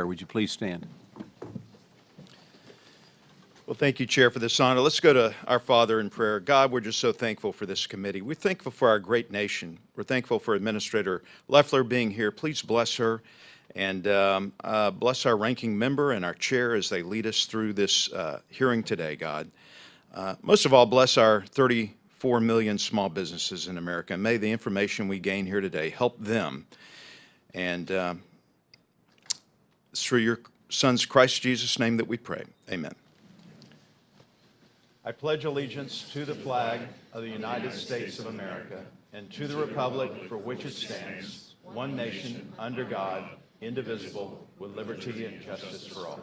Would you please stand? Well, thank you, Chair, for this honor. Let's go to our Father in prayer. God, we're just so thankful for this committee. We're thankful for our great nation. We're thankful for Administrator Loeffler being here. Please bless her and bless our ranking member and our chair as they lead us through this hearing today, God. Most of all, bless our 34 million small businesses in America. And may the information we gain here today help them. And it's through your Son's Christ Jesus' name that we pray. Amen. I pledge allegiance to the flag of the United States of America and to the republic for which it stands, one nation, under God, indivisible, with liberty and justice for all.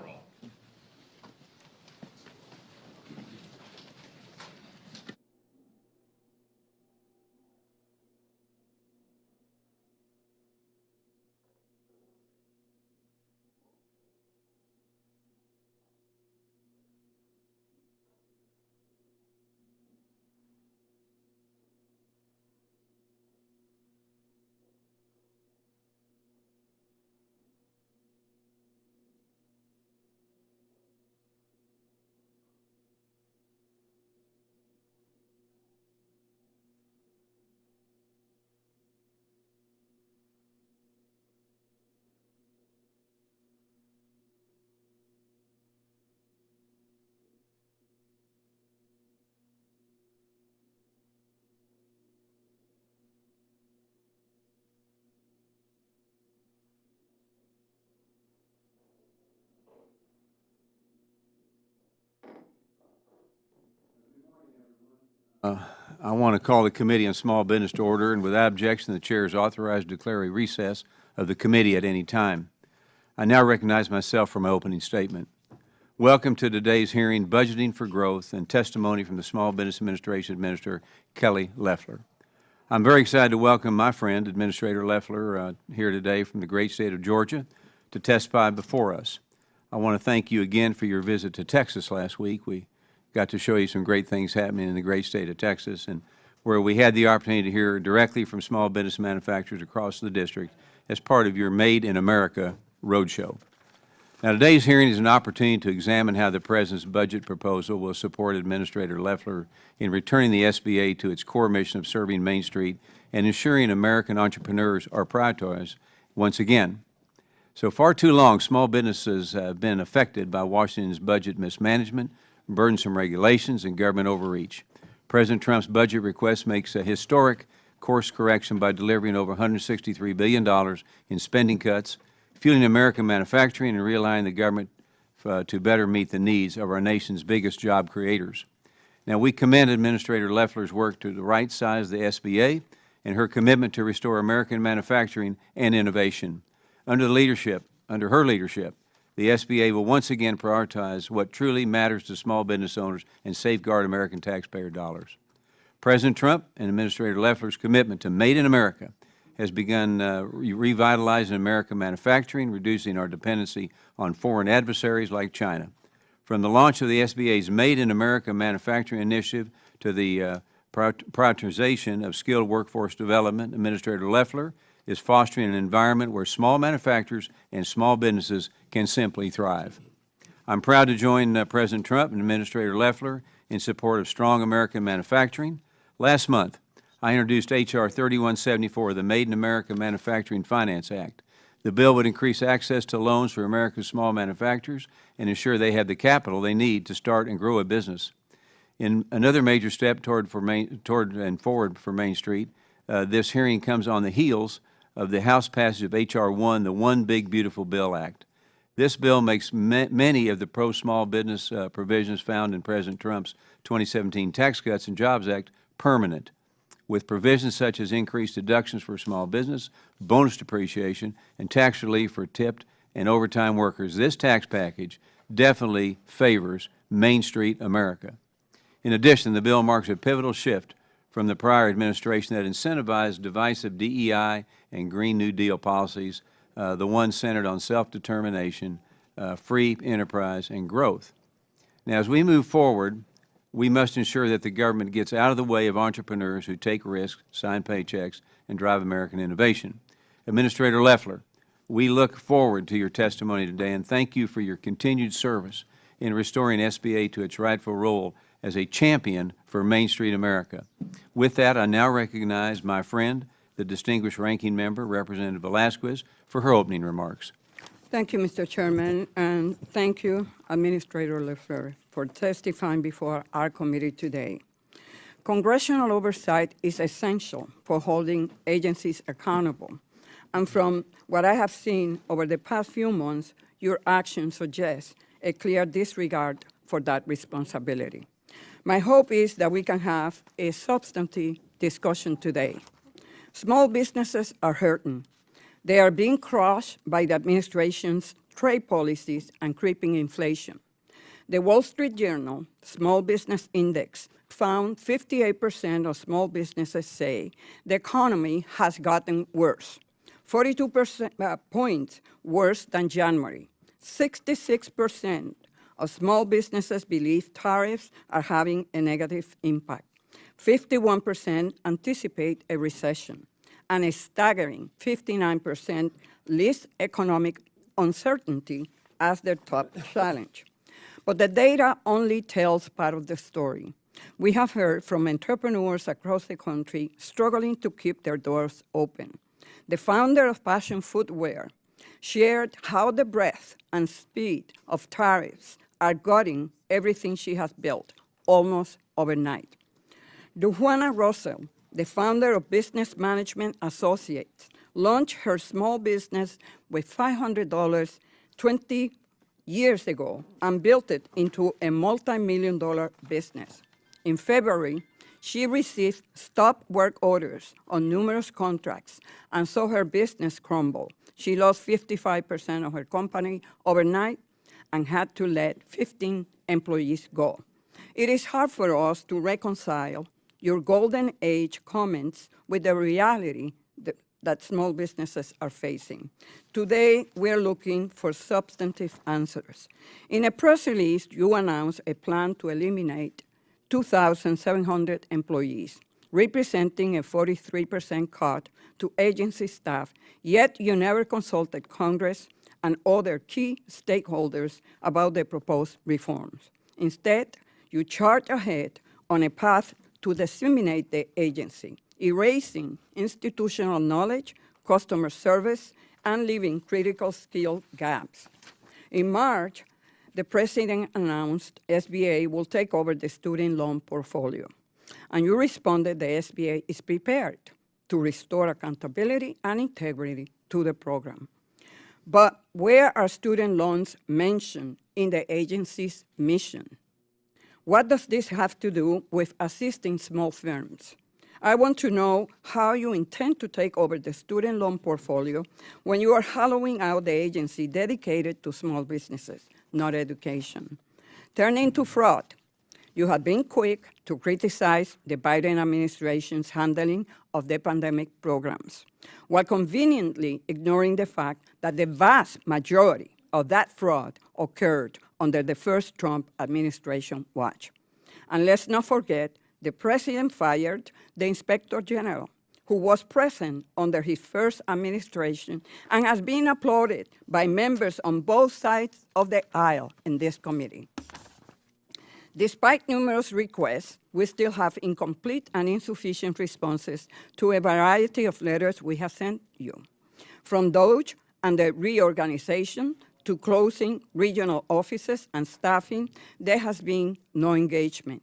I want to call the Committee on Small Business to order, and without objection, the Chair is authorized to declare a recess of the committee at any time. I now recognize myself for my opening statement. Welcome to today's hearing, Budgeting for Growth, and testimony from the Small Business Administration Administrator Kelly Loeffler. I'm very excited to welcome my friend, Administrator Loeffler, here today from the great state of Georgia to testify before us. I want to thank you again for your visit to Texas last week. We got to show you some great things happening in the great state of Texas, and where we had the opportunity to hear directly from small business manufacturers across the district as part of your Made in America roadshow. Now, today's hearing is an opportunity to examine how the President's budget proposal will support Administrator Loeffler in returning the SBA to its core mission of serving Main Street and ensuring American entrepreneurs are prioritized once again. So far too long, small businesses have been affected by Washington's budget mismanagement, burdensome regulations, and government overreach. President Trump's budget request makes a historic course correction by delivering over $163 billion in spending cuts, fueling American manufacturing, and realigning the government to better meet the needs of our nation's biggest job creators. Now, we commend Administrator Loeffler's work to the right size the SBA and her commitment to restore American manufacturing and innovation. Under her leadership, the SBA will once again prioritize what truly matters to small business owners and safeguard American taxpayer dollars. President Trump and Administrator Loeffler's commitment to Made in America has begun revitalizing American manufacturing, reducing our dependency on foreign adversaries like China. From the launch of the SBA's Made in America Manufacturing Initiative to the prioritization of skilled workforce development, Administrator Loeffler is fostering an environment where small manufacturers and small businesses can simply thrive. I'm proud to join President Trump and Administrator Loeffler in support of strong American manufacturing. Last month, I introduced H.R. 3174, the Made in America Manufacturing Finance Act. The bill would increase access to loans for America's small manufacturers and ensure they have the capital they need to start and grow a business. In another major step toward and forward for Main Street, this hearing comes on the heels of the House passage of H.R. 1, the One Big Beautiful Bill Act. This bill makes many of the pro-small business provisions found in President Trump's 2017 Tax Cuts and Jobs Act permanent, with provisions such as increased deductions for small business, bonus depreciation, and tax relief for tipped and overtime workers. This tax package definitely favors Main Street America. In addition, the bill marks a pivotal shift from the prior administration that incentivized divisive DEI and Green New Deal policies, the ones centered on self-determination, free enterprise, and growth. Now, as we move forward, we must ensure that the government gets out of the way of entrepreneurs who take risks, sign paychecks, and drive American innovation. Administrator Loeffler, We look forward to your testimony today, and thank you for your continued service in restoring SBA to its rightful role as a champion for Main Street America. With that, I now recognize my friend, the distinguished ranking member, Representative Velasquez, for her opening remarks. Thank you, Mr. Chairman, and thank you, Administrator Loeffler, for testifying before our committee today. Congressional oversight is essential for holding agencies accountable. And from what I have seen over the past few months, your actions suggest a clear disregard for that responsibility. My hope is that we can have a substantive discussion today. Small businesses are hurting. They are being crushed by the administration's trade policies and creeping inflation. The Wall Street Journal Small Business Index found 58% of small businesses say the economy has gotten worse, 42 points worse than January. 66% of small businesses believe tariffs are having a negative impact. 51% anticipate a recession, and a staggering 59% list economic uncertainty as their top challenge. But the data only tells part of the story. We have heard from entrepreneurs across the country struggling to keep their doors open. The founder of Passion Footwear shared how the breadth and speed of tariffs are gutting everything she has built almost overnight. Dujuana Russell, the founder of Business Management Associates, launched her small business with $500 20 years ago and built it into a multi-million-dollar business. In February, she received stop work orders on numerous contracts and saw her business crumble. She lost 55% of her company overnight and had to let 15 employees go. It is hard for us to reconcile your golden age comments with the reality that small businesses are facing. Today, we're looking for substantive answers. In a press release, you announced a plan to eliminate 2,700 employees, representing a 43% cut to agency staff, yet you never consulted Congress and other key stakeholders about the proposed reforms. Instead, you charge ahead on a path to disseminate the agency, erasing institutional knowledge, customer service, and leaving critical skill gaps. In March, the President announced SBA will take over the student loan portfolio, and you responded the SBA is prepared to restore accountability and integrity to the program. But where are student loans mentioned in the agency's mission? What does this have to do with assisting small firms? I want to know how you intend to take over the student loan portfolio when you are hollowing out the agency dedicated to small businesses, not education. Turning to fraud, you have been quick to criticize the Biden administration's handling of the pandemic programs, while conveniently ignoring the fact that the vast majority of that fraud occurred under the first Trump administration watch. And let's not forget, the president fired the Inspector General, who was present under his first administration and has been applauded by members on both sides of the aisle in this committee. Despite numerous requests, we still have incomplete and insufficient responses to a variety of letters we have sent you. From DOGE and the reorganization to closing regional offices and staffing, there has been no engagement.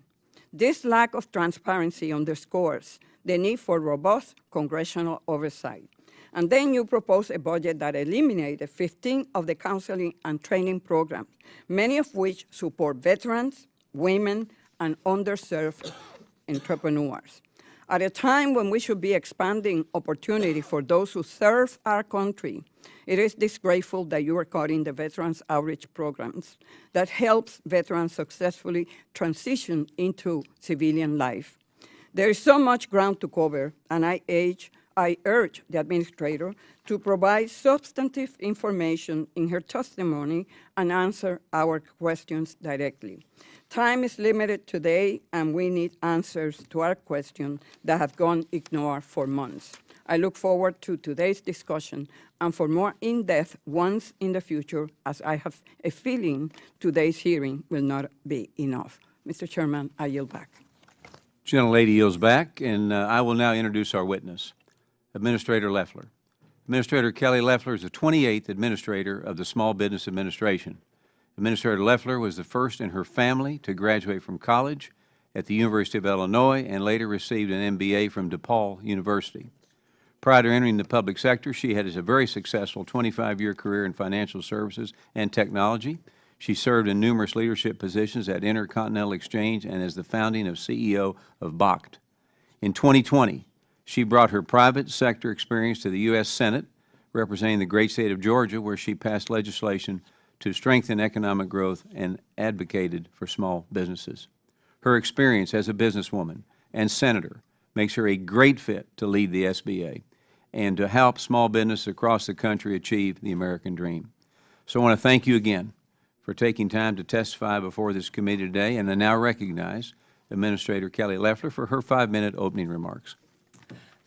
This lack of transparency underscores the need for robust congressional oversight. And then you propose a budget that eliminated 15 of the counseling and training programs, many of which support veterans, women, and underserved entrepreneurs. At a time when we should be expanding opportunity for those who serve our country, it is disgraceful that you are cutting the Veterans Outreach programs that helps veterans successfully transition into civilian life. There is so much ground to cover, and I urge the administrator to provide substantive information in her testimony and answer our questions directly. Time is limited today, and we need answers to our questions that have gone ignored for months. I look forward to today's discussion and for more in-depth ones in the future, as I have a feeling today's hearing will not be enough. Mr. Chairman, I yield back. Gentlelady yields back, and I will now introduce our witness, Administrator Loeffler. Administrator Kelly Loeffler is the 28th Administrator of the Small Business Administration. Administrator Loeffler was the first in her family to graduate from college at the University of Illinois and later received an MBA from DePaul University. Prior to entering the public sector, she had a very successful 25-year career in financial services and technology. She served in numerous leadership positions at Intercontinental Exchange and as the founding of CEO of Bacht. In 2020, she brought her private sector experience to the U.S. Senate, representing the great state of Georgia, where she passed legislation to strengthen economic growth and advocated for small businesses. Her experience as a businesswoman and senator makes her a great fit to lead the SBA and to help small business across the country achieve the American dream. So I want to thank you again for taking time to testify before this committee today, and I now recognize Administrator Kelly Loeffler for her 5-minute opening remarks.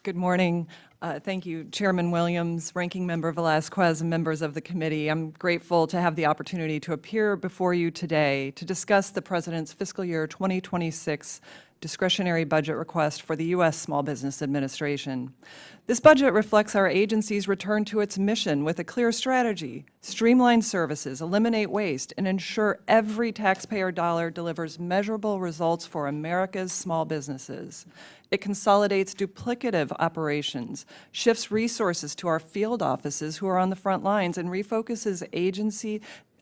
Good morning. Thank you, Chairman Williams, Ranking Member Velazquez, and members of the committee. I'm grateful to have the opportunity to appear before you today to discuss the President's fiscal year 2026 discretionary budget request for the U.S. Small Business Administration. This budget reflects our agency's return to its mission with a clear strategy: streamline services, eliminate waste, and ensure every taxpayer dollar delivers measurable results for America's small businesses. It consolidates duplicative operations, shifts resources to our field offices who are on the front lines, and refocuses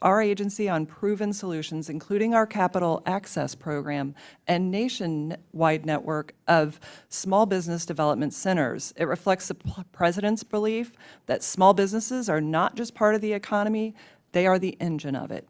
our agency on proven solutions, including our Capital Access Program and nationwide network of small business development centers. It reflects the President's belief that small businesses are not just part of the economy, they are the engine of it.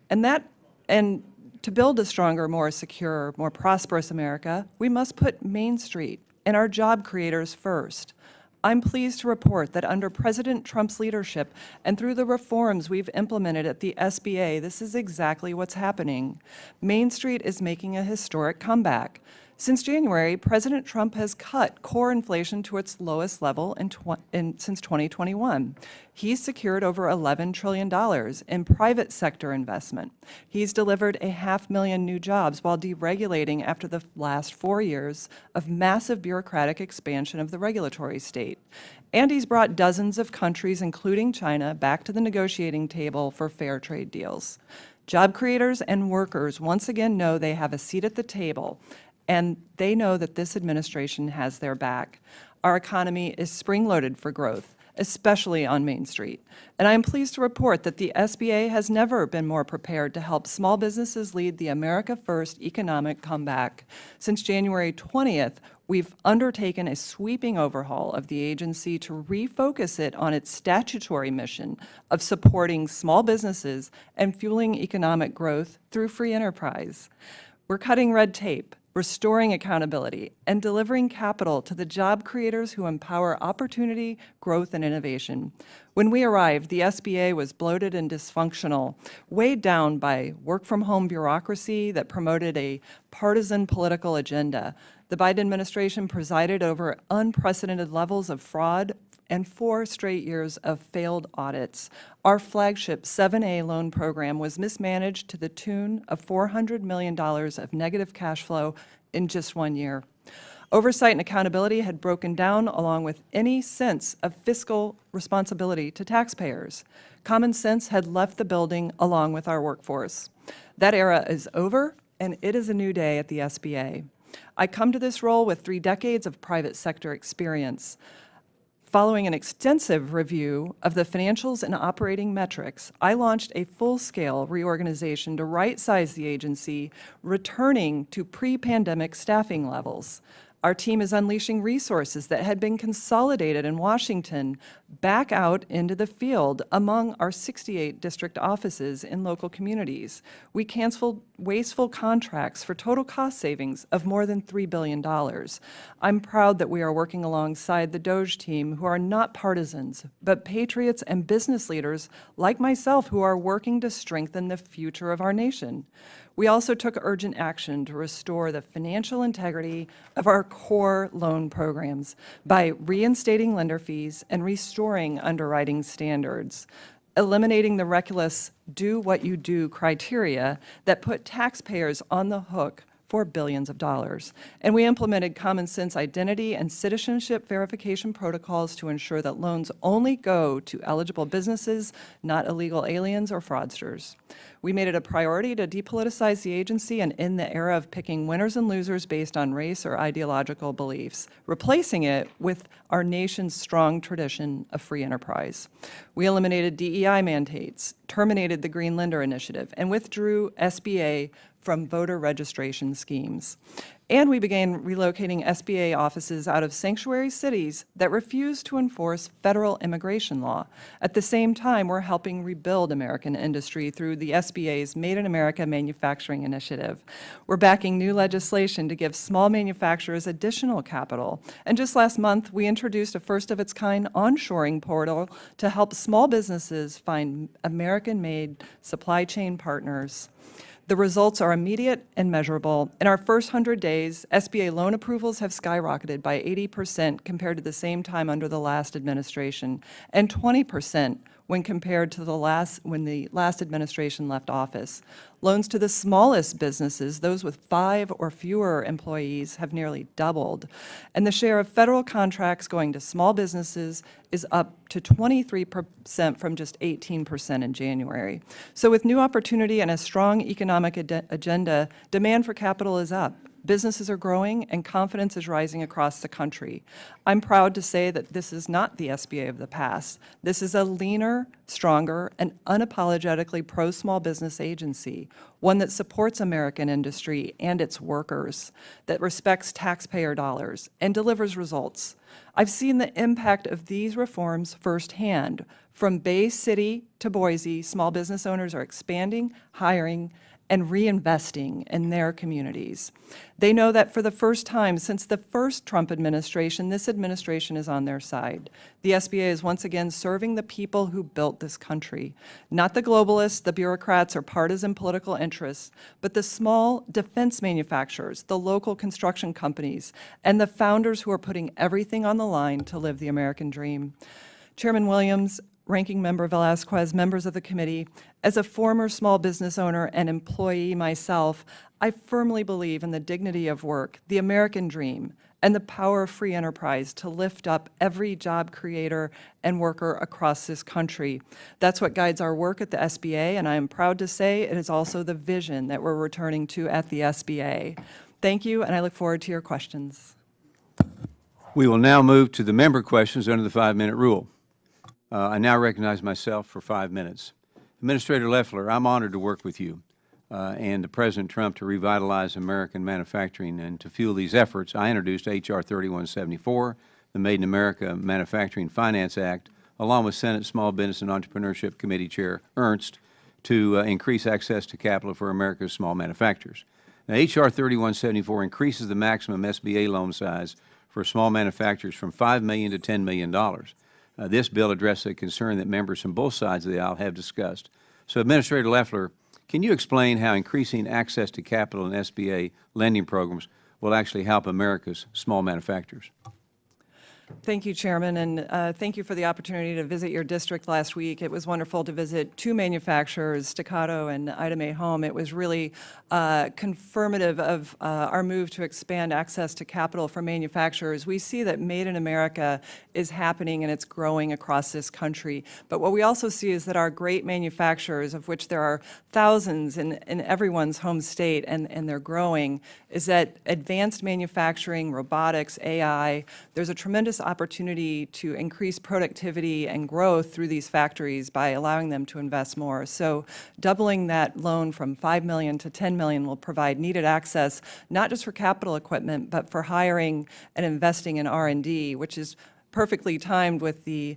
And to build a stronger, more secure, more prosperous America, we must put Main Street and our job creators first. I'm pleased to report that under President Trump's leadership and through the reforms we've implemented at the SBA, this is exactly what's happening. Main Street is making a historic comeback. Since January, President Trump has cut core inflation to its lowest level since 2021. He's secured over $11 trillion in private sector investment. He's delivered 500,000 new jobs while deregulating after the last 4 years of massive bureaucratic expansion of the regulatory state. And he's brought dozens of countries, including China, back to the negotiating table for fair trade deals. Job creators and workers once again know they have a seat at the table, and they know that this administration has their back. Our economy is spring-loaded for growth, especially on Main Street. And I am pleased to report that the SBA has never been more prepared to help small businesses lead the America First economic comeback. Since January 20th, we've undertaken a sweeping overhaul of the agency to refocus it on its statutory mission of supporting small businesses and fueling economic growth through free enterprise. We're cutting red tape, restoring accountability, and delivering capital to the job creators who empower opportunity, growth, and innovation. When we arrived, the SBA was bloated and dysfunctional, weighed down by work-from-home bureaucracy that promoted a partisan political agenda. The Biden administration presided over unprecedented levels of fraud and 4 straight years of failed audits. Our flagship 7A loan program was mismanaged to the tune of $400 million of negative cash flow in just 1 year. Oversight and accountability had broken down along with any sense of fiscal responsibility to taxpayers. Common sense had left the building along with our workforce. That era is over, and it is a new day at the SBA. I come to this role with 3 decades of private sector experience. Following an extensive review of the financials and operating metrics, I launched a full-scale reorganization to right-size the agency, returning to pre-pandemic staffing levels. Our team is unleashing resources that had been consolidated in Washington back out into the field among our 68 district offices in local communities. We canceled wasteful contracts for total cost savings of more than $3 billion. I'm proud that we are working alongside the DOGE team, who are not partisans, but patriots and business leaders like myself who are working to strengthen the future of our nation. We also took urgent action to restore the financial integrity of our core loan programs by reinstating lender fees and restoring underwriting standards, eliminating the reckless do what you do criteria that put taxpayers on the hook for billions of dollars. And we implemented common sense identity and citizenship verification protocols to ensure that loans only go to eligible businesses, not illegal aliens or fraudsters. We made it a priority to depoliticize the agency and end the era of picking winners and losers based on race or ideological beliefs, replacing it with our nation's strong tradition of free enterprise. We eliminated DEI mandates, terminated the Green Lender Initiative, and withdrew SBA from voter registration schemes. And we began relocating SBA offices out of sanctuary cities that refuse to enforce federal immigration law. At the same time, we're helping rebuild American industry through the SBA's Made in America Manufacturing Initiative. We're backing new legislation to give small manufacturers additional capital. And just last month, we introduced a first-of-its-kind onshoring portal to help small businesses find American-made supply chain partners. The results are immediate and measurable. In our first 100 days, SBA loan approvals have skyrocketed by 80% compared to the same time under the last administration, and 20% when compared to when the last administration left office. Loans to the smallest businesses, those with 5 or fewer employees, have nearly doubled. And the share of federal contracts going to small businesses is up to 23% from just 18% in January. So with new opportunity and a strong economic agenda, demand for capital is up. Businesses are growing and confidence is rising across the country. I'm proud to say that this is not the SBA of the past. This is a leaner, stronger, and unapologetically pro-small business agency, one that supports American industry and its workers, that respects taxpayer dollars, and delivers results. I've seen the impact of these reforms firsthand. From Bay City to Boise, small business owners are expanding, hiring, and reinvesting in their communities. They know that for the first time since the first Trump administration, this administration is on their side. The SBA is once again serving the people who built this country, not the globalists, the bureaucrats, or partisan political interests, but the small defense manufacturers, the local construction companies, and the founders who are putting everything on the line to live the American dream. Chairman Williams, Ranking Member Velazquez, members of the committee, as a former small business owner and employee myself, I firmly believe in the dignity of work, the American dream, and the power of free enterprise to lift up every job creator and worker across this country. That's what guides our work at the SBA, and I am proud to say it is also the vision that we're returning to at the SBA. Thank you, and I look forward to your questions. We will now move to the member questions under the 5-minute rule. I now recognize myself for 5 minutes. Administrator Loeffler, I'm honored to work with you and President Trump to revitalize American manufacturing. And to fuel these efforts, I introduced H.R. 3174, the Made in America Manufacturing Finance Act, along with Senate Small Business and Entrepreneurship Committee Chair Ernst, to increase access to capital for America's small manufacturers. Now, H.R. 3174 increases the maximum SBA loan size for small manufacturers from $5 million to $10 million. This bill addresses a concern that members from both sides of the aisle have discussed. So, Administrator Loeffler, can you explain how increasing access to capital in SBA lending programs will actually help America's small manufacturers? Thank you, Chairman, and thank you for the opportunity to visit your district last week. It was wonderful to visit 2 manufacturers, Staccato and Ida May Home. It was really confirmative of our move to expand access to capital for manufacturers. We see that Made in America is happening and it's growing across this country. But what we also see is that our great manufacturers, of which there are thousands in everyone's home state, and they're growing, is that advanced manufacturing, robotics, AI, there's a tremendous opportunity to increase productivity and growth through these factories by allowing them to invest more. So doubling that loan from $5 million to $10 million will provide needed access, not just for capital equipment, but for hiring and investing in R&D, which is perfectly timed with the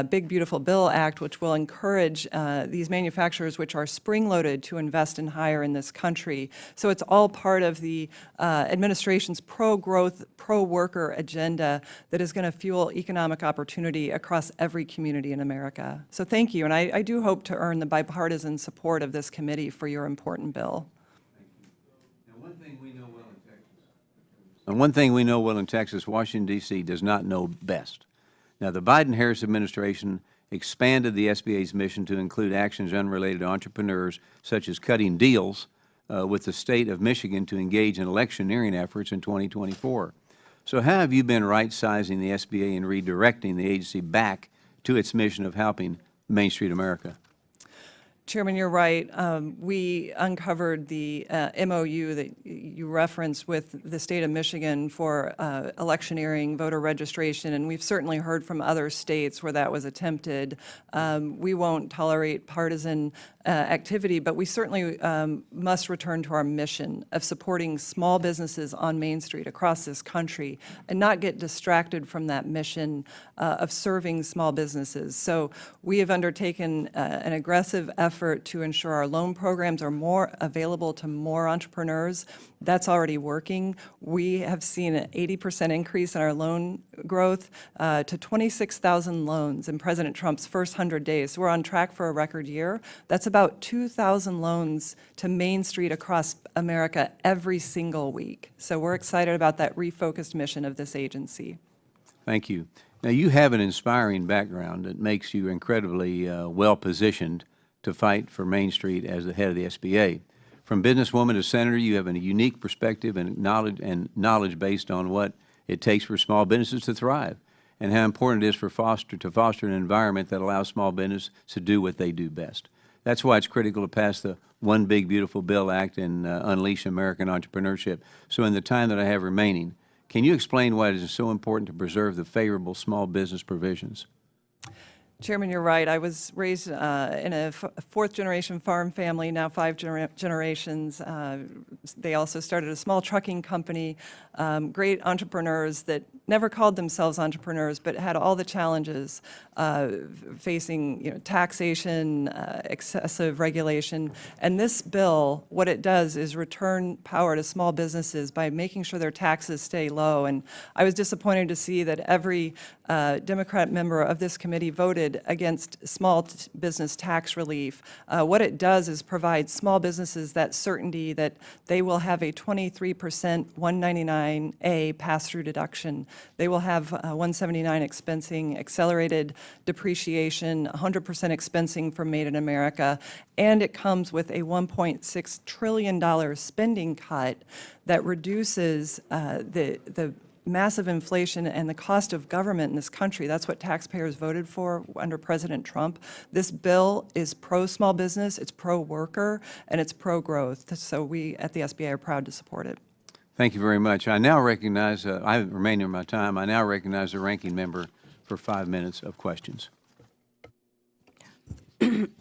Big Beautiful Bill Act, which will encourage these manufacturers, which are spring-loaded, to invest and hire in this country. So it's all part of the administration's pro-growth, pro-worker agenda that is going to fuel economic opportunity across every community in America. So thank you, and I do hope to earn the bipartisan support of this committee for your important bill. And one thing we know well in Texas, Washington, D.C. does not know best. Now, the Biden-Harris administration expanded the SBA's mission to include actions unrelated to entrepreneurs, such as cutting deals with the state of Michigan to engage in electioneering efforts in 2024. So how have you been right-sizing the SBA and redirecting the agency back to its mission of helping Main Street America? Chairman, you're right. We uncovered the MOU that you referenced with the state of Michigan for electioneering, voter registration, and we've certainly heard from other states where that was attempted. We won't tolerate partisan activity, but we certainly must return to our mission of supporting small businesses on Main Street across this country and not get distracted from that mission of serving small businesses. So we have undertaken an aggressive effort to ensure our loan programs are more available to more entrepreneurs. That's already working. We have seen an 80% increase in our loan growth to 26,000 loans in President Trump's first 100 days. So we're on track for a record year. That's about 2,000 loans to Main Street across America every single week. So we're excited about that refocused mission of this agency. Thank you. Now, you have an inspiring background that makes you incredibly well-positioned to fight for Main Street as the head of the SBA. From businesswoman to senator, you have a unique perspective and knowledge based on what it takes for small businesses to thrive and how important it is to foster an environment that allows small business to do what they do best. That's why it's critical to pass the One Big Beautiful Bill Act and unleash American entrepreneurship. So in the time that I have remaining, can you explain why it is so important to preserve the favorable small business provisions? Chairman, you're right. I was raised in a fourth-generation farm family, now five generations. They also started a small trucking company, great entrepreneurs that never called themselves entrepreneurs, but had all the challenges facing, taxation, excessive regulation. And this bill, what it does is return power to small businesses by making sure their taxes stay low. And I was disappointed to see that every Democrat member of this committee voted against small business tax relief. What it does is provide small businesses that certainty that they will have a 23% 199A pass-through deduction. They will have 179 expensing, accelerated depreciation, 100% expensing from Made in America, and it comes with a $1.6 trillion spending cut that reduces the massive inflation and the cost of government in this country. That's what taxpayers voted for under President Trump. This bill is pro-small business, it's pro-worker, and it's pro-growth. So we at the SBA are proud to support it. Thank you very much. I now recognize, I have remaining of my time, I now recognize the ranking member for 5 minutes of questions. Good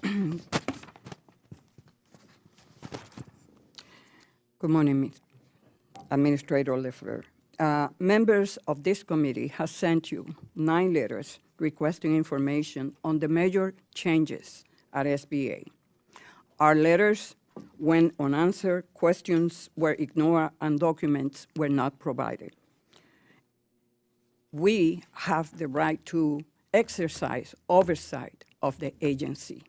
morning, Administrator Loeffler. Members of this committee have sent you 9 letters requesting information on the major changes at SBA. Our letters went unanswered, questions were ignored, and documents were not provided. We have the right to exercise oversight of the agency.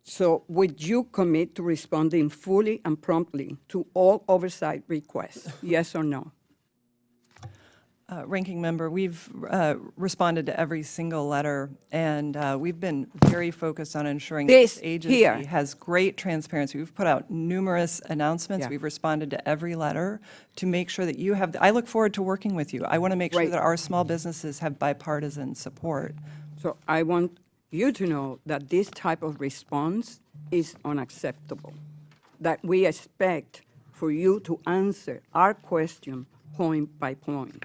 So would you commit to responding fully and promptly to all oversight requests, yes or no? Ranking member, we've responded to every single letter, and we've been very focused on ensuring This this agency here. has great transparency. We've put out numerous announcements. Yeah. We've responded to every letter to make sure that you have, I look forward to working with you. I want to make sure Right. that our small businesses have bipartisan support. So I want you to know that this type of response is unacceptable, that we expect for you to answer our question point by point.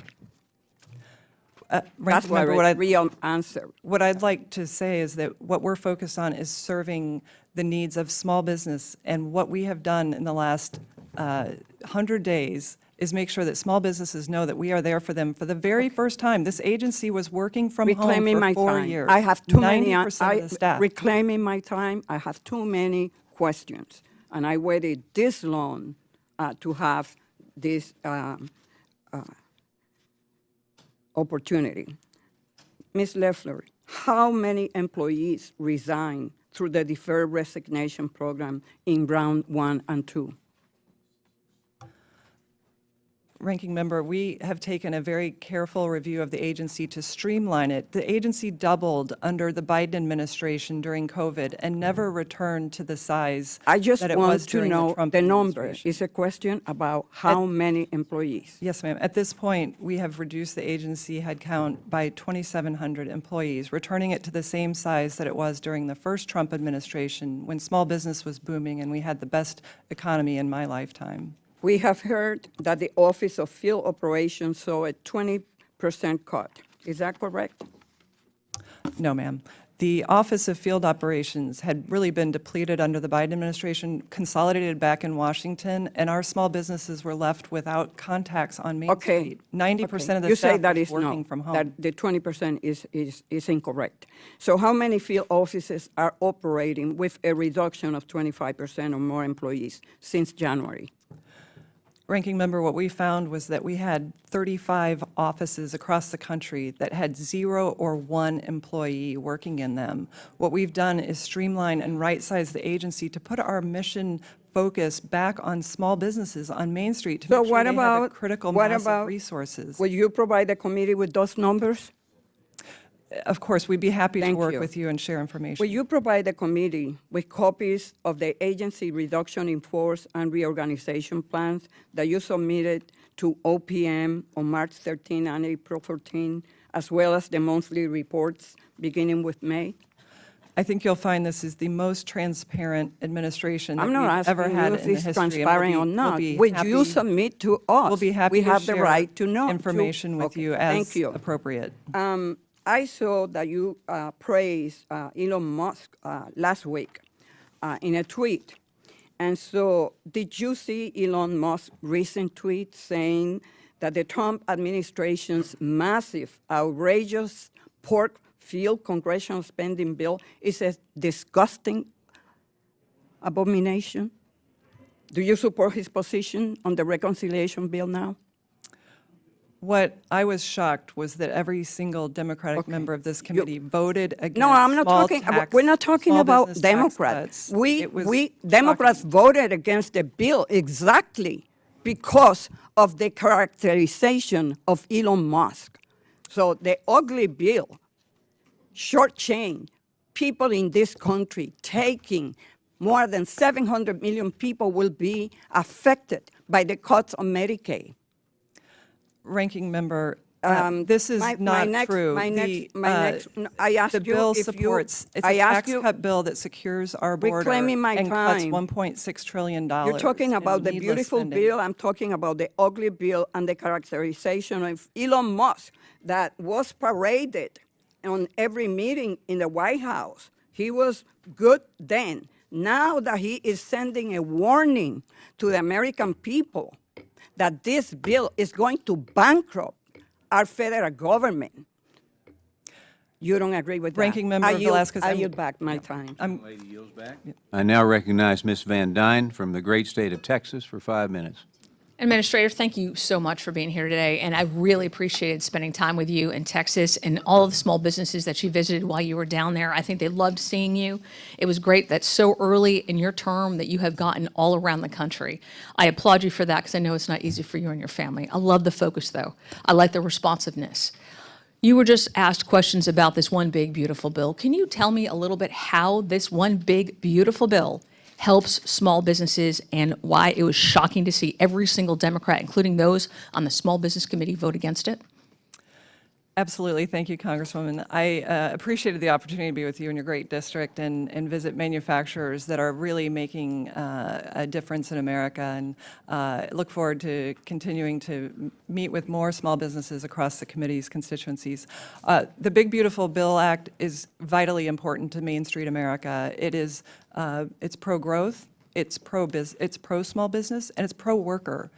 That's Ranking why member, what real answer. What I'd like to say is that what we're focused on is serving the needs of small business, and what we have done in the last 100 days is make sure that small businesses know that we are there for them for the very first time. This agency was working from home Reclaiming for my 4 time. years. I have too many. 90% of the staff. Reclaiming my time. I have too many questions, and I waited this long to have this opportunity. Ms. Loeffler, how many employees resigned through the deferred resignation program in round 1 and 2? Ranking Member, we have taken a very careful review of the agency to streamline it. The agency doubled under the Biden administration during COVID and never returned to the size I just that it was want to during the know Trump the number. administration. It's a question about how many employees. Yes, ma'am. At this point, we have reduced the agency headcount by 2,700 employees, returning it to the same size that it was during the first Trump administration when small business was booming and we had the best economy in my lifetime. We have heard that the Office of Field Operations saw a 20% cut. Is that correct? No, ma'am. The Office of Field Operations had really been depleted under the Biden administration, consolidated back in Washington, and our small businesses were left without contacts on Main Okay. Street. 90% of the You say staff that was is working no, from home. that the 20% is incorrect. So how many field offices are operating with a reduction of 25% or more employees since January? Ranking Member, what we found was that we had 35 offices across the country that had 0 or 1 employee working in them. What we've done is streamline and right-size the agency to put our mission focus back on small businesses on Main Street to So make sure what they have a about, critical what mass of about, resources. will you provide the committee with those numbers? Of course, we'd be happy to Thank work you. with you and share Will information. you provide the committee with copies of the agency reduction in force and reorganization plans that you submitted to OPM on March 13 and April 14, as well as the monthly reports beginning with May? I think you'll find this is the most transparent administration that I'm not we've ever asking had you in if the it's history. and transparent or we'll not. be Would you happy- submit to us? We'll be happy We to have the share right to know. information with Okay, you as thank you. appropriate. I saw that you praised Elon Musk last week in a tweet. And so did you see Elon Musk's recent tweet saying that the Trump administration's massive, outrageous pork field congressional spending bill is a disgusting abomination? Do you support his position on the reconciliation bill now? What I was shocked was that every single Democratic member of this committee voted against No, I'm not small talking, tax- we're not talking small about business tax Democrats. cuts. It was Democrats shocking. voted against the bill exactly because of the characterization of Elon Musk. So the ugly bill shortchanged people in this country, taking more than 700 million people will be affected by the cuts on Medicaid. Ranking Member, this is my not next- true. my The, next- no, I asked The you bill if you- supports, it's I a asked tax you- cut bill that secures our border Reclaiming my and cuts time. $1.6 trillion. You're talking in about the needless beautiful spending. bill. I'm talking about the ugly bill and the characterization of Elon Musk that was paraded on every meeting in the White House. He was good then. Now that he is sending a warning to the American people that this bill is going to bankrupt our federal government. You don't agree with that? Ranking Member I yield- Velasquez, I I'm- yield back my time. Lady yields back. I now recognize Ms. Van Dyne from the great state of Texas for 5 minutes. Administrator, thank you so much for being here today, and I really appreciated spending time with you in Texas and all of the small businesses that you visited while you were down there. I think they loved seeing you. It was great that so early in your term that you have gotten all around the country. I applaud you for that because I know it's not easy for you and your family. I love the focus, though. I like the responsiveness. You were just asked questions about this one big, beautiful bill. Can you tell me a little bit how this one big, beautiful bill helps small businesses and why it was shocking to see every single Democrat, including those on the Small Business Committee, vote against it? Absolutely. Thank you, Congresswoman. I appreciated the opportunity to be with you in your great district and visit manufacturers that are really making a difference in America, and look forward to continuing to meet with more small businesses across the committee's constituencies. The Big Beautiful Bill Act is vitally important to Main Street America. It is, it's pro-growth, it's pro-small business, and it's pro-worker.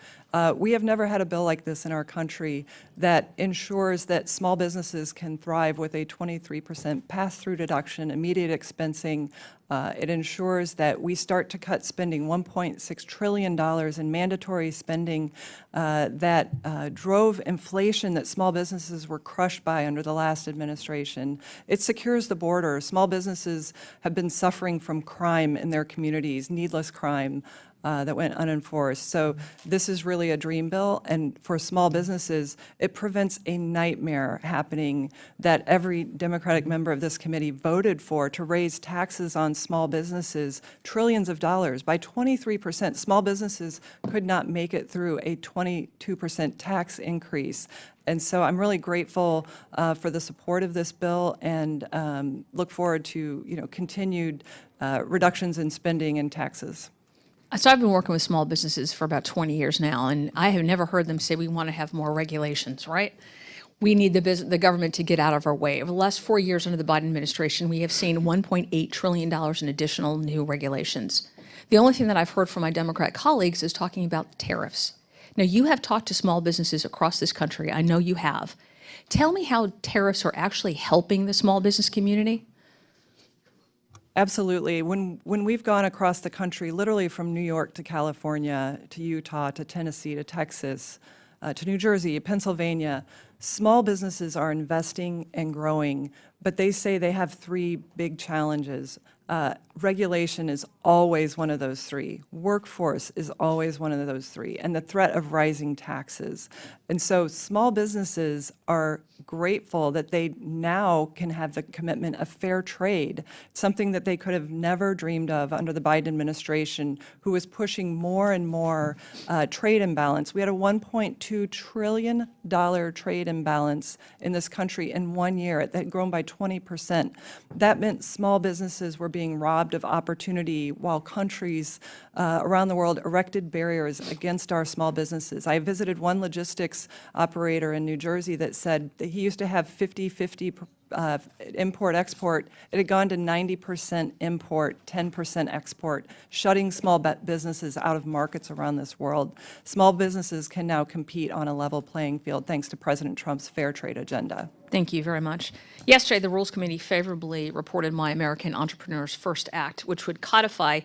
We have never had a bill like this in our country that ensures that small businesses can thrive with a 23% pass-through deduction, immediate expensing. It ensures that we start to cut spending, $1.6 trillion in mandatory spending that drove inflation that small businesses were crushed by under the last administration. It secures the border. Small businesses have been suffering from crime in their communities, needless crime. that went unenforced. So this is really a dream bill, and for small businesses, it prevents a nightmare happening that every Democratic member of this committee voted for, to raise taxes on small businesses, trillions of dollars, by 23%. Small businesses could not make it through a 22% tax increase. And so I'm really grateful for the support of this bill, and look forward to, continued reductions in spending and taxes. So I've been working with small businesses for about 20 years now, and I have never heard them say we want to have more regulations, right? We need the government to get out of our way. Over the last 4 years under the Biden administration, we have seen $1.8 trillion in additional new regulations. The only thing that I've heard from my Democrat colleagues is talking about tariffs. Now, you have talked to small businesses across this country. I know you have. Tell me how tariffs are actually helping the small business community. Absolutely. When we've gone across the country, literally from New York to California, to Utah, to Tennessee, to Texas, to New Jersey, Pennsylvania, small businesses are investing and growing, but they say they have three big challenges. Regulation is always one of those three. Workforce is always one of those three, and the threat of rising taxes. And so small businesses are grateful that they now can have the commitment of fair trade, something that they could have never dreamed of under the Biden administration, who was pushing more and more trade imbalance. We had a $1.2 trillion trade imbalance in this country in 1 year. It had grown by 20%. That meant small businesses were being robbed of opportunity while countries around the world erected barriers against our small businesses. I visited one logistics operator in New Jersey that said that he used to have 50-50 import-export. It had gone to 90% import, 10% export, shutting small businesses out of markets around this world. Small businesses can now compete on a level playing field thanks to President Trump's fair trade agenda. Thank you very much. Yesterday, the Rules Committee favorably reported My American Entrepreneur's First Act, which would codify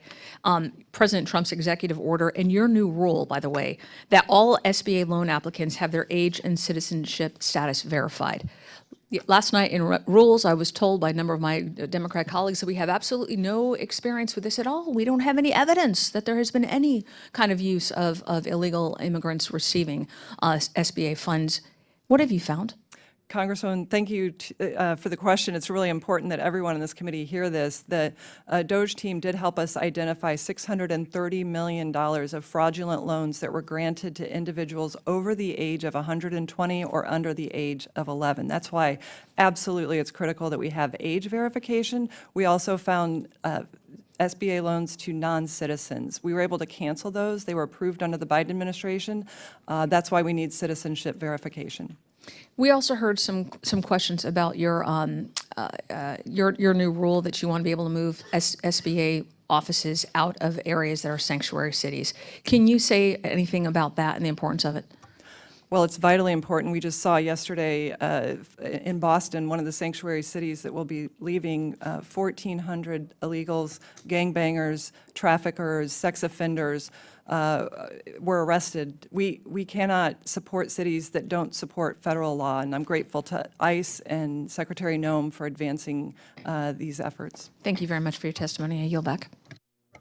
President Trump's executive order and your new rule, by the way, that all SBA loan applicants have their age and citizenship status verified. Last night in Rules, I was told by a number of my Democrat colleagues that we have absolutely no experience with this at all. We don't have any evidence that there has been any kind of use of illegal immigrants receiving SBA funds. What have you found? Congresswoman, thank you for the question. It's really important that everyone in this committee hear this. The DOJ team did help us identify $630 million of fraudulent loans that were granted to individuals over the age of 120 or under the age of 11. That's why absolutely it's critical that we have age verification. We also found SBA loans to non-citizens. We were able to cancel those. They were approved under the Biden administration. That's why we need citizenship verification. We also heard some questions about your new rule that you want to be able to move SBA offices out of areas that are sanctuary cities. Can you say anything about that and the importance of it? Well, it's vitally important. We just saw yesterday in Boston, one of the sanctuary cities that will be leaving, 1,400 illegals, gangbangers, traffickers, sex offenders were arrested. We cannot support cities that don't support federal law, and I'm grateful to ICE and Secretary Noem for advancing these efforts. Thank you very much for your testimony. I yield back.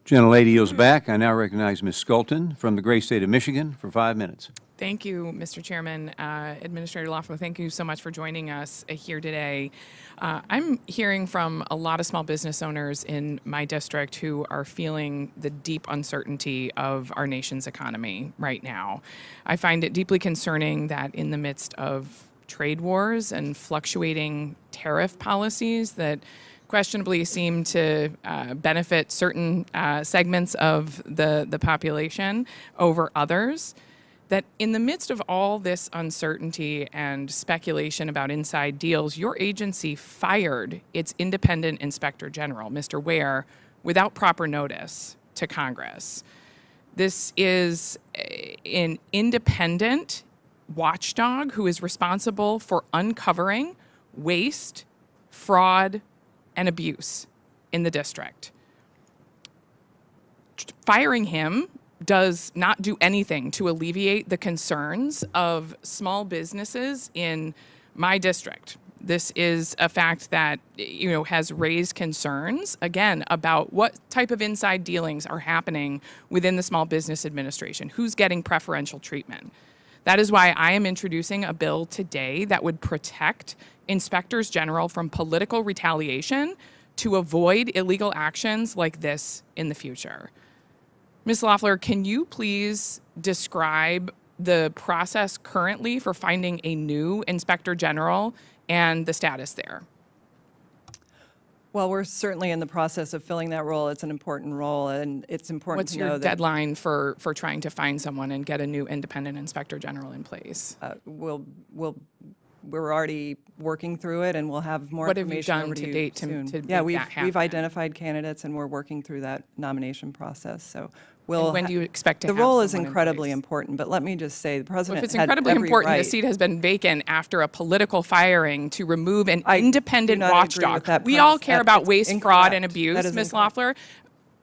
Gentlelady yields back. I now recognize Ms. Sculton from the great state of Michigan for 5 minutes. Thank you, Mr. Chairman. Administrator Loeffler, thank you so much for joining us here today. I'm hearing from a lot of small business owners in my district who are feeling the deep uncertainty of our nation's economy right now. I find it deeply concerning that in the midst of trade wars and fluctuating tariff policies that questionably seem to benefit certain segments of the population over others, that in the midst of all this uncertainty and speculation about inside deals, your agency fired its independent inspector general, Mr. Ware, without proper notice to Congress. This is an independent watchdog who is responsible for uncovering waste, fraud, and abuse in the district. Firing him does not do anything to alleviate the concerns of small businesses in my district, This is a fact that, has raised concerns, again, about what type of inside dealings are happening within the Small Business Administration, who's getting preferential treatment. That is why I am introducing a bill today that would protect inspectors general from political retaliation to avoid illegal actions like this in the future. Ms. Loeffler, can you please describe the process currently for finding a new inspector general and the status there? Well, we're certainly in the process of filling that role. It's an important role, and it's important What's to your know that deadline for trying to find someone and get a new independent inspector general in place? we're already working through it, and we'll have more What have you information done over to you date to soon. make Yeah, that we've happen? identified candidates, and we're working through that nomination process. So we'll. When do you expect to The have role is someone in incredibly place? important, but let me just say, the Well, president if it's had incredibly every important, the right. seat has been vacant after a political firing to remove an I do independent not agree watchdog. with that We all premise. care That about is waste, fraud, incorrect. and That abuse, is Ms. incorrect. Loeffler.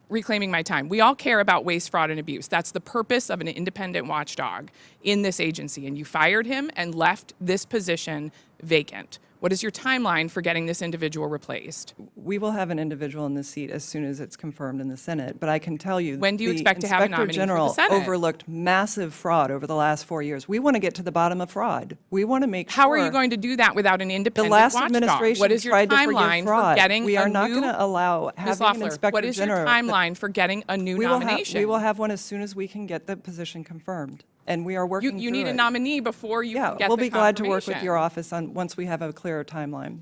Reclaiming my time. We all care about waste, fraud, and abuse. That's the purpose of an independent watchdog in this agency. And you fired him and left this position vacant. What is your timeline for getting this individual replaced? We will have an individual in the seat as soon as it's confirmed in the Senate, but I can tell you. When do you the expect to have a nominee for the Inspector General Senate? overlooked massive fraud over the last 4 years. We want to get to the bottom of fraud. We want to make sure. How are you going to do that without an The independent last watchdog? administration What is your tried to forgive timeline for fraud. getting We are a not new? going to allow Ms. having an Loeffler, Inspector what is your General. timeline for getting a new nomination? We will have one as soon as we can get the position confirmed, and we are working through You need a it. nominee before you Yeah, can get we'll the be glad to work with confirmation. your office once we have a clearer timeline.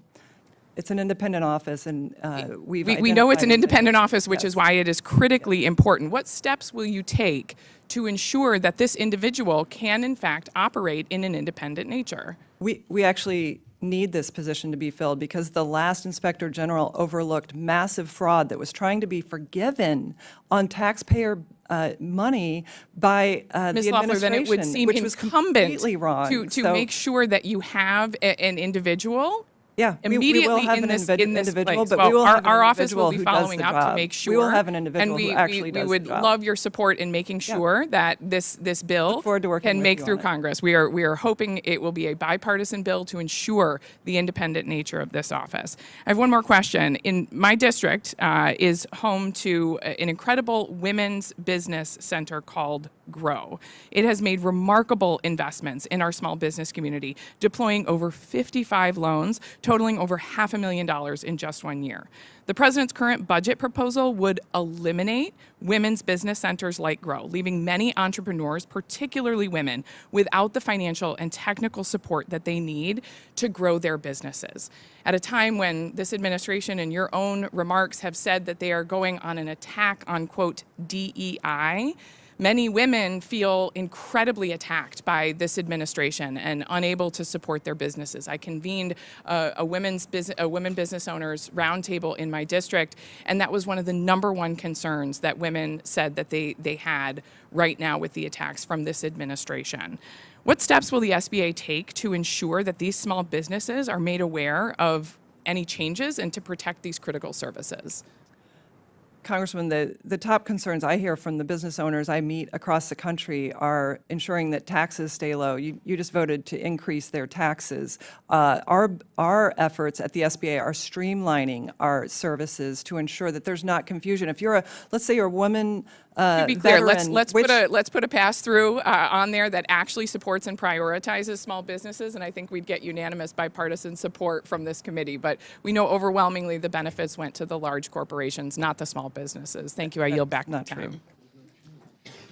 It's an independent office, and we've We know it's an identified independent individuals. office, which Yes. is why it is critically important. What steps will you take to ensure that this individual can, in fact, operate in an independent nature? We actually need this position to be filled because the last Inspector General overlooked massive fraud that was trying to be forgiven on taxpayer money by Ms. the Loeffler, then it would administration, seem which was incumbent completely wrong. to So, make sure that you have an individual yeah, we will immediately have in an this individual, place. but Well, we will have an our office will individual be who does following the up to job. make sure. We will have an individual and who actually we does would the job. love your support in making sure that this bill Look forward to working can with make you through on it. Congress. We are hoping it will be a bipartisan bill to ensure the independent nature of this office. I have one more question. In my district is home to an incredible women's business center called Grow. It has made remarkable investments in our small business community, deploying over 55 loans, totaling over $500,000 in just 1 year. The president's current budget proposal would eliminate women's business centers like Grow, leaving many entrepreneurs, particularly women, without the financial and technical support that they need to grow their businesses. At a time when this administration, in your own remarks, have said that they are going on an attack on, quote, DEI, many women feel incredibly attacked by this administration and unable to support their businesses. I convened a women business owners roundtable in my district, and that was one of the #1 concerns that women said that they had right now with the attacks from this administration. What steps will the SBA take to ensure that these small businesses are made aware of any changes and to protect these critical services? Congressman, the top concerns I hear from the business owners I meet across the country are ensuring that taxes stay low. You just voted to increase their taxes. Our efforts at the SBA are streamlining our services to ensure that there's not confusion. If you're let's say you're a woman To be clear, let's veteran, let's put a pass-through on there that actually supports and prioritizes small businesses, and I think we'd get unanimous bipartisan support from this committee. But we know overwhelmingly the benefits went to the large corporations, not the small businesses. Thank you. I yield back my not true. time.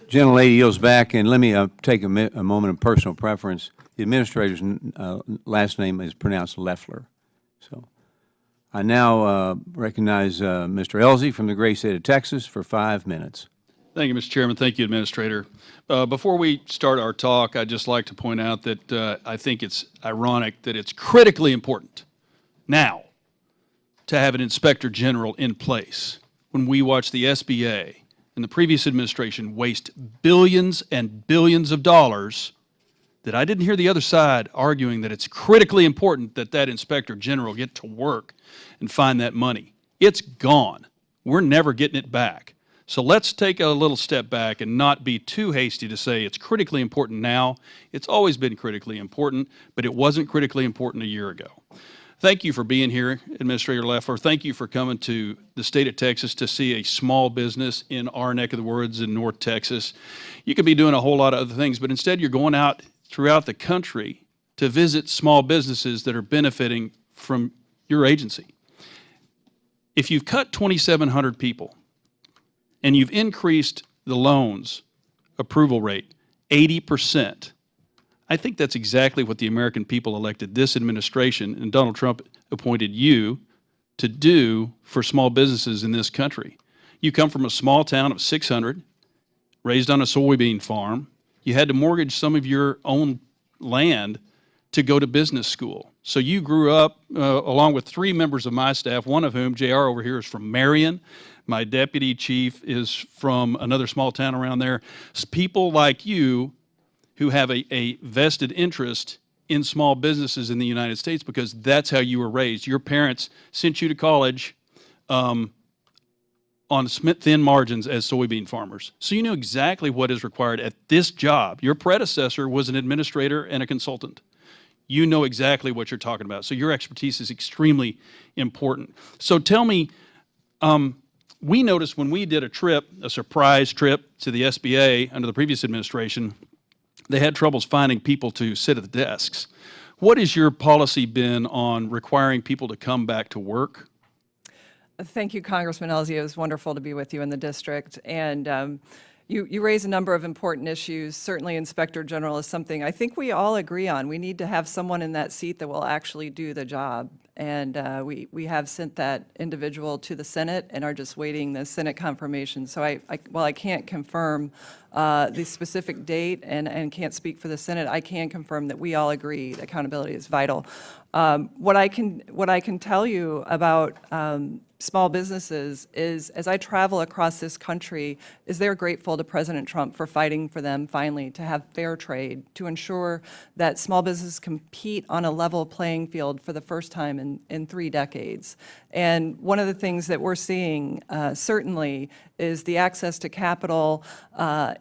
Gentlelady yields back, and let me take a moment of personal preference. The administrator's last name is pronounced Loeffler. So I now recognize Mr. Elzey from the great state of Texas for 5 minutes. Thank you, Mr. Chairman. Thank you, Administrator. Before we start our talk, I'd just like to point out that I think it's ironic that it's critically important now to have an Inspector General in place when we watch the SBA and the previous administration waste billions and billions of dollars that I didn't hear the other side arguing that it's critically important that that Inspector General get to work and find that money. It's gone. We're never getting it back. So let's take a little step back and not be too hasty to say it's critically important now. It's always been critically important, but it wasn't critically important a year ago. Thank you for being here, Administrator Loeffler. Thank you for coming to the state of Texas to see a small business in our neck of the woods in North Texas. You could be doing a whole lot of other things, but instead you're going out throughout the country to visit small businesses that are benefiting from your agency. If you've cut 2,700 people and you've increased the loans approval rate 80%, I think that's exactly what the American people elected this administration and Donald Trump appointed you to do for small businesses in this country. You come from a small town of 600, raised on a soybean farm. You had to mortgage some of your own land to go to business school. So you grew up along with 3 members of my staff, one of whom, JR over here, is from Marion. My deputy chief is from another small town around there. People like you who have a vested interest in small businesses in the United States because that's how you were raised. Your parents sent you to college on thin margins as soybean farmers. So you know exactly what is required at this job. Your predecessor was an administrator and a consultant. You know exactly what you're talking about. So your expertise is extremely important. So tell me, we noticed when we did a surprise trip to the SBA under the previous administration, they had troubles finding people to sit at the desks. What has your policy been on requiring people to come back to work? Thank you, Congressman Elsie. It was wonderful to be with you in the district. And you raise a number of important issues. Certainly, Inspector General is something I think we all agree on. We need to have someone in that seat that will actually do the job. And we have sent that individual to the Senate and are just waiting the Senate confirmation. So while I can't confirm the specific date and can't speak for the Senate, I can confirm that we all agree that accountability is vital. What I can tell you about small businesses is, as I travel across this country, is they're grateful to President Trump for fighting for them finally to have fair trade, to ensure that small businesses compete on a level playing field for the first time in 3 decades. And one of the things that we're seeing certainly is the access to capital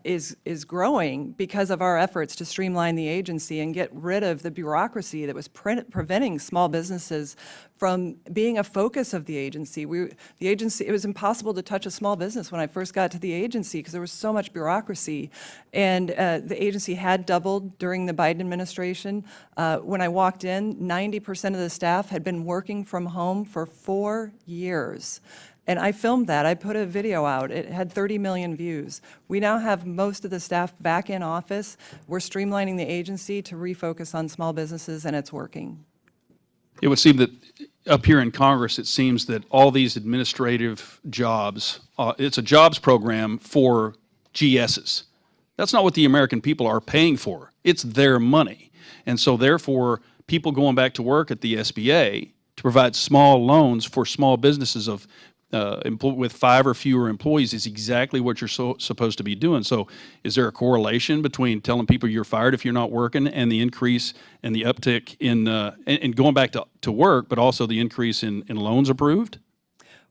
is growing because of our efforts to streamline the agency and get rid of the bureaucracy that was preventing small businesses from being a focus of the agency. It was impossible to touch a small business when I first got to the agency because there was so much bureaucracy. And the agency had doubled during the Biden administration. When I walked in, 90% of the staff had been working from home for 4 years. And I filmed that. I put a video out. It had 30 million views. We now have most of the staff back in office. We're streamlining the agency to refocus on small businesses, and it's working. It would seem that up here in Congress, it seems that all these administrative jobs, it's a jobs program for GSs. That's not what the American people are paying for. It's their money. And so therefore, people going back to work at the SBA to provide small loans for small businesses of with 5 or fewer employees is exactly what you're supposed to be doing. So is there a correlation between telling people you're fired if you're not working and the increase and the uptick in going back to work, but also the increase in loans approved?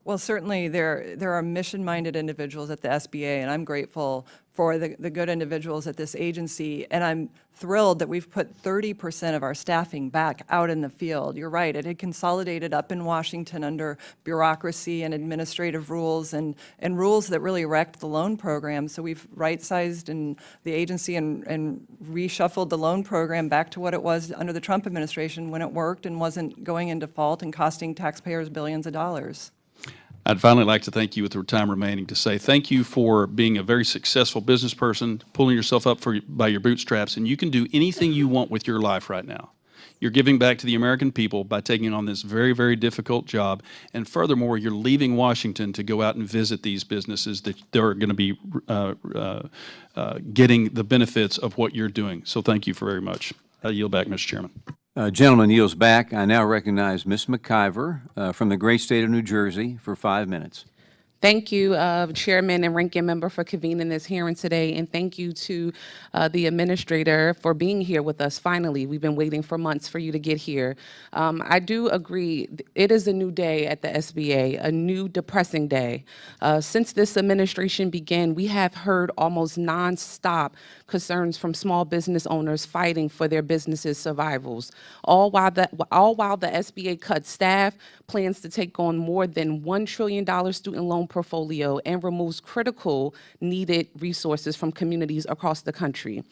Well, certainly there are mission-minded individuals at the SBA, and I'm grateful for the good individuals at this agency, and I'm thrilled that we've put 30% of our staffing back out in the field. You're right, it had consolidated up in Washington under bureaucracy and administrative rules and rules that really wrecked the loan program. So we've right-sized the agency and reshuffled the loan program back to what it was under the Trump administration when it worked and wasn't going in default and costing taxpayers billions of dollars. I'd finally like to thank you with the time remaining to say thank you for being a very successful business person, pulling yourself up by your bootstraps, and you can do anything you want with your life right now. You're giving back to the American people by taking on this very, very difficult job, and furthermore, you're leaving Washington to go out and visit these businesses that they're going to be getting the benefits of what you're doing. So thank you very much. I yield back, Mr. Chairman. Gentleman yields back. I now recognize Ms. McIver from the great state of New Jersey for 5 minutes. Thank you, Chairman and Ranking Member, for convening this hearing today, and thank you to the Administrator for being here with us finally. We've been waiting for months for you to get here. I do agree, it is a new day at the SBA, a new depressing day. Since this administration began, we have heard almost nonstop concerns from small business owners fighting for their businesses' survivals, all while the SBA cuts staff, plans to take on more than $1 trillion student loan portfolio, and removes critical needed resources from communities across the country.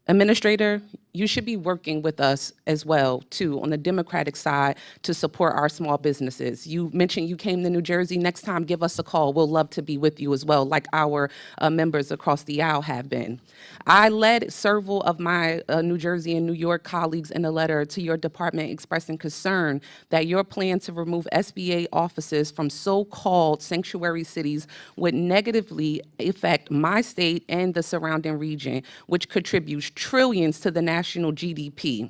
Administrator, you should be working with us as well, too, on the Democratic side to support our small businesses. You mentioned you came to New Jersey. Next time, give us a call. We'll love to be with you as well, like our members across the aisle have been. I led several of my New Jersey and New York colleagues in a letter to your department expressing concern that your plan to remove SBA offices from so-called sanctuary cities would negatively affect my state and the surrounding region, which contributes trillions to the national GDP.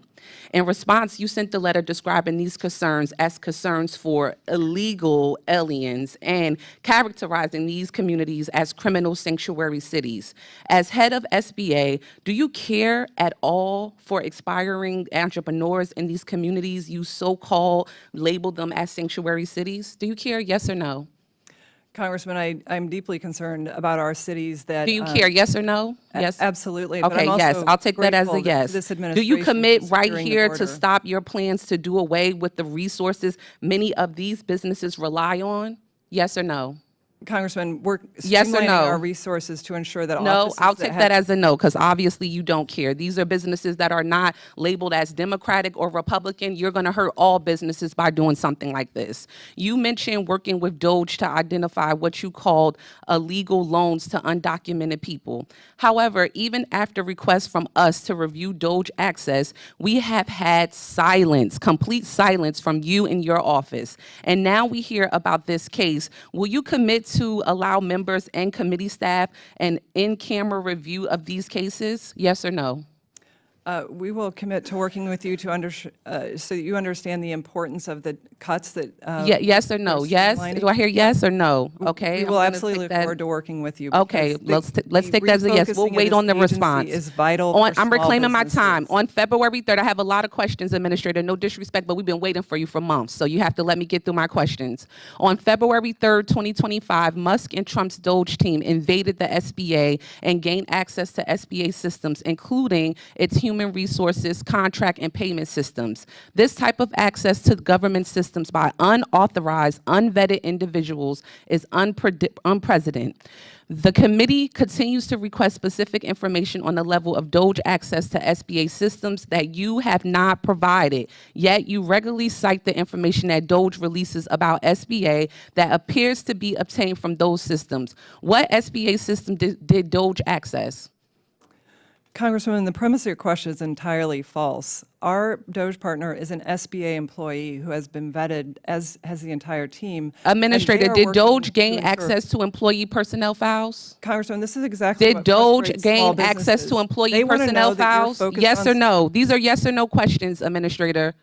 In response, you sent the letter describing these concerns as concerns for illegal aliens and characterizing these communities as criminal sanctuary cities. As head of SBA, do you care at all for expiring entrepreneurs in these communities you so-called label them as sanctuary cities? Do you care, yes or no? Congressman, I'm deeply concerned about our cities that. Do you care, yes or no? Yes. Absolutely. But Okay, I'm yes, also I'll take that as a grateful yes. this Do you administration commit is right securing the here to border. stop your plans to do away with the resources many of these businesses rely on? Yes or no? Congressman, we're Yes or streamlining no? our resources to ensure that No, offices I'll take have- that as a no, because obviously you don't care. These are businesses that are not labeled as Democratic or Republican. You're going to hurt all businesses by doing something like this. You mentioned working with DOGE to identify what you called illegal loans to undocumented people. However, even after requests from us to review DOGE access, we have had silence, complete silence from you and your office. And now we hear about this case. Will you commit to allow members and committee staff an in-camera review of these cases? Yes or no? We will commit to working with you to so that you understand the importance of the cuts that. Yes or no? we're Yes? streamlining. Do I hear yes or no? Okay. We I'm will gonna absolutely take look that- forward to working with you. Okay, because let's take that as a yes. We'll refocusing of wait this on the agency response. Is vital I'm for small reclaiming my businesses. time. On February 3rd, I have a lot of questions, Administrator. No disrespect, but we've been waiting for you for months, so you have to let me get through my questions. On February 3rd, 2025, Musk and Trump's DOGE team invaded the SBA and gained access to SBA systems, including its human resources, contract, and payment systems. This type of access to government systems by unauthorized, unvetted individuals is unprecedented. The committee continues to request specific information on the level of DOGE access to SBA systems that you have not provided, yet you regularly cite the information that DOGE releases about SBA that appears to be obtained from those systems. What SBA system did DOGE access? Congresswoman, the premise of your question is entirely false. Our DOGE partner is an SBA employee who has been vetted, as has the entire team. and Administrator, they are did working DOGE to gain ensure- access to employee personnel files? Congresswoman, this is exactly Did what DOGE frustrates small gain access businesses. to employee They wanna personnel know that you're files? focused Yes on or no? These are yes or no questions, Administrator.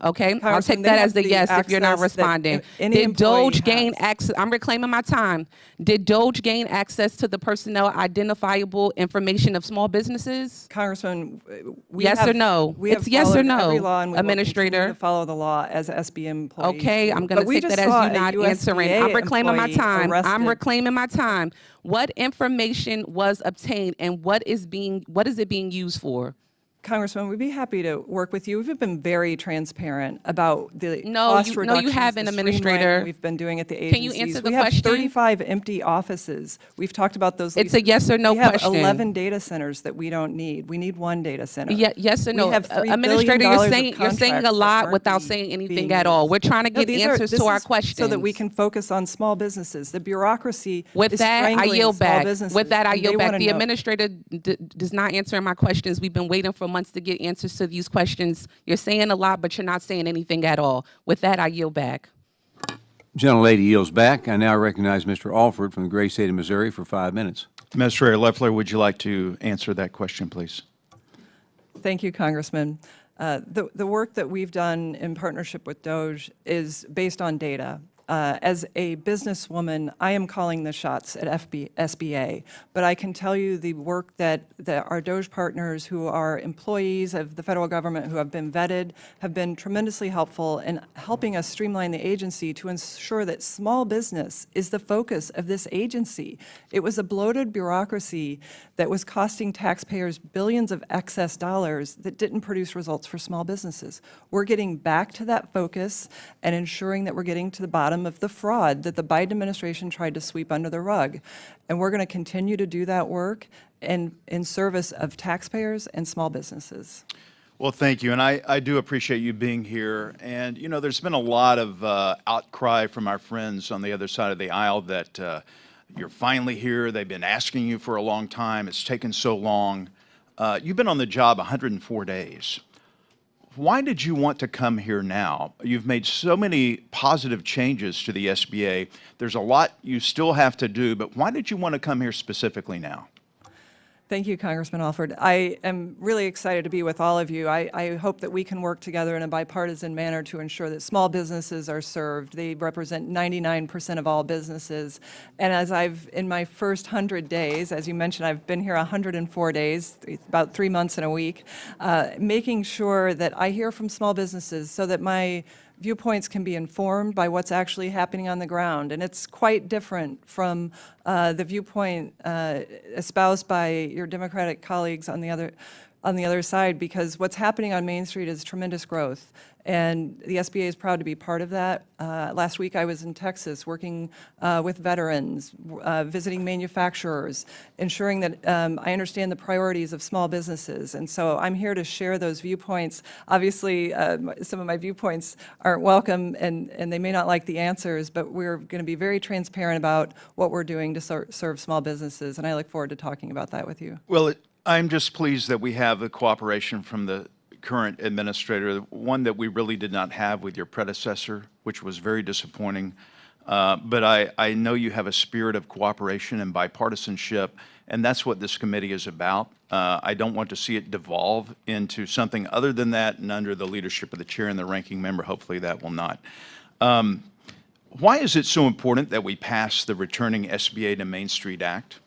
Okay, I'll Congressman, take they that have as the the yes if you're not access that responding. any Did DOGE employee gain has. access? I'm reclaiming my time. Did DOGE gain access to the personnel identifiable information of small businesses? Congressman, we Yes have, or no? We have It's yes or followed no, every law, and we will Administrator. continue to follow the law as SBA employees. Okay, do. I'm going But to we take just that as saw you a not answering. USDA I'm reclaiming my employee time. I'm arrested. reclaiming my time. What information was obtained and what is it being used for? Congressman, we'd be happy to work with you. We've been very transparent about the No, cost you reductions, haven't, the Administrator. streamlining we've been doing at the Can you agencies. answer the we have question? 35 empty offices. We've talked about those. It's a leases. yes or no We have question. 11 data centers that we don't need. We need one data center. Yes or no? We have $3 Administrator, billion you're of saying a contracts that lot aren't without being- saying anything being at all. used. We're trying to No, get these answers this to our is questions. so that we can focus on small businesses. The bureaucracy With is that, I strangling yield small back. businesses, With that, I and yield they back. wanna The know. administrator does not answer my questions. We've been waiting for months to get answers to these questions. You're saying a lot, but you're not saying anything at all. With that, I yield back. Gentlelady yields back. I now recognize Mr. Alford from the great state of Missouri for 5 minutes. Administrator Loeffler, would you like to answer that question, please? Thank you, Congressman. The work that we've done in partnership with DOGE is based on data. As a businesswoman, I am calling the shots at SBA, but I can tell you the work that our DOJ partners, who are employees of the federal government who have been vetted, have been tremendously helpful in helping us streamline the agency to ensure that small business is the focus of this agency. It was a bloated bureaucracy that was costing taxpayers billions of excess dollars that didn't produce results for small businesses. We're getting back to that focus and ensuring that we're getting to the bottom of the fraud that the Biden administration tried to sweep under the rug. And we're going to continue to do that work in service of taxpayers and small businesses. Well, thank you, and I do appreciate you being here. And, you know, there's been a lot of outcry from our friends on the other side of the aisle that you're finally here. They've been asking you for a long time. It's taken so long. You've been on the job 104 days. Why did you want to come here now? You've made so many positive changes to the SBA. There's a lot you still have to do, but why did you want to come here specifically now? Thank you, Congressman Alford. I am really excited to be with all of you. I hope that we can work together in a bipartisan manner to ensure that small businesses are served. They represent 99% of all businesses. And as in my first 100 days, as you mentioned, I've been here 104 days, about 3 months and a week, making sure that I hear from small businesses so that my viewpoints can be informed by what's actually happening on the ground. And it's quite different from the viewpoint espoused by your Democratic colleagues on the other side, because what's happening on Main Street is tremendous growth. And the SBA is proud to be part of that. Last week I was in Texas working with veterans, visiting manufacturers, ensuring that I understand the priorities of small businesses. And so I'm here to share those viewpoints. Obviously, some of my viewpoints aren't welcome and they may not like the answers, but we're going to be very transparent about what we're doing to serve small businesses. And I look forward to talking about that with you. Well, I'm just pleased that we have the cooperation from the current administrator, one that we really did not have with your predecessor, which was very disappointing. But I know you have a spirit of cooperation and bipartisanship, and that's what this committee is about. I don't want to see it devolve into something other than that, and under the leadership of the chair and the ranking member, hopefully that will not. Why is it so important that we pass the Returning SBA to Main Street Act?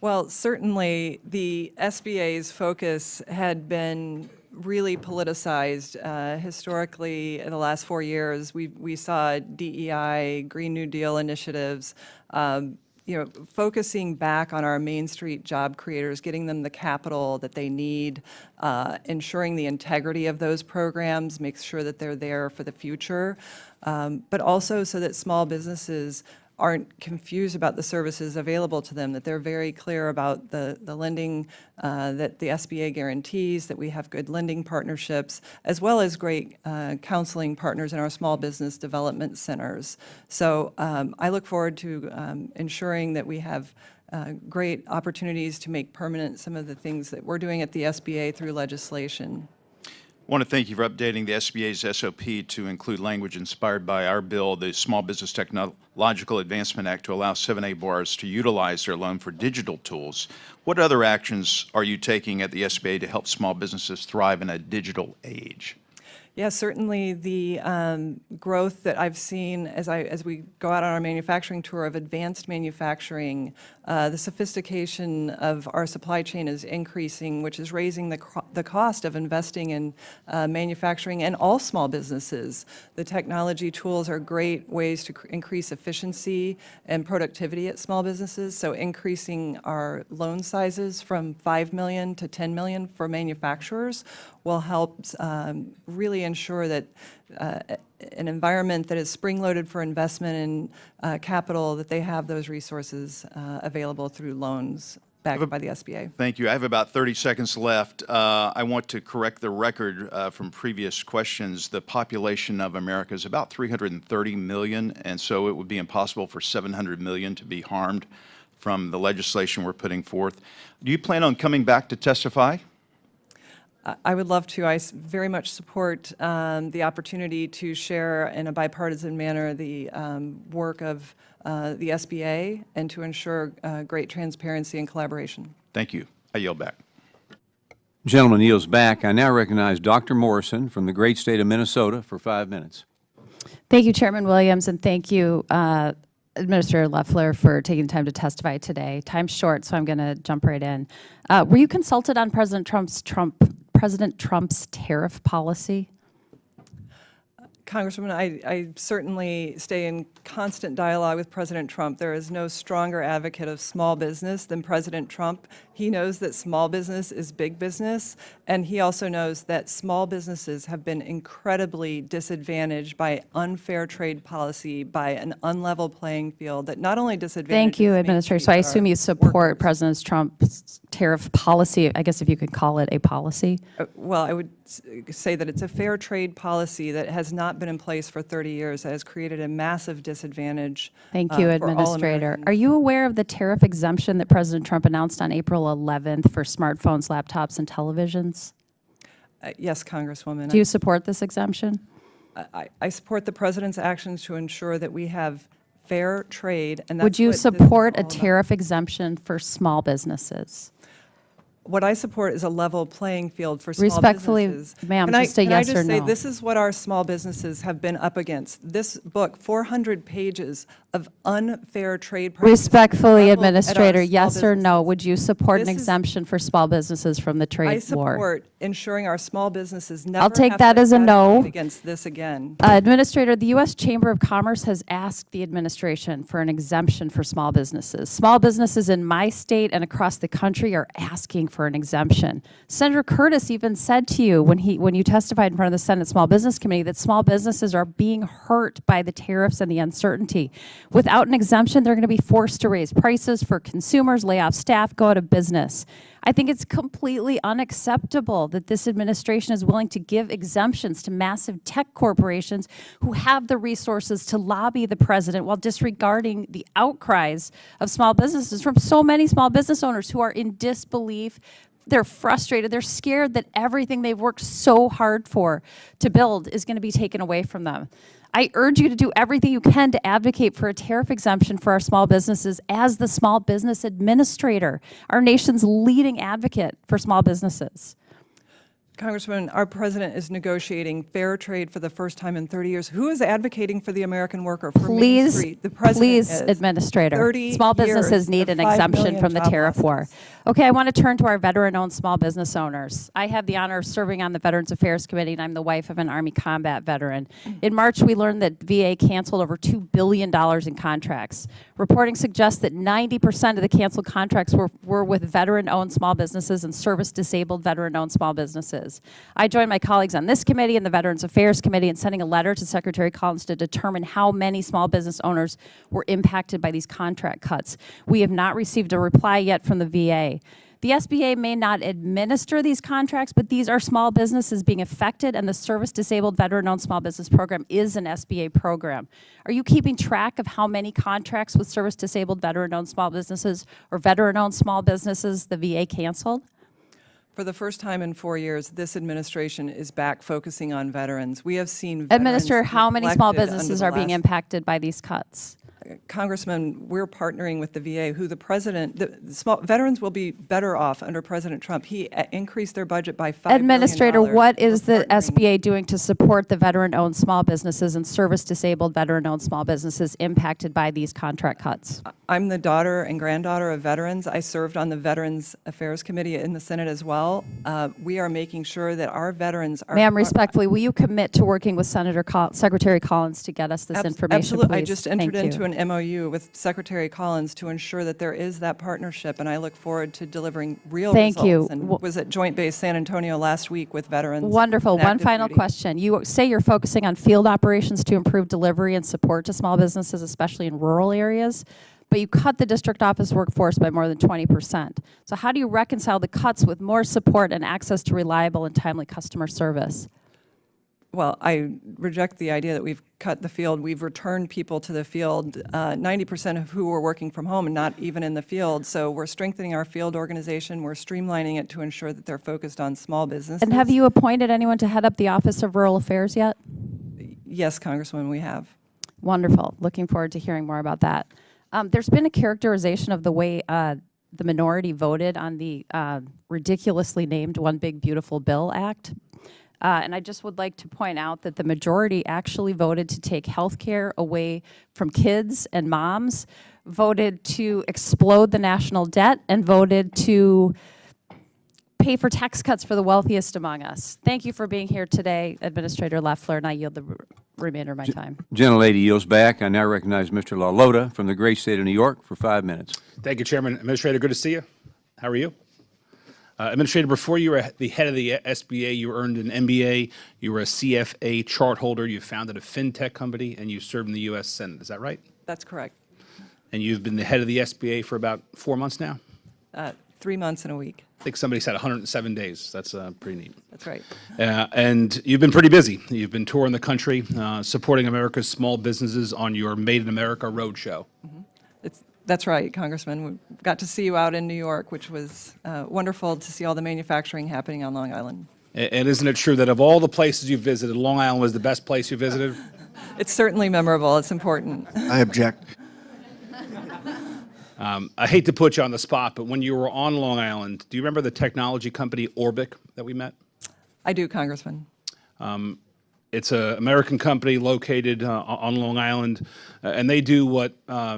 Well, certainly the SBA's focus had been really politicized. Historically, in the last 4 years, we saw DEI, Green New Deal initiatives, focusing back on our Main Street job creators, getting them the capital that they need, ensuring the integrity of those programs, make sure that they're there for the future, but also so that small businesses aren't confused about the services available to them, that they're very clear about the lending that the SBA guarantees, that we have good lending partnerships, as well as great counseling partners in our small business development centers. So I look forward to ensuring that we have great opportunities to make permanent some of the things that we're doing at the SBA through legislation. I want to thank you for updating the SBA's SOP to include language inspired by our bill, the Small Business Technological Advancement Act, to allow 7A borrowers to utilize their loan for digital tools. What other actions are you taking at the SBA to help small businesses thrive in a digital age? Yeah, certainly the growth that I've seen as we go out on our manufacturing tour of advanced manufacturing, the sophistication of our supply chain is increasing, which is raising the cost of investing in manufacturing and all small businesses. The technology tools are great ways to increase efficiency and productivity at small businesses, so increasing our loan sizes from $5 million to $10 million for manufacturers will help really ensure that an environment that is spring-loaded for investment in capital, that they have those resources available through loans backed by the SBA. Thank you. I have about 30 seconds left. I want to correct the record from previous questions. The population of America is about 330 million, and so it would be impossible for 700 million to be harmed from the legislation we're putting forth. Do you plan on coming back to testify? I would love to. I very much support the opportunity to share in a bipartisan manner the work of the SBA and to ensure great transparency and collaboration. Thank you. I yield back. Gentleman yields back. I now recognize Dr. Morrison from the great state of Minnesota for 5 minutes. Thank you, Chairman Williams, and thank you, Administrator Loeffler, for taking time to testify today. Time's short, so I'm going to jump right in. Were you consulted on President Trump's tariff policy? Congresswoman, I certainly stay in constant dialogue with President Trump. There is no stronger advocate of small business than President Trump. He knows that small business is big business, and he also knows that small businesses have been incredibly disadvantaged by unfair trade policy, by an unlevel playing field that not only disadvantages Thank you, Main Administrator. Street, So I but assume our you support workers. President Trump's tariff policy, I guess if you could call it a policy? Well, I would say that it's a fair trade policy that has not been in place for 30 years, that has created a massive disadvantage. Thank you, for all Administrator. Americans. Are you aware of the tariff exemption that President Trump announced on April 11th for smartphones, laptops, and televisions? Yes, Congresswoman. Do you support this exemption? I support the president's actions to ensure that we have fair trade, and that's Would you what this is support a all about. tariff exemption for small businesses? What I support is a level playing field for small Respectfully, businesses. ma'am, Can I- just a can I yes or say, no. this is what our small businesses have been up against. This book, 400 pages of unfair trade practices. Respectfully, leveled at our Administrator, small yes or no? businesses. Would you support an This is- exemption for small businesses from the I trade war? support ensuring our small businesses never take have that to as a no. advocate against this again. Administrator, the U.S. Chamber of Commerce has asked the administration for an exemption for small businesses. Small businesses in my state and across the country are asking for an exemption. Senator Curtis even said to you when you testified in front of the Senate Small Business Committee that small businesses are being hurt by the tariffs and the uncertainty. Without an exemption, they're going to be forced to raise prices for consumers, lay off staff, go out of business. I think it's completely unacceptable that this administration is willing to give exemptions to massive tech corporations who have the resources to lobby the president while disregarding the outcries of small businesses from so many small business owners who are in disbelief. They're frustrated. They're scared that everything they've worked so hard for to build is going to be taken away from them. I urge you to do everything you can to advocate for a tariff exemption for our small businesses as the Small Business Administrator, our nation's leading advocate for small businesses. Congressman, our president is negotiating fair trade for the first time in 30 years. Who is advocating for the American worker? For Main Please, Street? The president please, is. Administrator. 30 Small businesses years need of an 5 exemption million from the job tariff war. losses. Okay, I want to turn to our veteran-owned small business owners. I have the honor of serving on the Veterans Affairs Committee, and I'm the wife of an Army combat veteran. In March, we learned that VA canceled over $2 billion in contracts. Reporting suggests that 90% of the canceled contracts were with veteran-owned small businesses and service-disabled veteran-owned small businesses. I joined my colleagues on this committee and the Veterans Affairs Committee in sending a letter to Secretary Collins to determine how many small business owners were impacted by these contract cuts. We have not received a reply yet from the VA. The SBA may not administer these contracts, but these are small businesses being affected, and the Service Disabled Veteran-Owned Small Business Program is an SBA program. Are you keeping track of how many contracts with Service Disabled Veteran-Owned Small Businesses or veteran-owned small businesses the VA canceled? For the first time in 4 years, this administration is back focusing on veterans. We have seen veterans Administrator, how many small neglected under businesses the are being last- impacted by these cuts? Congressman, we're partnering with the VA, who the president, the small veterans will be better off under President Trump. He increased their budget by $5 billion. Administrator, what is We're the partnering. SBA doing to support the veteran-owned small businesses and service-disabled veteran-owned small businesses impacted by these contract cuts? I'm the daughter and granddaughter of veterans. I served on the Veterans Affairs Committee in the Senate as well. We are making sure that our veterans are. Ma'am, respectfully, will you commit to working with Secretary Collins to get us this information, Absolutely. please? I just Thank entered you. into an MOU with Secretary Collins to ensure that there is that partnership, and I look forward to delivering real Thank results. you. And was at Joint Base San Antonio last week with veterans. Wonderful. and One active final duty. question. You say you're focusing on field operations to improve delivery and support to small businesses, especially in rural areas, but you cut the district office workforce by more than 20%. So how do you reconcile the cuts with more support and access to reliable and timely customer service? Well, I reject the idea that we've cut the field. We've returned people to the field, 90% of who were working from home and not even in the field. So we're strengthening our field organization. We're streamlining it to ensure that they're focused on small businesses. And have you appointed anyone to head up the Office of Rural Affairs yet? Yes, Congresswoman, we have. Wonderful. Looking forward to hearing more about that. There's been a characterization of the way the minority voted on the ridiculously named One Big Beautiful Bill Act. And I just would like to point out that the majority actually voted to take health care away from kids and moms, voted to explode the national debt, and voted to pay for tax cuts for the wealthiest among us. Thank you for being here today, Administrator Loeffler, and I yield the remainder of my time. Gentlelady yields back. I now recognize Mr. LaLota from the great state of New York for 5 minutes. Thank you, Chairman. Administrator, good to see you. How are you? Administrator, before you were the head of the SBA, you earned an MBA, you were a CFA chart holder, you founded a fintech company, and you served in the U.S. Senate. Is that right? That's correct. And you've been the head of the SBA for about 4 months now? 3 months and a week. I think somebody said 107 days. That's pretty neat. That's right. And you've been pretty busy. You've been touring the country, supporting America's small businesses on your Made in America roadshow. That's right, Congressman. We got to see you out in New York, which was wonderful to see all the manufacturing happening on Long Island. And isn't it true that of all the places you visited, Long Island was the best place you visited? It's certainly memorable. It's important. I object. I hate to put you on the spot, but when you were on Long Island, do you remember the technology company Orbic that we met? I do, Congressman. It's an American company located on Long Island, and they do what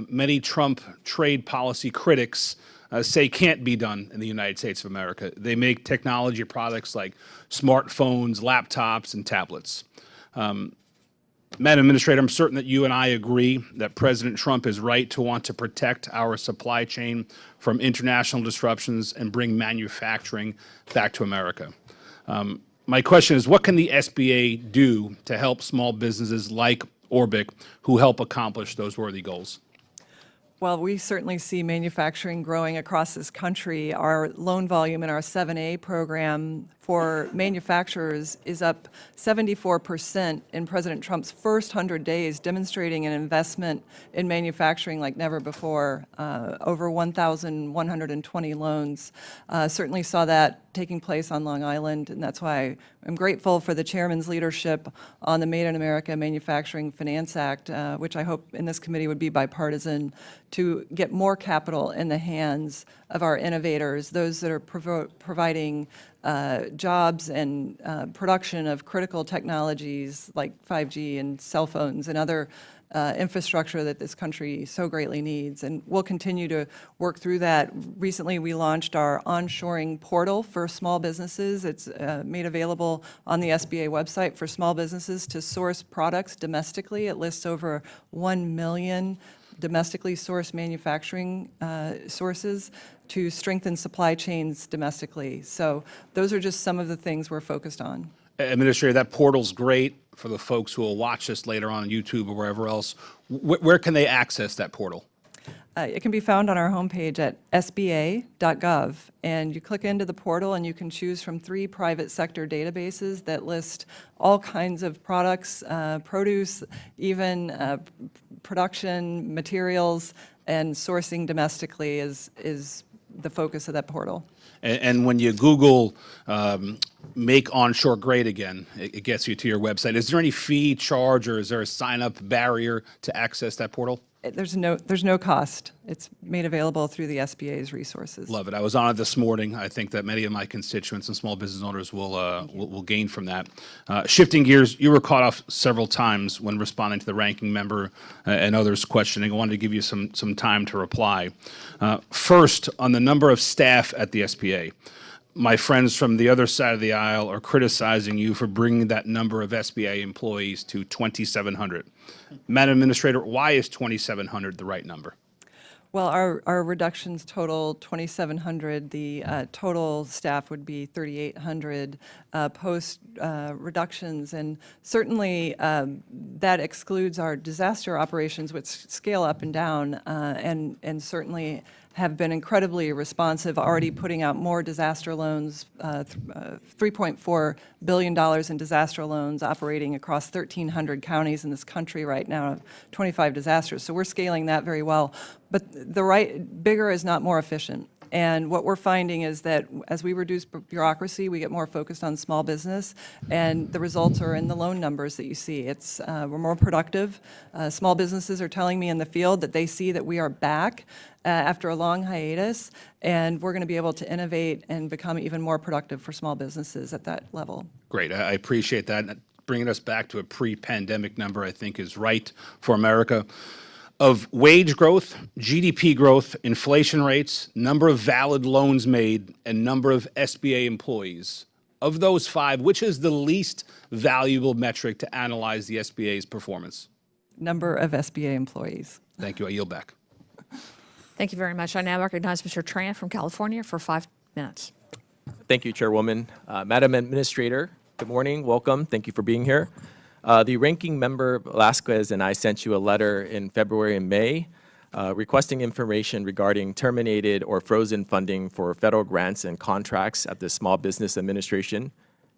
many Trump trade policy critics say can't be done in the United States of America. They make technology products like smartphones, laptops, and tablets. Madam Administrator, I'm certain that you and I agree that President Trump is right to want to protect our supply chain from international disruptions and bring manufacturing back to America. My question is, what can the SBA do to help small businesses like Orbic who help accomplish those worthy goals? Well, we certainly see manufacturing growing across this country. Our loan volume in our 7A program for manufacturers is up 74% in President Trump's first 100 days, demonstrating an investment in manufacturing like never before. Over 1,120 loans. Certainly saw that taking place on Long Island, and that's why I'm grateful for the chairman's leadership on the Made in America Manufacturing Finance Act, which I hope in this committee would be bipartisan, to get more capital in the hands of our innovators, those that are providing jobs and production of critical technologies like 5G and cell phones and other infrastructure that this country so greatly needs. And we'll continue to work through that. Recently, we launched our onshoring portal for small businesses. It's made available on the SBA website for small businesses to source products domestically. It lists over 1 million domestically sourced manufacturing sources to strengthen supply chains domestically. So those are just some of the things we're focused on. Administrator, that portal's great for the folks who will watch this later on YouTube or wherever else. Where can they access that portal? It can be found on our homepage at sba.gov, and you click into the portal and you can choose from 3 private sector databases that list all kinds of products, produce, even production materials, and sourcing domestically is the focus of that portal. And when you Google make onshore great again, it gets you to your website. Is there any fee charge or is there a sign-up barrier to access that portal? There's no cost. It's made available through the SBA's resources. Love it. I was on it this morning. I think that many of my constituents and small business owners will gain from that. Shifting gears, you were caught off several times when responding to the ranking member and others' questioning. I wanted to give you some time to reply. First, on the number of staff at the SBA. My friends from the other side of the aisle are criticizing you for bringing that number of SBA employees to 2,700. Madam Administrator, why is 2,700 the right number? Well, our reductions total 2,700. The total staff would be 3,800 post reductions, and certainly that excludes our disaster operations, which scale up and down, and certainly have been incredibly responsive, already putting out more disaster loans, $3.4 billion in disaster loans operating across 1,300 counties in this country right now, 25 disasters. So we're scaling that very well. But bigger is not more efficient. And what we're finding is that as we reduce bureaucracy, we get more focused on small business, and the results are in the loan numbers that you see. We're more productive. Small businesses are telling me in the field that they see that we are back after a long hiatus, and we're going to be able to innovate and become even more productive for small businesses at that level. Great. I appreciate that. Bringing us back to a pre-pandemic number, I think, is right for America. Of wage growth, GDP growth, inflation rates, number of valid loans made, and number of SBA employees. Of those five, which is the least valuable metric to analyze the SBA's performance? Number of SBA employees. Thank you. I yield back. Thank you very much. I now recognize Mr. Tran from California for 5 minutes. Thank you, Chairwoman. Madam Administrator, good morning. Welcome. Thank you for being here. The ranking member Velasquez and I sent you a letter in February and May requesting information regarding terminated or frozen funding for federal grants and contracts at the Small Business Administration.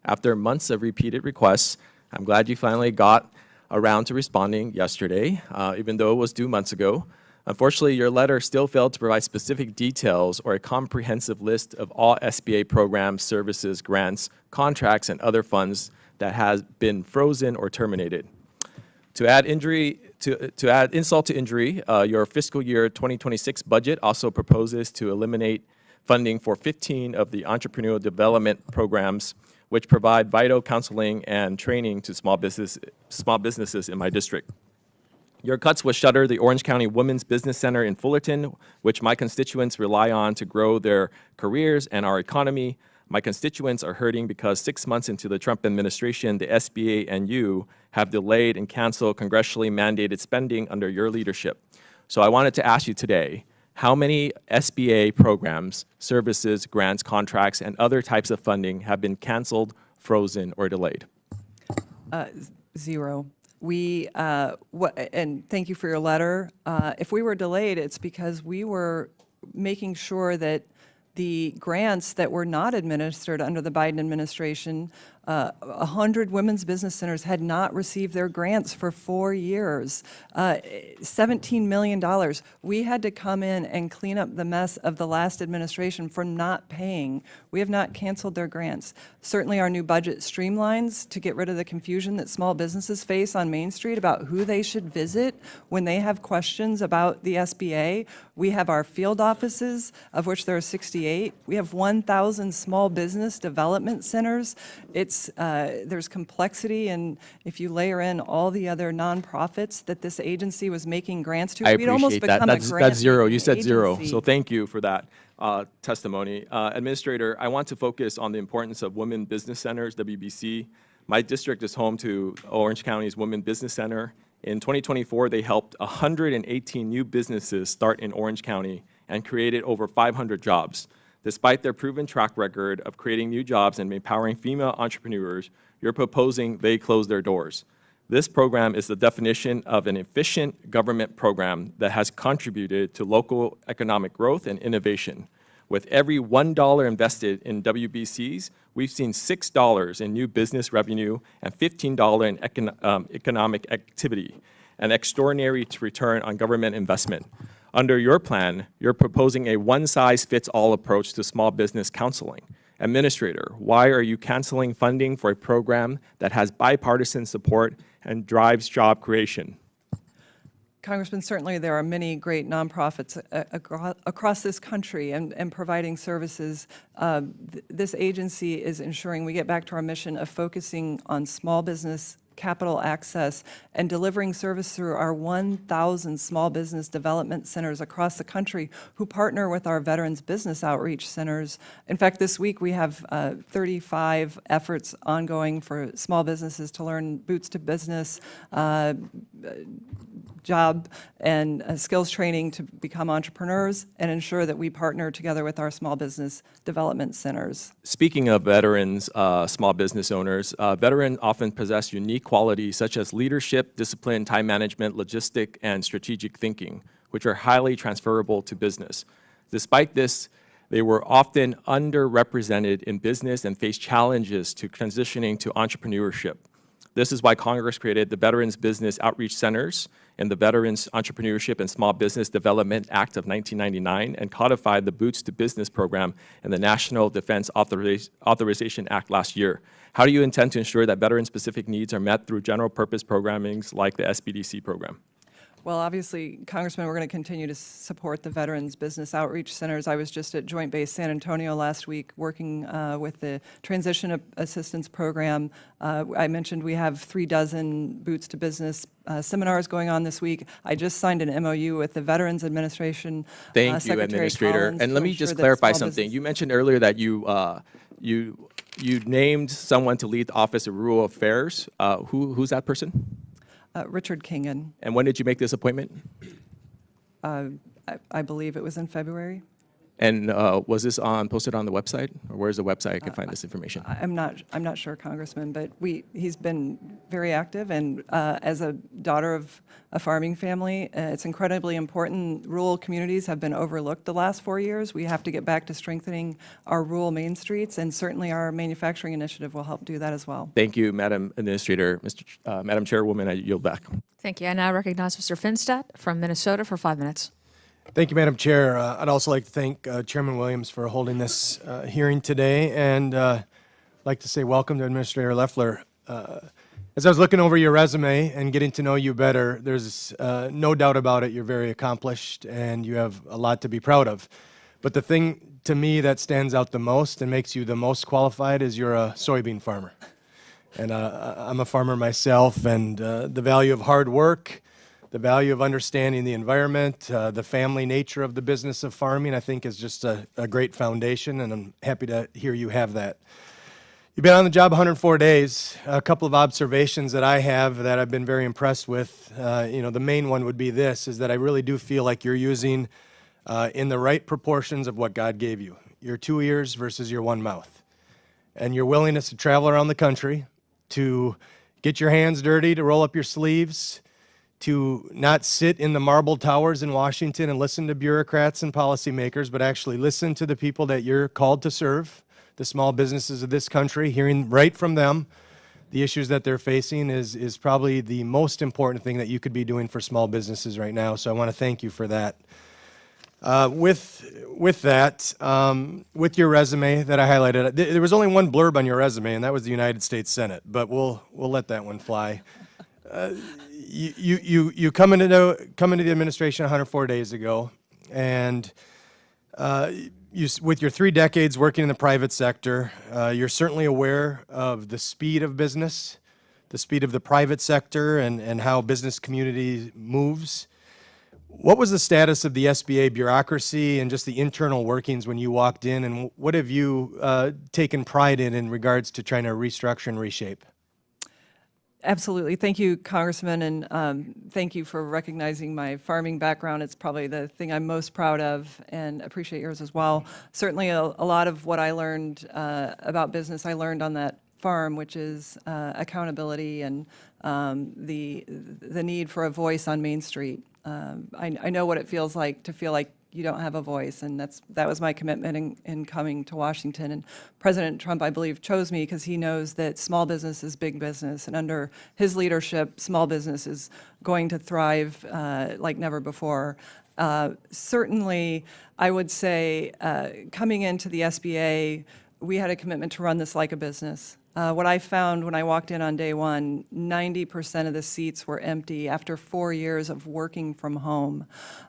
After months of repeated requests, I'm glad you finally got around to responding yesterday, even though it was due months ago. Unfortunately, your letter still failed to provide specific details or a comprehensive list of all SBA programs, services, grants, contracts, and other funds that has been frozen or terminated. To add insult to injury, your fiscal year 2026 budget also proposes to eliminate funding for 15 of the entrepreneurial development programs, which provide vital counseling and training to small businesses in my district. Your cuts will shutter the Orange County Women's Business Center in Fullerton, which my constituents rely on to grow their careers and our economy. My constituents are hurting because 6 months into the Trump administration, the SBA and you have delayed and canceled congressionally mandated spending under your leadership. So I wanted to ask you today, how many SBA programs, services, grants, contracts, and other types of funding have been canceled, frozen, or delayed? Zero. And thank you for your letter. If we were delayed, it's because we were making sure that the grants that were not administered under the Biden administration, 100 women's business centers had not received their grants for 4 years. $17 million. We had to come in and clean up the mess of the last administration for not paying. We have not canceled their grants. Certainly our new budget streamlines to get rid of the confusion that small businesses face on Main Street about who they should visit when they have questions about the SBA. We have our field offices, of which there are 68. We have 1,000 small business development centers. There's complexity, and if you layer in all the other nonprofits that this agency was making grants to, I we'd almost appreciate that. become a grant That's zero. You said zero. agency. So thank you for that testimony. Administrator, I want to focus on the importance of women business centers, WBC. My district is home to Orange County's Women Business Center. In 2024, they helped 118 new businesses start in Orange County and created over 500 jobs. Despite their proven track record of creating new jobs and empowering female entrepreneurs, you're proposing they close their doors. This program is the definition of an efficient government program that has contributed to local economic growth and innovation. With every $1 invested in WBCs, we've seen $6 in new business revenue and $15 in economic activity, an extraordinary return on government investment. Under your plan, you're proposing a one-size-fits-all approach to small business counseling. Administrator, why are you canceling funding for a program that has bipartisan support and drives job creation? Congressman, certainly there are many great nonprofits across this country and providing services. This agency is ensuring we get back to our mission of focusing on small business capital access and delivering service through our 1,000 small business development centers across the country who partner with our Veterans Business Outreach Centers. In fact, this week we have 35 efforts ongoing for small businesses to learn boots to business, job and skills training to become entrepreneurs and ensure that we partner together with our small business development centers. Speaking of veterans, small business owners, veterans often possess unique qualities such as leadership, discipline, time management, logistic, and strategic thinking, which are highly transferable to business. Despite this, they were often underrepresented in business and faced challenges to transitioning to entrepreneurship. This is why Congress created the Veterans Business Outreach Centers and the Veterans Entrepreneurship and Small Business Development Act of 1999 and codified the Boots to Business program and the National Defense Authorization Act last year. How do you intend to ensure that veteran-specific needs are met through general-purpose programmings like the SBDC program? Well, obviously, Congressman, we're going to continue to support the Veterans Business Outreach Centers. I was just at Joint Base San Antonio last week working with the Transition Assistance Program. I mentioned we have 36 Boots to Business seminars going on this week. I just signed an MOU with the Veterans Administration Thank you, Secretary Administrator. Collins And let to me ensure just that clarify small something. business- You mentioned earlier that you named someone to lead the Office of Rural Affairs. Who's that person? Richard Kingen. And when did you make this appointment? I believe it was in February. And was this posted on the website, or where's the website I can find this information? I'm not sure, Congressman, but he's been very active, and as a daughter of a farming family, it's incredibly important. Rural communities have been overlooked the last 4 years. We have to get back to strengthening our rural main streets, and certainly our manufacturing initiative will help do that as well. Thank you, Madam Administrator. Madam Chairwoman, I yield back. Thank you. I now recognize Mr. Finstadt from Minnesota for 5 minutes. Thank you, Madam Chair. I'd also like to thank Chairman Williams for holding this hearing today, and like to say welcome to Administrator Loeffler. As I was looking over your resume and getting to know you better, there's no doubt about it, you're very accomplished and you have a lot to be proud of. But the thing to me that stands out the most and makes you the most qualified is you're a soybean farmer. And I'm a farmer myself, and the value of hard work, the value of understanding the environment, the family nature of the business of farming, I think is just a great foundation, and I'm happy to hear you have that. You've been on the job 104 days. A couple of observations that I have that I've been very impressed with, the main one would be this, is that I really do feel like you're using in the right proportions of what God gave you, your 2 ears versus your 1 mouth, and your willingness to travel around the country, to get your hands dirty, to roll up your sleeves, to not sit in the marble towers in Washington and listen to bureaucrats and policymakers, but actually listen to the people that you're called to serve, the small businesses of this country, hearing right from them the issues that they're facing is probably the most important thing that you could be doing for small businesses right now. So I want to thank you for that. With that, with your resume that I highlighted, there was only one blurb on your resume, and that was the United States Senate, but we'll let that one fly. You come into the administration 104 days ago, and with your 3 decades working in the private sector, you're certainly aware of the speed of business, the speed of the private sector, and how business community moves. What was the status of the SBA bureaucracy and just the internal workings when you walked in, and what have you taken pride in regards to trying to restructure and reshape? Absolutely. Thank you, Congressman, and thank you for recognizing my farming background. It's probably the thing I'm most proud of, and appreciate yours as well. Certainly a lot of what I learned about business, I learned on that farm, which is accountability and the need for a voice on Main Street. I know what it feels like to feel like you don't have a voice, and that was my commitment in coming to Washington. And President Trump, I believe, chose me because he knows that small business is big business, and under his leadership, small business is going to thrive like never before. Certainly, I would say coming into the SBA, we had a commitment to run this like a business. What I found when I walked in on day one, 90% of the seats were empty after 4 years of working from home.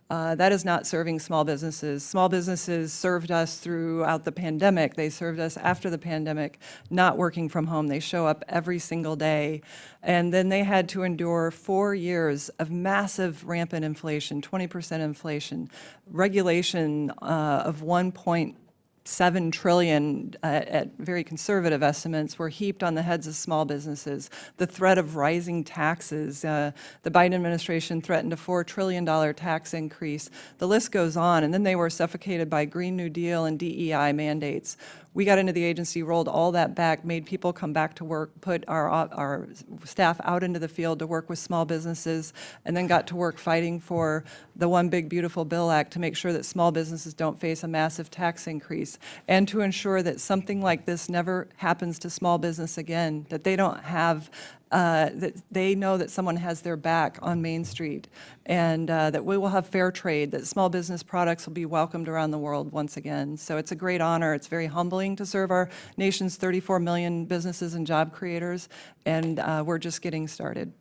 That is not serving small businesses. Small businesses served us throughout the pandemic. They served us after the pandemic, not working from home. They show up every single day. And then they had to endure 4 years of massive rampant inflation, 20% inflation, regulation of 1.7 trillion at very conservative estimates were heaped on the heads of small businesses. The threat of rising taxes, the Biden administration threatened a $4 trillion tax increase. The list goes on, and then they were suffocated by Green New Deal and DEI mandates. We got into the agency, rolled all that back, made people come back to work, put our staff out into the field to work with small businesses, and then got to work fighting for the One Big Beautiful Bill Act to make sure that small businesses don't face a massive tax increase. and to ensure that something like this never happens to small business again, that they don't have, that they know that someone has their back on Main Street, and that we will have fair trade, that small business products will be welcomed around the world once again. So it's a great honor. It's very humbling to serve our nation's 34 million businesses and job creators, and we're just getting started.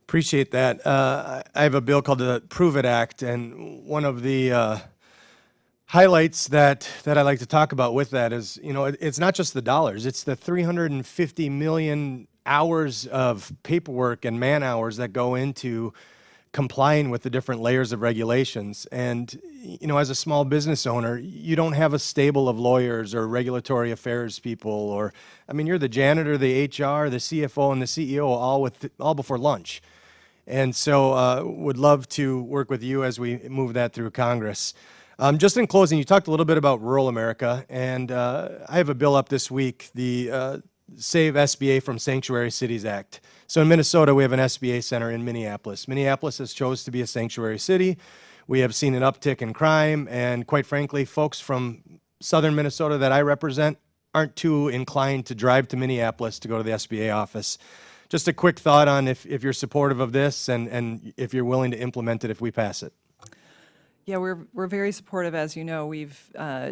Appreciate that. I have a bill called the Prove It Act, and one of the highlights that I like to talk about with that is, it's not just the dollars, it's the 350 million hours of paperwork and man hours that go into complying with the different layers of regulations. And, as a small business owner, you don't have a stable of lawyers or regulatory affairs people, or, you're the janitor, the HR, the CFO, and the CEO all before lunch. And so would love to work with you as we move that through Congress. Just in closing, you talked a little bit about rural America, and I have a bill up this week, the Save SBA from Sanctuary Cities Act. So in Minnesota, we have an SBA center in Minneapolis. Minneapolis has chose to be a sanctuary city. We have seen an uptick in crime, and quite frankly, folks from southern Minnesota that I represent aren't too inclined to drive to Minneapolis to go to the SBA office. Just a quick thought on if you're supportive of this and if you're willing to implement it if we pass it. Yeah, we're very supportive. As you know, we've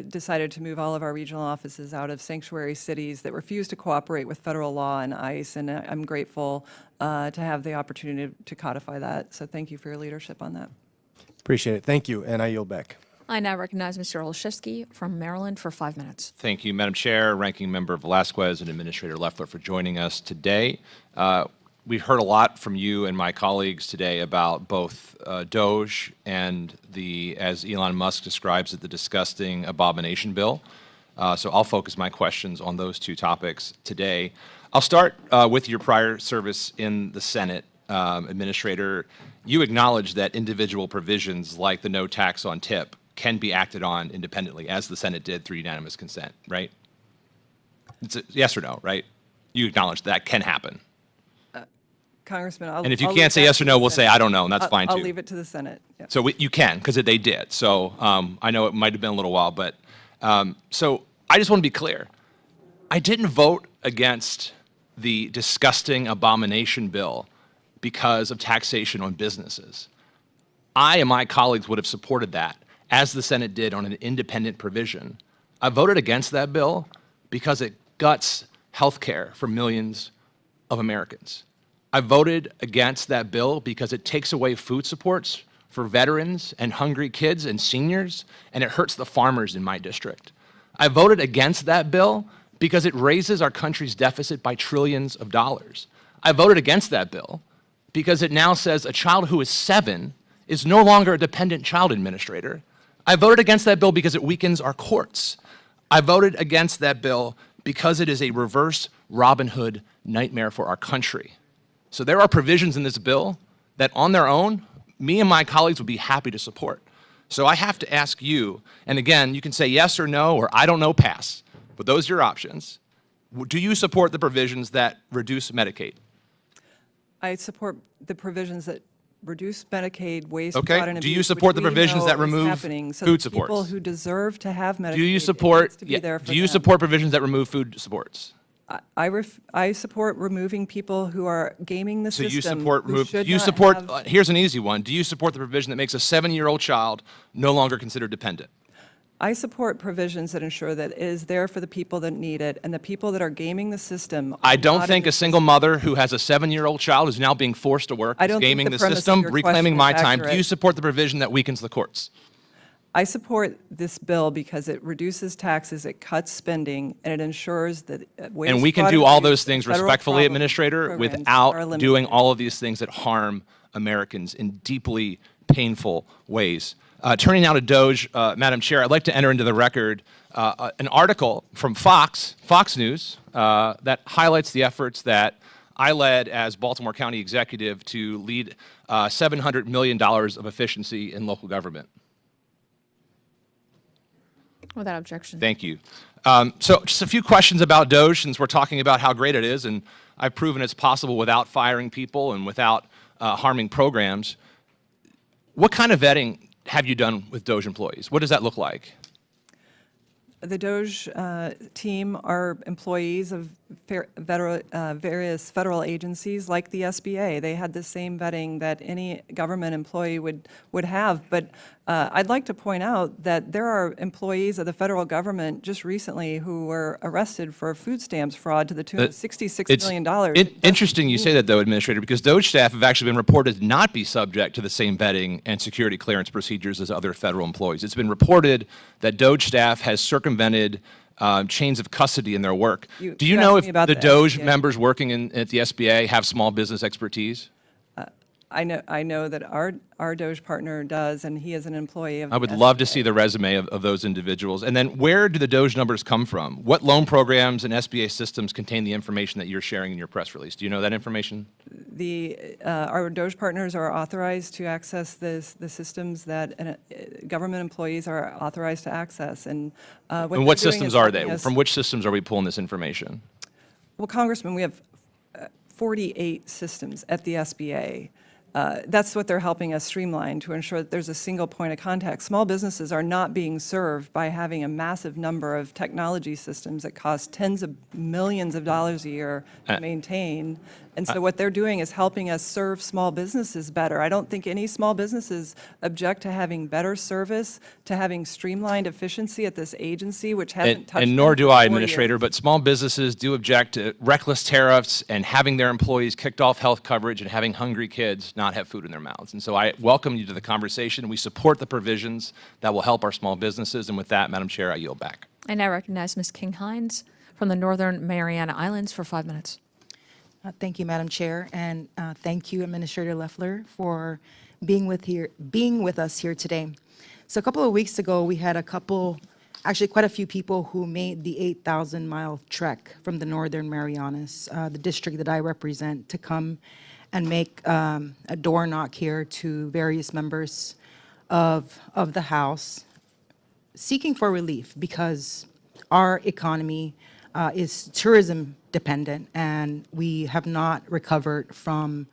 decided to move all of our regional offices out of sanctuary cities that refuse to cooperate with federal law and ICE, and I'm grateful to have the opportunity to codify that. So thank you for your leadership on that. Appreciate it. Thank you, and I yield back. I now recognize Mr. Olszewski from Maryland for 5 minutes. Thank you, Madam Chair, Ranking Member Velasquez, and Administrator Loeffler for joining us today. We've heard a lot from you and my colleagues today about both DOGE and as Elon Musk describes it, the disgusting abomination bill. So I'll focus my questions on those two topics today. I'll start with your prior service in the Senate. Administrator, you acknowledge that individual provisions like the no tax on tip can be acted on independently, as the Senate did through unanimous consent, right? It's a yes or no, right? You acknowledge that can happen. Congressman, And if you can't say yes or no, we'll say I don't know, and that's fine too. I'll leave it to the Senate. Yeah. So you can, because they did. So I know it might have been a little while, but so I just want to be clear. I didn't vote against the disgusting abomination bill because of taxation on businesses. I and my colleagues would have supported that, as the Senate did on an independent provision. I voted against that bill because it guts health care for millions of Americans. I voted against that bill because it takes away food supports for veterans and hungry kids and seniors, and it hurts the farmers in my district. I voted against that bill because it raises our country's deficit by trillions of dollars. I voted against that bill because it now says a child who is 7 is no longer a dependent child, Administrator. I voted against that bill because it weakens our courts. I voted against that bill because it is a reverse Robin Hood nightmare for our country. So there are provisions in this bill that on their own, me and my colleagues would be happy to support. So I have to ask you, and again, you can say yes or no, or I don't know, pass, but those are your options. Do you support the provisions that reduce Medicaid? I support the provisions that reduce Medicaid, waste, Okay. fraud, and abuse. Do you support which the we provisions know that is remove happening, so food that people supports? who deserve to have Medicaid, Do you it support? needs to be there for do you them. support provisions that remove food supports? I support removing people who are gaming the So system. you support who should you not support have- here's an easy one. Do you support the provision that makes a 7-year-old child no longer considered dependent? I support provisions that ensure that it is there for the people that need it, and the people that are gaming the system. I are don't not think in a single mother who has a 7-year-old child is now being forced to work, I is don't think gaming the the premise of system, your reclaiming question my is time. Do you accurate. support the provision that weakens the courts? I support this bill because it reduces taxes, it cuts spending, and it ensures that waste, And we can fraud, do and all abuse those and things federal respectfully, problem Administrator, programs are without eliminated. doing all of these things that harm Americans in deeply painful ways. Turning now to DOGE, Madam Chair, I'd like to enter into the record an article from Fox News, that highlights the efforts that I led as Baltimore County Executive to lead $700 million of efficiency in local government. Without objection. Thank you. So just a few questions about DOGE, since we're talking about how great it is, and I've proven it's possible without firing people and without harming programs. What kind of vetting have you done with DOGE employees? What does that look like? The Doge team are employees of various federal agencies like the SBA. They had the same vetting that any government employee would have. But I'd like to point out that there are employees of the federal government just recently who were arrested for food stamps fraud to the tune of $66 million. Interesting you say that, though, Administrator, because Doge staff have actually been reported to not be subject to the same vetting and security clearance procedures as other federal employees. It's been reported that Doge staff has circumvented chains of custody in their work. Do you you know asked if me about the the Doge SBA. members working at the SBA have small business expertise? I know that our Doge partner does, and he is an employee of the I would love to SBA. see the resume of those individuals. And then where do the Doge numbers come from? What loan programs and SBA systems contain the information that you're sharing in your press release? Do you know that information? Our Doge partners are authorized to access the systems that government employees are authorized to access. And And they're what doing systems is are they? helping us- From which systems are we pulling this information? Well, Congressman, we have 48 systems at the SBA. That's what they're helping us streamline to ensure that there's a single point of contact. Small businesses are not being served by having a massive number of technology systems that cost tens of millions of dollars a year to maintain. And so what they're doing is helping us serve small businesses better. I don't think any small businesses object to having better service, to having streamlined efficiency at this agency, which hasn't touched And nor them do for I, 4 Administrator, years. but small businesses do object to reckless tariffs and having their employees kicked off health coverage and having hungry kids not have food in their mouths. And so I welcome you to the conversation. We support the provisions that will help our small businesses. And with that, Madam Chair, I yield back. I now recognize Ms. King-Hines from the Northern Mariana Islands for 5 minutes. Thank you, Madam Chair, and thank you, Administrator Loeffler, for being with us here today. So a couple of weeks ago, we had actually quite a few people who made the 8,000-mile trek from the Northern Marianas, the district that I represent, to come and make a door knock here to various members of the House, seeking for relief because our economy is tourism dependent, and we have not recovered from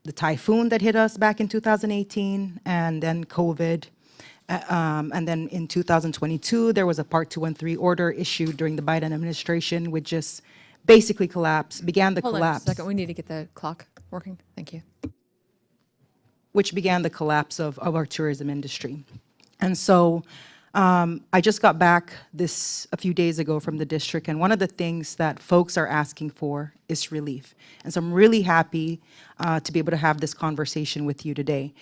the typhoon that hit us back in 2018, and then COVID. And then in 2022, there was a Part 213 order issued during the Biden administration, which just basically began the Hold on collapse. a second. We need to get the clock working. Thank you. Which began the collapse of our tourism industry. And so I just got back a few days ago from the district, and one of the things that folks are asking for is relief. And so I'm really happy to be able to have this conversation with you today.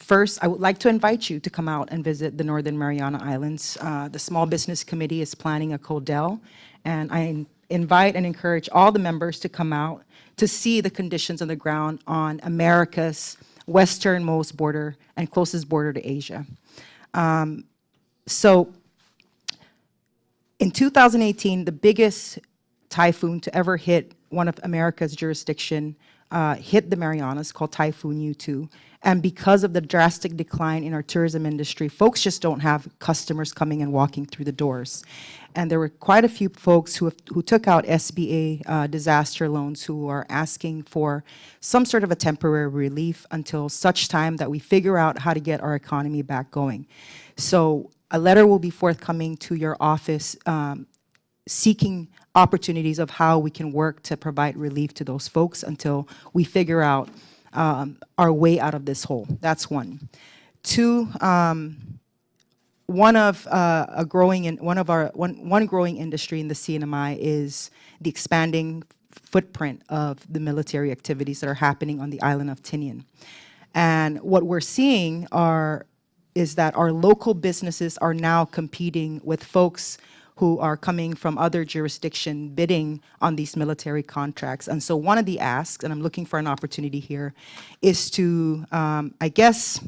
First, I would like to invite you to come out and visit the Northern Mariana Islands. The Small Business Committee is planning a CODEL, and I invite and encourage all the members to come out to see the conditions on the ground on America's westernmost border and closest border to Asia. So in 2018, the biggest typhoon to ever hit one of America's jurisdiction hit the Marianas, called Typhoon U2. And because of the drastic decline in our tourism industry, folks just don't have customers coming and walking through the doors. And there were quite a few folks who took out SBA disaster loans who are asking for some sort of a temporary relief until such time that we figure out how to get our economy back going. So a letter will be forthcoming to your office seeking opportunities of how we can work to provide relief to those folks until we figure out our way out of this hole. That's one. Two, one growing industry in the CNMI is the expanding footprint of the military activities that are happening on the island of Tinian. And what we're seeing is that our local businesses are now competing with folks who are coming from other jurisdictions bidding on these military contracts. And so one of the asks, and I'm looking for an opportunity here, is to, I guess,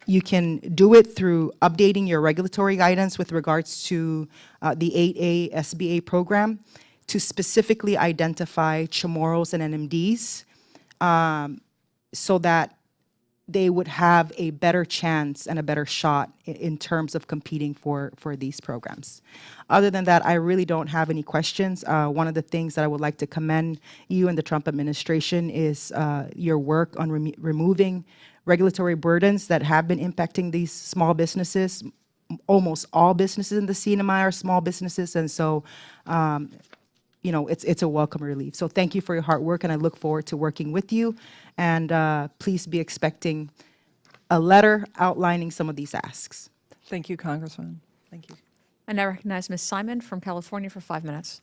you can do it through updating your regulatory guidance with regards to the 8A SBA program to specifically identify Chamorros and NMDs so that they would have a better chance and a better shot in terms of competing for these programs. Other than that, I really don't have any questions. One of the things that I would like to commend you and the Trump administration is your work on removing regulatory burdens that have been impacting these small businesses. almost all businesses in the CNMI are small businesses, and so you know, it's a welcome relief. So thank you for your hard work, and I look forward to working with you. And please be expecting a letter outlining some of these asks. Thank you, Congressman. Thank you. I now recognize Ms. Simon from California for 5 minutes.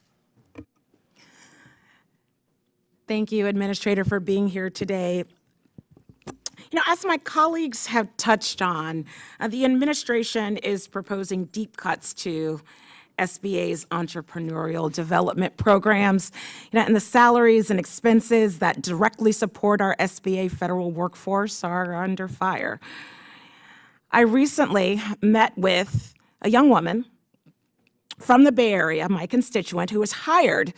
Thank you, Administrator, for being here today. You know, as my colleagues have touched on, the administration is proposing deep cuts to SBA's entrepreneurial development programs, you know, and the salaries and expenses that directly support our SBA federal workforce are under fire. I recently met with a young woman from the Bay Area, my constituent, who was hired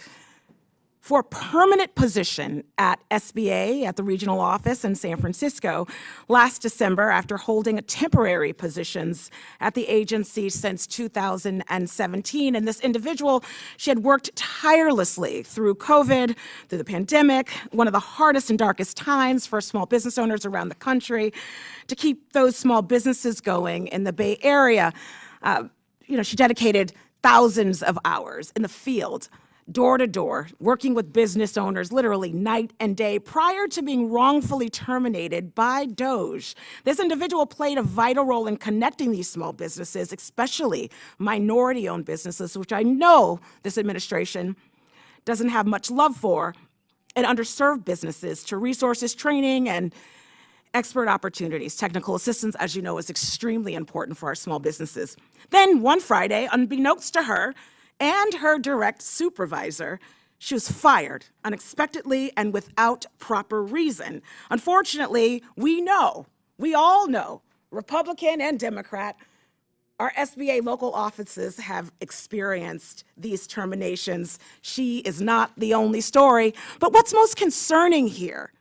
for a permanent position at SBA at the regional office in San Francisco last December after holding temporary positions at the agency since 2017. And this individual, she had worked tirelessly through COVID, through the pandemic, one of the hardest and darkest times for small business owners around the country, to keep those small businesses going in the Bay Area. You know, she dedicated thousands of hours in the field, door to door, working with business owners literally night and day prior to being wrongfully terminated by DOJ. This individual played a vital role in connecting these small businesses, especially minority-owned businesses, which I know this administration doesn't have much love for, and underserved businesses, to resources, training, and expert opportunities. Technical assistance, as you know, is extremely important for our small businesses. Then one Friday, unbeknownst to her and her direct supervisor, she was fired unexpectedly and without proper reason. Unfortunately, we all know, Republican and Democrat, our SBA local offices have experienced these terminations. She is not the only story. But what's most concerning here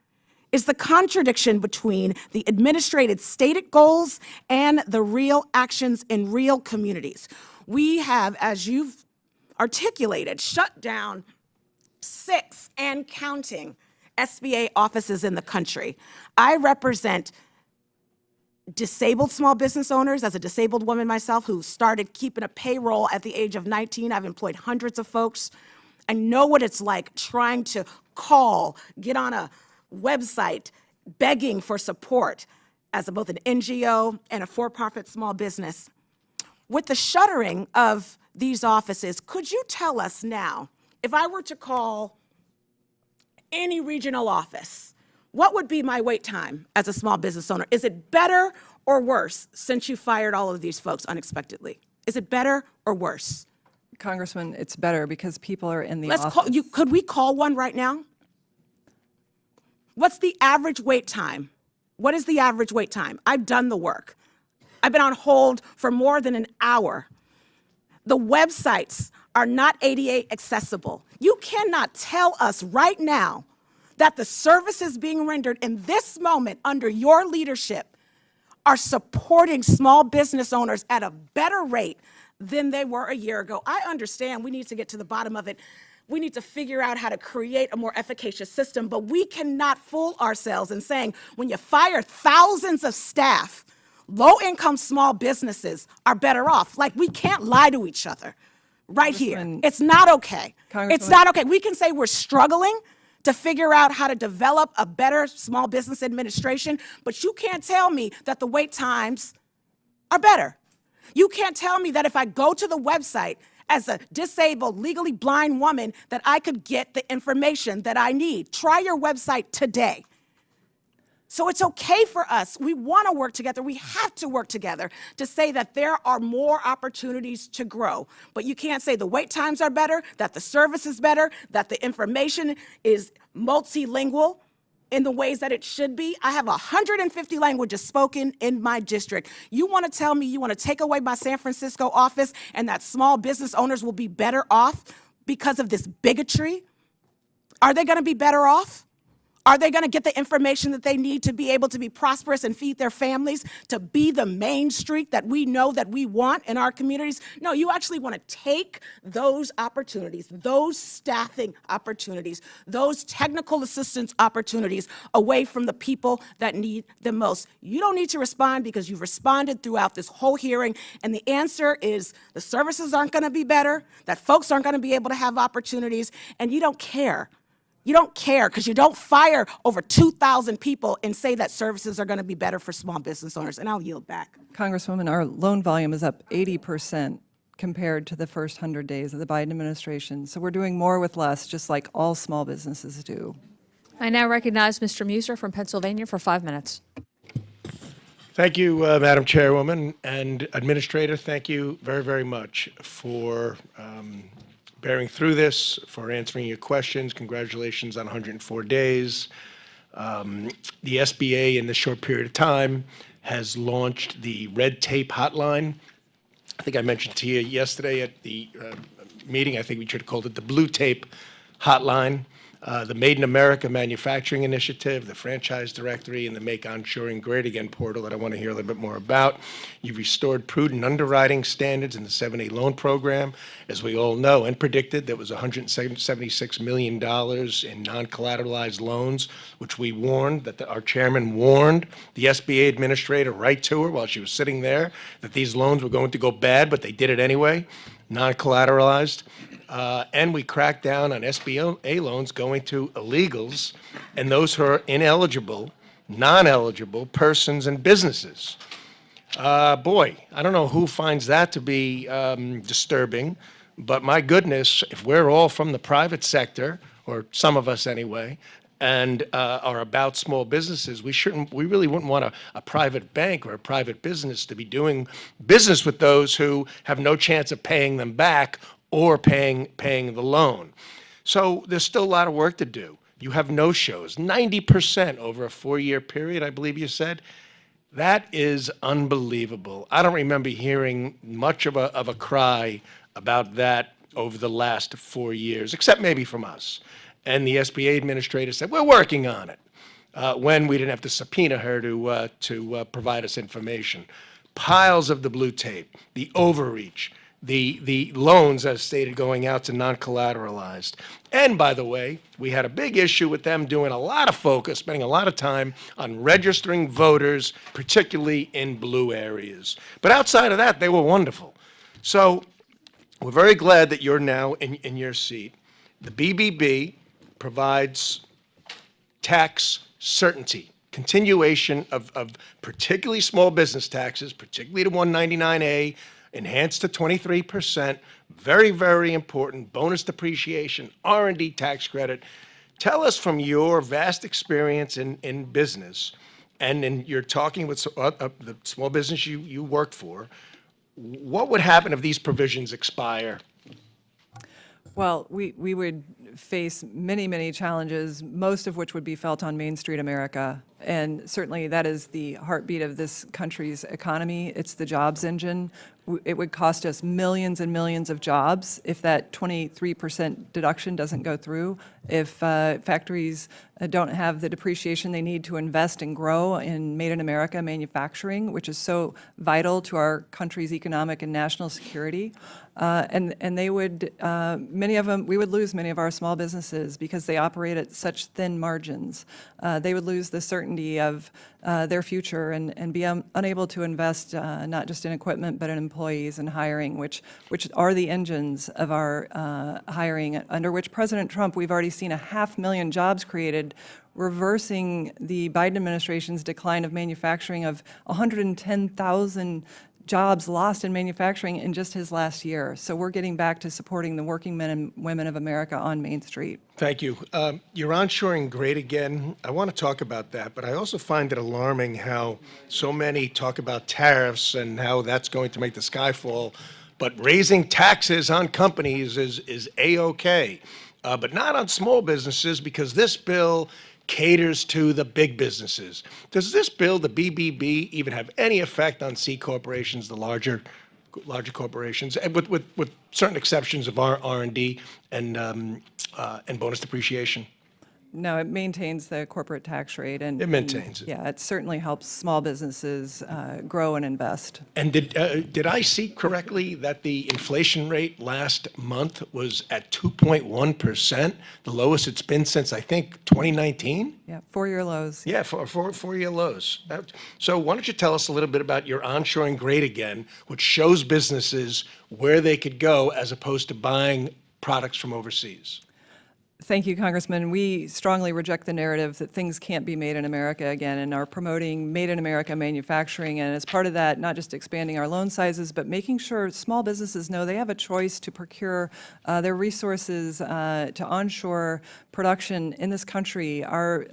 is the contradiction between the administrative stated goals and the real actions in real communities. We have, as you've articulated, shut down 6 and counting SBA offices in the country. I represent disabled small business owners as a disabled woman myself who started keeping a payroll at the age of 19. I've employed hundreds of folks. I know what it's like trying to call, get on a website, begging for support as both an NGO and a for-profit small business. With the shuttering of these offices, could you tell us now, if I were to call any regional office, what would be my wait time as a small business owner? Is it better or worse since you fired all of these folks unexpectedly? Is it better or worse? Congressman, it's better because people are in the office. Could we call one right now? What's the average wait time? What is the average wait time? I've done the work. I've been on hold for more than an hour. The websites are not ADA accessible. You cannot tell us right now that the services being rendered in this moment under your leadership are supporting small business owners at a better rate than they were a year ago. I understand we need to get to the bottom of it. We need to figure out how to create a more efficacious system, but we cannot fool ourselves in saying when you fire thousands of staff, low-income small businesses are better off. Like, we can't lie to each other right here. It's not okay. It's not okay. We can say we're struggling to figure out how to develop a better small business administration, but you can't tell me that the wait times are better. You can't tell me that if I go to the website as a disabled, legally blind woman, that I could get the information that I need. Try your website today. So it's okay for us. We want to work together. We have to work together to say that there are more opportunities to grow. But you can't say the wait times are better, that the service is better, that the information is multilingual in the ways that it should be. I have 150 languages spoken in my district. You want to tell me you want to take away my San Francisco office and that small business owners will be better off because of this bigotry? Are they going to be better off? Are they going to get the information that they need to be able to be prosperous and feed their families, to be the Main Street that we know that we want in our communities? No, you actually want to take those opportunities, those staffing opportunities, those technical assistance opportunities away from the people that need them most. You don't need to respond because you've responded throughout this whole hearing, and the answer is the services aren't going to be better, that folks aren't going to be able to have opportunities, and you don't care. You don't care because you don't fire over 2,000 people and say that services are going to be better for small business owners. And I'll yield back. Congresswoman, our loan volume is up 80% compared to the first 100 days of the Biden administration. So we're doing more with less, just like all small businesses do. I now recognize Mr. Muser from Pennsylvania for 5 minutes. Thank you, Madam Chairwoman and Administrator. Thank you very, very much for bearing through this, for answering your questions. Congratulations on 104 days. The SBA, in this short period of time, has launched the Red Tape Hotline. I think I mentioned to you yesterday at the meeting, I think we should have called it the Blue Tape Hotline. The Made in America Manufacturing Initiative, the Franchise Directory, and the Make Onshoring Great Again portal that I want to hear a little bit more about. You've restored prudent underwriting standards in the 7A loan program. As we all know and predicted, there was $176 million in non-collateralized loans, which we warned, that our chairman warned the SBA administrator right to her while she was sitting there, that these loans were going to go bad, but they did it anyway, non-collateralized. And we cracked down on SBA loans going to illegals and those who are ineligible, non-eligible persons and businesses. Boy, I don't know who finds that to be disturbing, but my goodness, if we're all from the private sector, or some of us anyway, and are about small businesses, we really wouldn't want a private bank or a private business to be doing business with those who have no chance of paying them back or paying the loan. So there's still a lot of work to do. You have no-shows, 90% over a 4-year period, I believe you said. That is unbelievable. I don't remember hearing much of a cry about that over the last 4 years, except maybe from us. And the SBA administrator said, we're working on it, when we didn't have to subpoena her to provide us information. Piles of the blue tape, the overreach, the loans, as stated, going out to non-collateralized. And by the way, we had a big issue with them doing a lot of focus, spending a lot of time on registering voters, particularly in blue areas. But outside of that, they were wonderful. So we're very glad that you're now in your seat. The BBB provides tax certainty, continuation of particularly small business taxes, particularly the 199A, enhanced to 23%, very, very important, bonus depreciation, R&D tax credit. Tell us from your vast experience in business, and you're talking with the small business you worked for, what would happen if these provisions expire? Well, we would face many, many challenges, most of which would be felt on Main Street America. And certainly that is the heartbeat of this country's economy. It's the jobs engine. It would cost us millions and millions of jobs if that 23% deduction doesn't go through, if factories don't have the depreciation they need to invest and grow in Made in America manufacturing, which is so vital to our country's economic and national security. And they would, many of them, we would lose many of our small businesses because they operate at such thin margins. They would lose the certainty of their future and be unable to invest not just in equipment but in employees and hiring, which are the engines of our hiring, under which President Trump, we've already seen 500,000 jobs created, reversing the Biden administration's decline of manufacturing of 110,000 jobs lost in manufacturing in just his last year. So we're getting back to supporting the working men and women of America on Main Street. Thank you. You're onshoring great again. I want to talk about that, but I also find it alarming how so many talk about tariffs and how that's going to make the sky fall, but raising taxes on companies is A-OK, but not on small businesses, because this bill caters to the big businesses. Does this bill, the BBB, even have any effect on C corporations, the larger corporations, and with certain exceptions of R&D and bonus depreciation? No, it maintains the corporate tax rate, and It maintains it. Yeah, it certainly helps small businesses grow and invest. And did I see correctly that the inflation rate last month was at 2.1%, the lowest it's been since, I think, 2019? Yeah, 4-year lows. Yeah, four-year lows. So why don't you tell us a little bit about your onshoring Great Again, which shows businesses where they could go as opposed to buying products from overseas? Thank you, Congressman. We strongly reject the narrative that things can't be made in America again, and are promoting Made in America manufacturing. And as part of that, not just expanding our loan sizes, but making sure small businesses know they have a choice to procure their resources to onshore production in this country. Our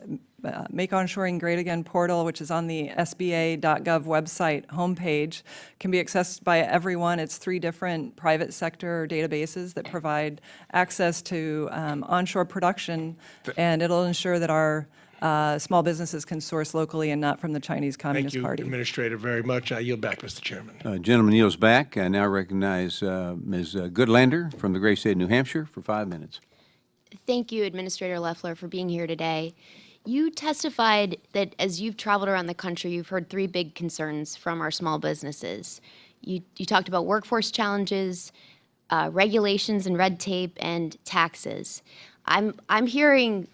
Make Onshoring Great Again portal, which is on the SBA.gov website homepage, can be accessed by everyone. It's 3 different private sector databases that provide access to onshore production, and it'll ensure that our small businesses can source locally and not from the Chinese Communist Thank you, Party. Administrator, very much. I yield back, Mr. Chairman. Gentleman yields back. I now recognize Ms. Goodlander from the great state of New Hampshire for 5 minutes. Thank you, Administrator Loeffler, for being here today. You testified that as you've traveled around the country, you've heard 3 big concerns from our small businesses. You talked about workforce challenges, regulations and red tape, and taxes. I'm hearing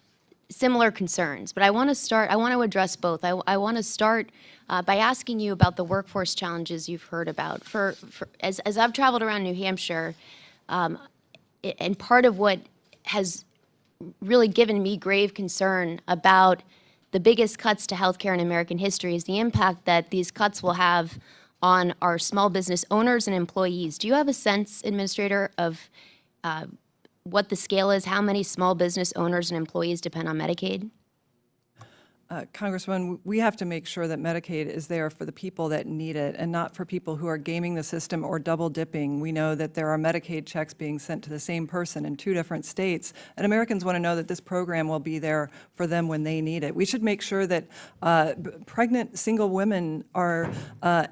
similar concerns, but I want to address both. I want to start by asking you about the workforce challenges you've heard about. As I've traveled around New Hampshire, and part of what has really given me grave concern about the biggest cuts to healthcare in American history is the impact that these cuts will have on our small business owners and employees. Do you have a sense, Administrator, of what the scale is? How many small business owners and employees depend on Medicaid? Congressman, we have to make sure that Medicaid is there for the people that need it and not for people who are gaming the system or double dipping. We know that there are Medicaid checks being sent to the same person in 2 different states, and Americans want to know that this program will be there for them when they need it. We should make sure that pregnant single women are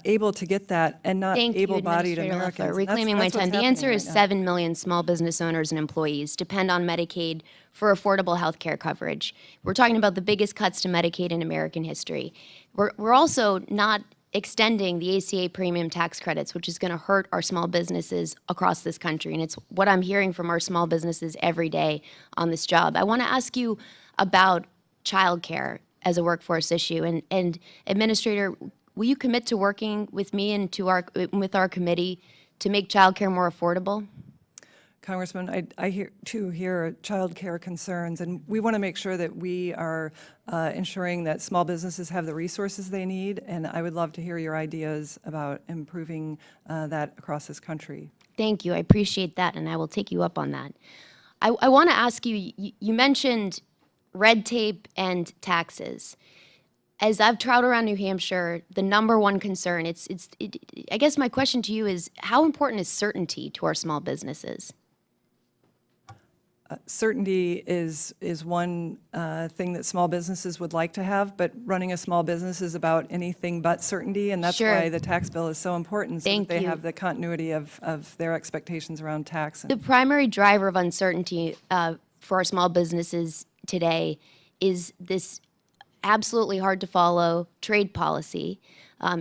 able to get that and not able-bodied Americans. Loeffler. Reclaiming my time. The answer is 7 million small business owners and employees depend on Medicaid for affordable health care coverage. We're talking about the biggest cuts to Medicaid in American history. We're also not extending the ACA premium tax credits, which is going to hurt our small businesses across this country. And it's what I'm hearing from our small businesses every day on this job. I want to ask you about childcare as a workforce issue. And Administrator, will you commit to working with me and with our committee to make childcare more affordable? Congressman, I hear child care concerns, and we want to make sure that we are ensuring that small businesses have the resources they need, and I would love to hear your ideas about improving that across this country. Thank you. I appreciate that, and I will take you up on that. I want to ask you, you mentioned red tape and taxes. As I've traveled around New Hampshire, the number one concern, I guess my question to you is, how important is certainty to our small businesses? Certainty is one thing that small businesses would like to have, but running a small business is about anything but certainty, and that's why the tax bill is so important, so that they have the continuity of their expectations around tax. The primary driver of uncertainty for our small businesses today is this absolutely hard to follow trade policy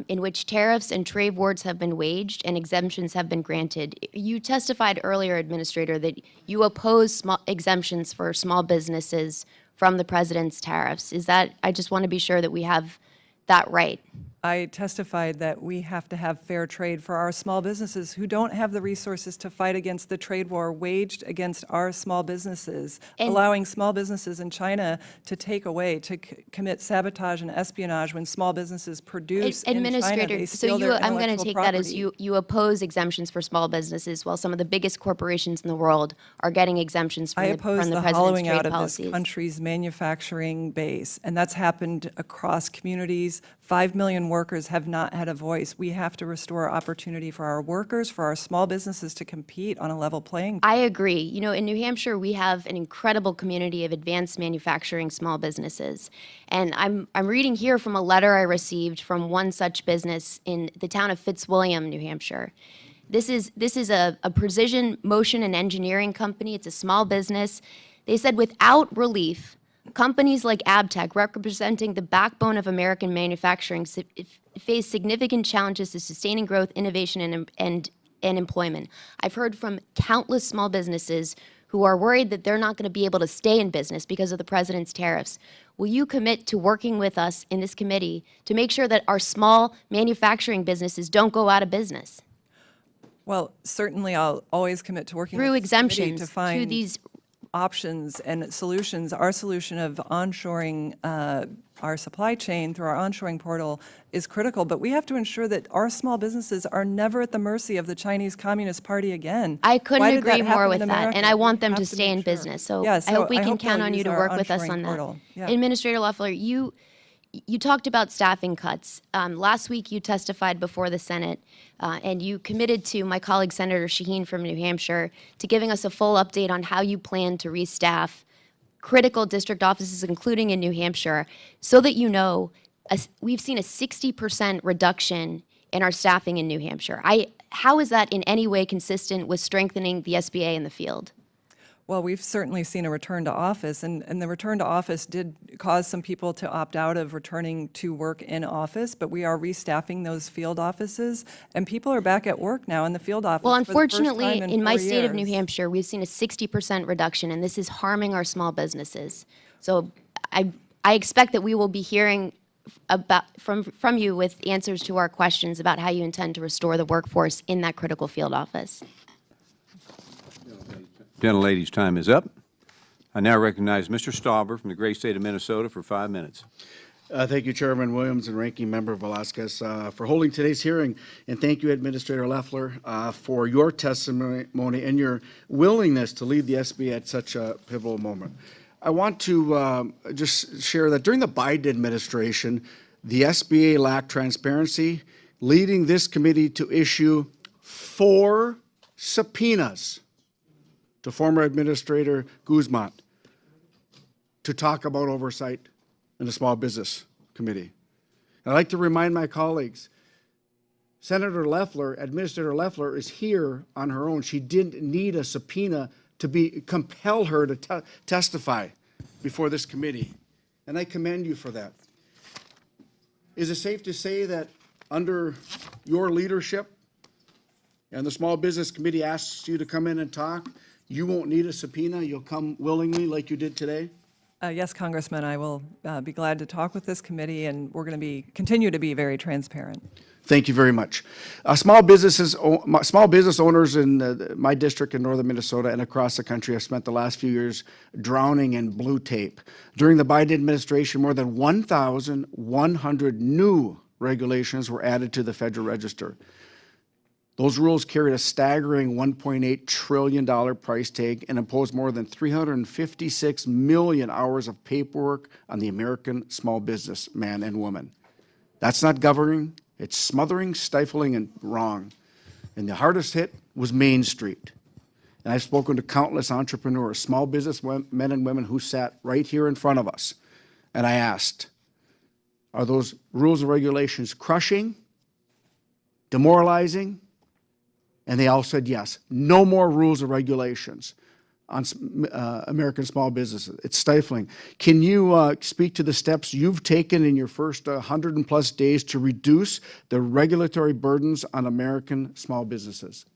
in which tariffs and trade wars have been waged and exemptions have been granted. You testified earlier, Administrator, that you oppose exemptions for small businesses from the president's tariffs. I just want to be sure that we have that right. I testified that we have to have fair trade for our small businesses who don't have the resources to fight against the trade war waged against our small businesses, allowing small businesses in China to take away, to commit sabotage and espionage when small businesses produce in China. They steal their I'm going to intellectual take property. that as you oppose exemptions for small businesses while some of the biggest corporations in the world are getting exemptions from the president's hollowing trade out of policies. this country's manufacturing base, and that's happened across communities. 5 million workers have not had a voice. We have to restore opportunity for our workers, for our small businesses to compete on a level playing field. I agree. You know, in New Hampshire, we have an incredible community of advanced manufacturing small businesses. And I'm reading here from a letter I received from one such business in the town of Fitzwilliam, New Hampshire. This is a precision motion and engineering company. It's a small business. They said without relief, Companies like Abtech, representing the backbone of American manufacturing, face significant challenges to sustaining growth, innovation, and employment. I've heard from countless small businesses who are worried that they're not going to be able to stay in business because of the president's tariffs. Will you commit to working with us in this committee to make sure that our small manufacturing businesses don't go out of business? Well, certainly I'll always commit to working Through with this committee exemptions to to find these options and solutions. Our solution of onshoring our supply chain through our onshoring portal is critical, but we have to ensure that our small businesses are never at the mercy of the Chinese Communist Party again. I couldn't Why did agree that more happen with in that, America? and I want them We to have stay in make sure. business. So Yeah, I hope we can they'll count on you use to our work with us onshoring on that. portal. Yeah. Administrator Loeffler, you talked about staffing cuts. Last week, you testified before the Senate, and you committed to my colleague Senator Shaheen from New Hampshire to giving us a full update on how you plan to restaff critical district offices, including in New Hampshire, so that you know we've seen a 60% reduction in our staffing in New Hampshire. How is that in any way consistent with strengthening the SBA in the field? Well, we've certainly seen a return to office, and the return to office did cause some people to opt out of returning to work in office, but we are restaffing those field offices, and people are back at work now in the field office. Well, for the first unfortunately, time in my 4 state of New years. Hampshire, we've seen a 60% reduction, and this is harming our small businesses. So I expect that we will be hearing from you with answers to our questions about how you intend to restore the workforce in that critical field office. Gentlelady's time is up. I now recognize Mr. Stauber from the great state of Minnesota for 5 minutes. Thank you, Chairman Williams and Ranking Member Velasquez, for holding today's hearing. And thank you, Administrator Loeffler, for your testimony and your willingness to lead the SBA at such a pivotal moment. I want to just share that during the Biden administration, the SBA lacked transparency, leading this committee to issue 4 subpoenas to former Administrator Guzman to talk about oversight in the Small Business Committee. And I'd like to remind my colleagues, Senator Loeffler, Administrator Loeffler, is here on her own. She didn't need a subpoena to compel her to testify before this committee. And I commend you for that. Is it safe to say that under your leadership and the Small Business Committee asks you to come in and talk, you won't need a subpoena? You'll come willingly like you did today? Yes, Congressman, I will be glad to talk with this committee, and we're going to continue to be very transparent. Thank you very much. Small business owners in my district in northern Minnesota and across the country have spent the last few years drowning in blue tape. During the Biden administration, more than 1,100 new regulations were added to the Federal Register. Those rules carried a staggering $1.8 trillion price tag and imposed more than 356 million hours of paperwork on the American small business man and woman. That's not governing. It's smothering, stifling, and wrong. And the hardest hit was Main Street. And I've spoken to countless entrepreneurs, small business men and women who sat right here in front of us. And I asked, are those rules and regulations crushing, demoralizing? And they all said yes. No more rules and regulations on American small businesses. It's stifling. Can you speak to the steps you've taken in your first 100+ days to reduce the regulatory burdens on American small businesses?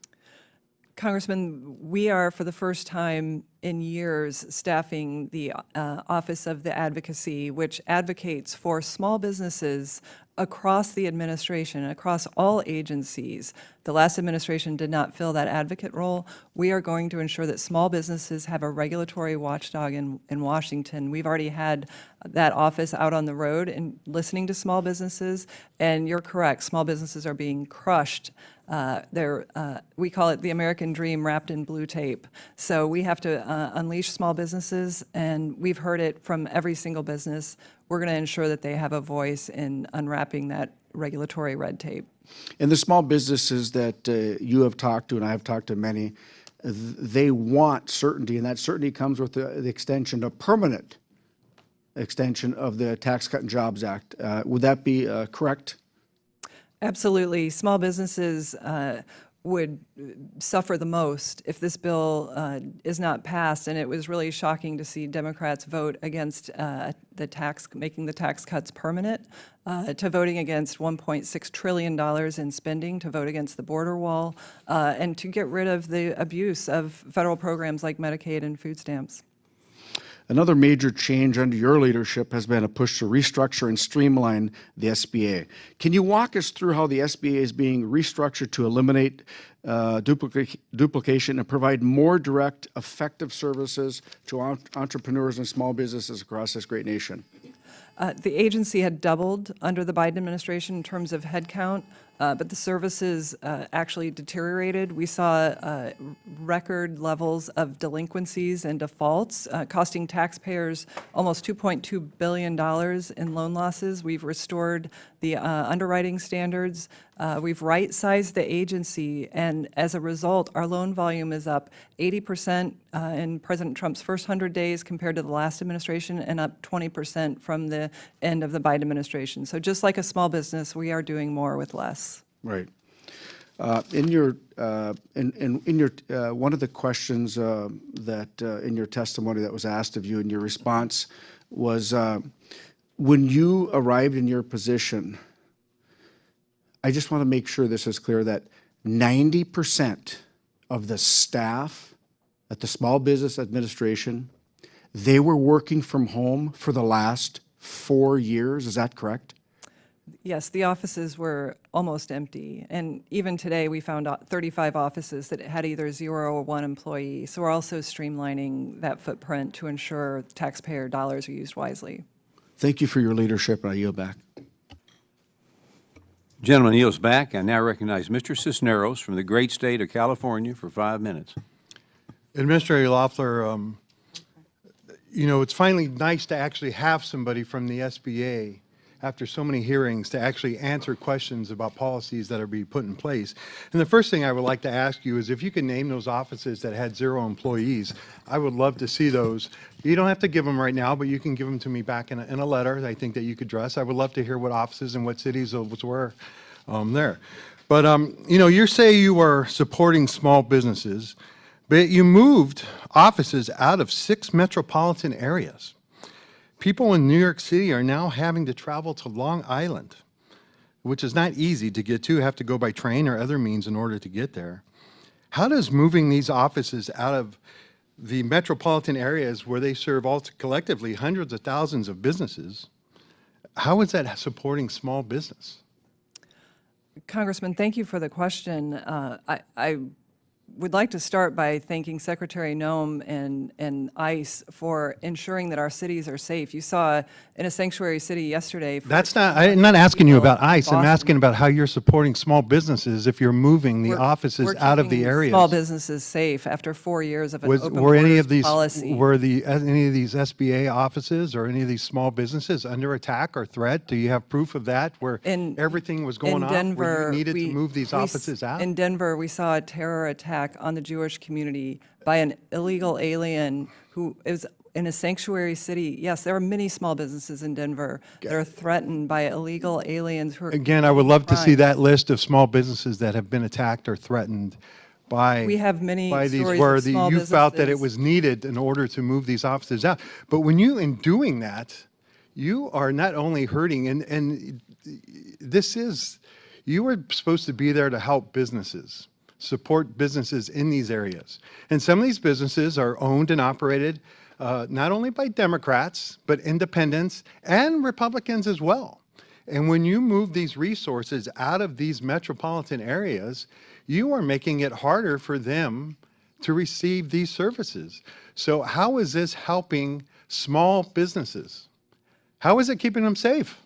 Congressman, we are, for the first time in years, staffing the Office of the Advocacy, which advocates for small businesses across the administration, across all agencies. The last administration did not fill that advocate role. We are going to ensure that small businesses have a regulatory watchdog in Washington. We've already had that office out on the road and listening to small businesses, and you're correct, small businesses are being crushed. We call it the American dream wrapped in blue tape. So we have to unleash small businesses, and we've heard it from every single business. We're going to ensure that they have a voice in unwrapping that regulatory red tape. And the small businesses that you have talked to, and I have talked to many, they want certainty, and that certainty comes with the extension, a permanent extension of the Tax Cut and Jobs Act. Would that be correct? Absolutely. Small businesses would suffer the most if this bill is not passed. And it was really shocking to see Democrats vote against making the tax cuts permanent, to voting against $1.6 trillion in spending, to vote against the border wall, and to get rid of the abuse of federal programs like Medicaid and food stamps. Another major change under your leadership has been a push to restructure and streamline the SBA. Can you walk us through how the SBA is being restructured to eliminate duplication and provide more direct, effective services to entrepreneurs and small businesses across this great nation? The agency had doubled under the Biden administration in terms of headcount, but the services actually deteriorated. We saw record levels of delinquencies and defaults, costing taxpayers almost $2.2 billion in loan losses. We've restored the underwriting standards. We've right-sized the agency, and as a result, our loan volume is up 80% in President Trump's first 100 days compared to the last administration, and up 20% from the end of the Biden administration. So just like a small business, we are doing more with less. Right. In your one of the questions that in your testimony that was asked of you, and your response was, when you arrived in your position, I just want to make sure this is clear, that 90% of the staff at the Small Business Administration, they were working from home for the last 4 years. Is that correct? Yes, the offices were almost empty. And even today, we found 35 offices that had either 0 or 1 employee. So we're also streamlining that footprint to ensure taxpayer dollars are used wisely. Thank you for your leadership, and I yield back. Gentleman yields back. I now recognize Mr. Cisneros from the great state of California for 5 minutes. Administrator Loeffler, you know, it's finally nice to actually have somebody from the SBA after so many hearings to actually answer questions about policies that are being put in place. And the first thing I would like to ask you is if you can name those offices that had 0 employees. I would love to see those. You don't have to give them right now, but you can give them to me back in a letter I think that you could address. I would love to hear what offices and what cities those were there. But, you know, you say you are supporting small businesses, but you moved offices out of 6 metropolitan areas. People in New York City are now having to travel to Long Island, which is not easy to get to. You have to go by train or other means in order to get there. How does moving these offices out of the metropolitan areas where they serve all collectively hundreds of thousands of businesses, how is that supporting small business? Congressman, thank you for the question. I would like to start by thanking Secretary Noem and ICE for ensuring that our cities are safe. You saw in a sanctuary city yesterday. That's not, I'm not asking you about ICE. I'm asking about how you're supporting small businesses if you're moving the offices out of the areas. Small businesses safe after 4 years of an open Were any borders of these policy. any of these SBA offices or any of these small businesses under attack or threat? Do you have proof of that where everything was going off, where you needed to move these offices out? In Denver, we saw a terror attack on the Jewish community by an illegal alien who is in a sanctuary city. Yes, there are many small businesses in Denver that are threatened by illegal aliens who are Again, I would love to see that list of small businesses that have been attacked or threatened by We have many by these stories where of small you felt that it businesses. was needed in order to move these offices out. But when you, in doing that, you are not only hurting, and this is, you were supposed to be there to help businesses, support businesses in these areas. And some of these businesses are owned and operated not only by Democrats, but independents and Republicans as well. And when you move these resources out of these metropolitan areas, you are making it harder for them to receive these services. So how is this helping small businesses? How is it keeping them safe?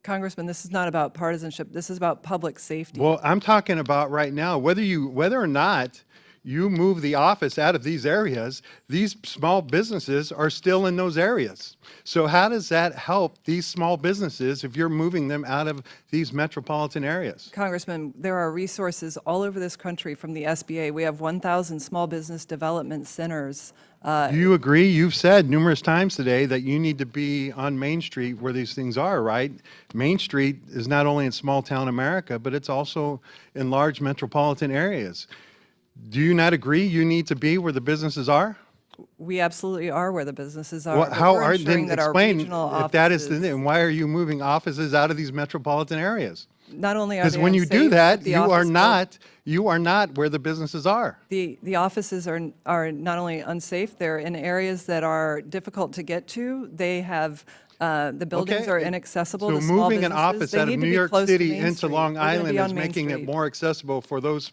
Congressman, this is not about partisanship. This is about public safety. Well, I'm talking about right now, whether or not you move the office out of these areas, these small businesses are still in those areas. So how does that help these small businesses if you're moving them out of these metropolitan areas? Congressman, there are resources all over this country from the SBA. We have 1,000 small business development centers. Do you agree? You've said numerous times today that you need to be on Main Street where these things are, right? Main Street is not only in small town America, but it's also in large metropolitan areas. Do you not agree you need to be where the businesses are? We absolutely are where the businesses are. Well, but how we're are, ensuring then that our explain regional if that is the offices- thing, why are you moving offices out of these metropolitan areas? Not only are Because they when you do unsafe, that, but the you are office not where the businesses are. The offices are not only unsafe, they're in areas that are difficult to get to. They have, the buildings Okay, are inaccessible So to small moving an businesses. office They out of need to New be York close to City Main into Street. Long We're gonna Island be is on Main making it Street. more accessible for those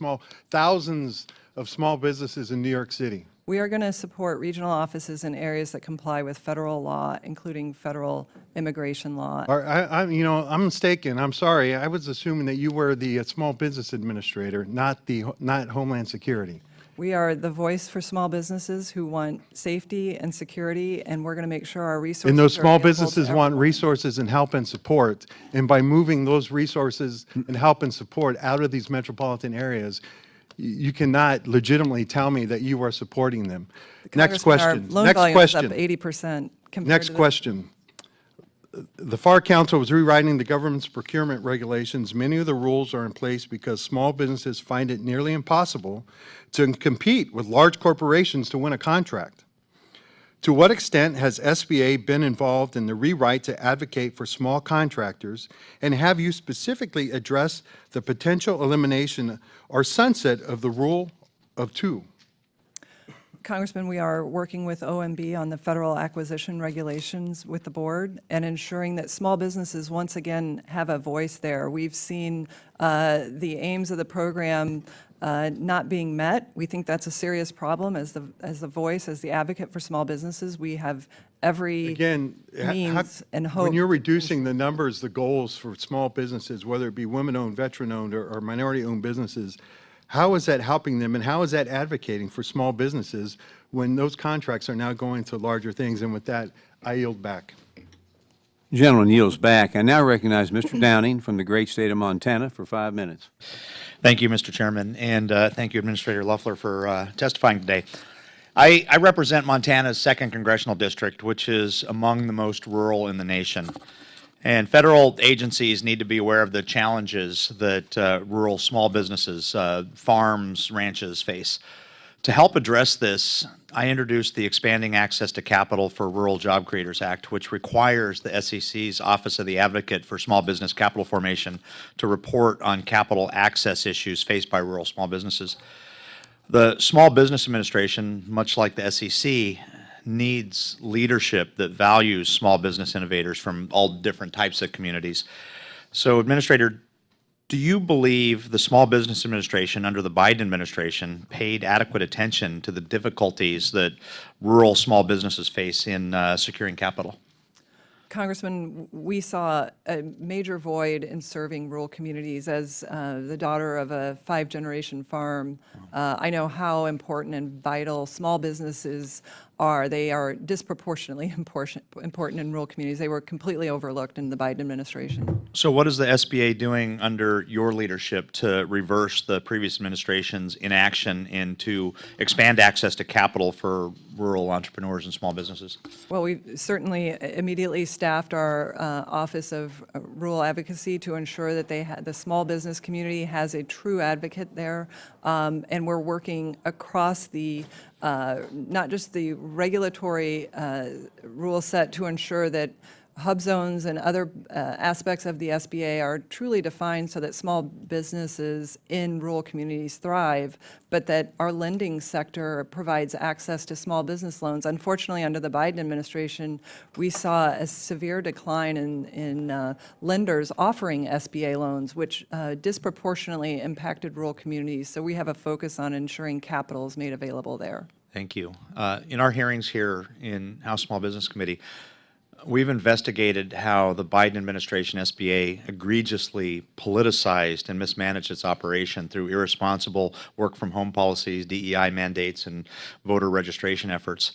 thousands of small businesses in New York City. We are going to support regional offices in areas that comply with federal law, including federal immigration law. I'm mistaken. I'm sorry. I was assuming that you were the Small Business Administrator, not Homeland Security. We are the voice for small businesses who want safety and security, and we're going to make sure our resources And those are small available to businesses want everyone. resources and help and support. And by moving those resources and help and support out of these metropolitan areas, you cannot legitimately tell me that you are supporting them. Next Congressman, our question. loan Next volume is up question. 80% compared Next to the- question. The FAR Council was rewriting the government's procurement regulations. Many of the rules are in place because small businesses find it nearly impossible to compete with large corporations to win a contract. To what extent has SBA been involved in the rewrite to advocate for small contractors, and have you specifically addressed the potential elimination or sunset of the rule of two? Congressman, we are working with OMB on the federal acquisition regulations with the board and ensuring that small businesses once again have a voice there. We've seen the aims of the program not being met. We think that's a serious problem. As the voice, as the advocate for small businesses, we have every means and hope. When you're reducing the numbers, the goals for small businesses, whether it be women-owned, veteran-owned, or minority-owned businesses, how is that helping them, and how is that advocating for small businesses when those contracts are now going to larger things? And with that, I yield back. Gentleman yields back. I now recognize Mr. Downing from the great state of Montana for 5 minutes. Thank you, Mr. Chairman, and thank you, Administrator Loeffler, for testifying today. I represent Montana's 2nd Congressional District, which is among the most rural in the nation. And federal agencies need to be aware of the challenges that rural small businesses, farms, ranches face. To help address this, I introduced the Expanding Access to Capital for Rural Job Creators Act, which requires the SEC's Office of the Advocate for Small Business Capital Formation to report on capital access issues faced by rural small businesses. The Small Business Administration, much like the SEC, needs leadership that values small business innovators from all different types of communities. So, Administrator, do you believe the Small Business Administration under the Biden administration paid adequate attention to the difficulties that rural small businesses face in securing capital? Congressman, we saw a major void in serving rural communities. As the daughter of a 5-generation farm, I know how important and vital small businesses are. They are disproportionately important in rural communities. They were completely overlooked in the Biden administration. So what is the SBA doing under your leadership to reverse the previous administration's inaction and to expand access to capital for rural entrepreneurs and small businesses? Well, we certainly immediately staffed our Office of Rural Advocacy to ensure that the small business community has a true advocate there. And we're working across the not just the regulatory rule set to ensure that hub zones and other aspects of the SBA are truly defined so that small businesses in rural communities thrive, but that our lending sector provides access to small business loans. Unfortunately, under the Biden administration, we saw a severe decline in lenders offering SBA loans, which disproportionately impacted rural communities. So we have a focus on ensuring capital is made available there. Thank you. In our hearings here in House Small Business Committee, we've investigated how the Biden administration SBA egregiously politicized and mismanaged its operation through irresponsible work-from-home policies, DEI mandates, and voter registration efforts.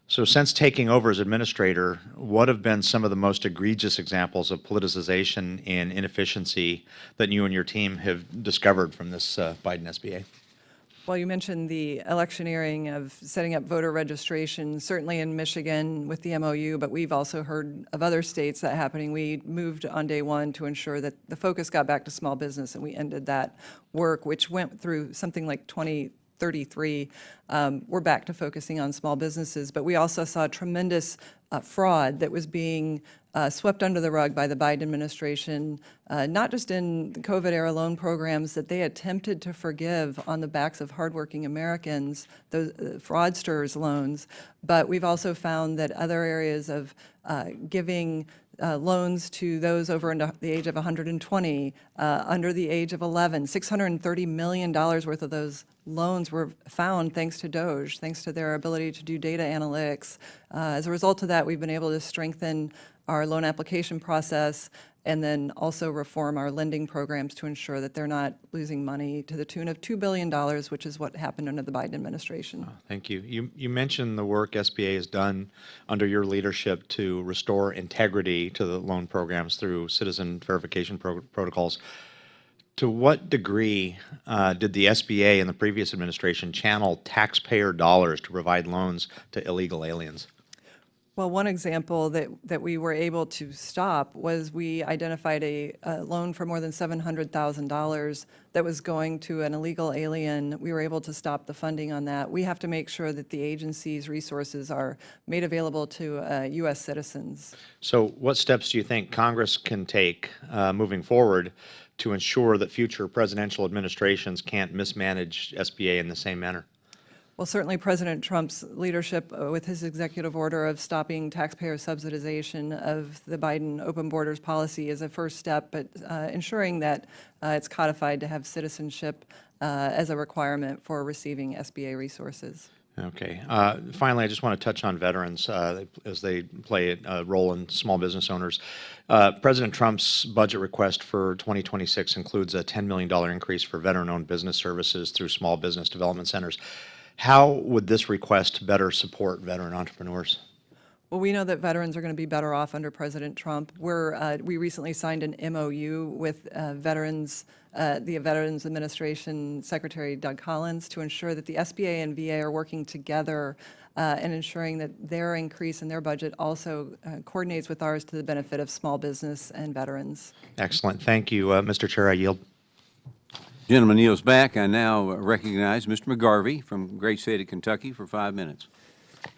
So since taking over as administrator, what have been some of the most egregious examples of politicization and inefficiency that you and your team have discovered from this Biden SBA? Well, you mentioned the electioneering of setting up voter registration, certainly in Michigan with the MOU, but we've also heard of other states that happening. We moved on day one to ensure that the focus got back to small business, and we ended that work, which went through something like 2033. We're back to focusing on small businesses, but we also saw tremendous fraud that was being swept under the rug by the Biden administration, not just in the COVID-era loan programs that they attempted to forgive on the backs of hardworking Americans, those fraudsters' loans, but we've also found that other areas of giving loans to those over the age of 120, under the age of 11, $630 million worth of those loans were found thanks to DOGE, thanks to their ability to do data analytics. As a result of that, we've been able to strengthen our loan application process and then also reform our lending programs to ensure that they're not losing money to the tune of $2 billion, which is what happened under the Biden administration. Thank you. You mentioned the work SBA has done under your leadership to restore integrity to the loan programs through citizen verification protocols. To what degree did the SBA and the previous administration channel taxpayer dollars to provide loans to illegal aliens? Well, one example that we were able to stop was we identified a loan for more than $700,000 that was going to an illegal alien. We were able to stop the funding on that. We have to make sure that the agency's resources are made available to U.S. citizens. So what steps do you think Congress can take moving forward to ensure that future presidential administrations can't mismanage SBA in the same manner? Well, certainly President Trump's leadership with his executive order of stopping taxpayer subsidization of the Biden open borders policy is a first step, but ensuring that it's codified to have citizenship as a requirement for receiving SBA resources. Okay. Finally, I just want to touch on veterans as they play a role in small business owners. President Trump's budget request for 2026 includes a $10 million increase for veteran-owned business services through small business development centers. How would this request better support veteran entrepreneurs? Well, we know that veterans are going to be better off under President Trump. We recently signed an MOU with the Veterans Administration Secretary Doug Collins to ensure that the SBA and VA are working together and ensuring that their increase in their budget also coordinates with ours to the benefit of small business and veterans. Excellent. Thank you, Mr. Chair. I yield. Gentleman yields back. I now recognize Mr. McGarvey from great state of Kentucky for 5 minutes.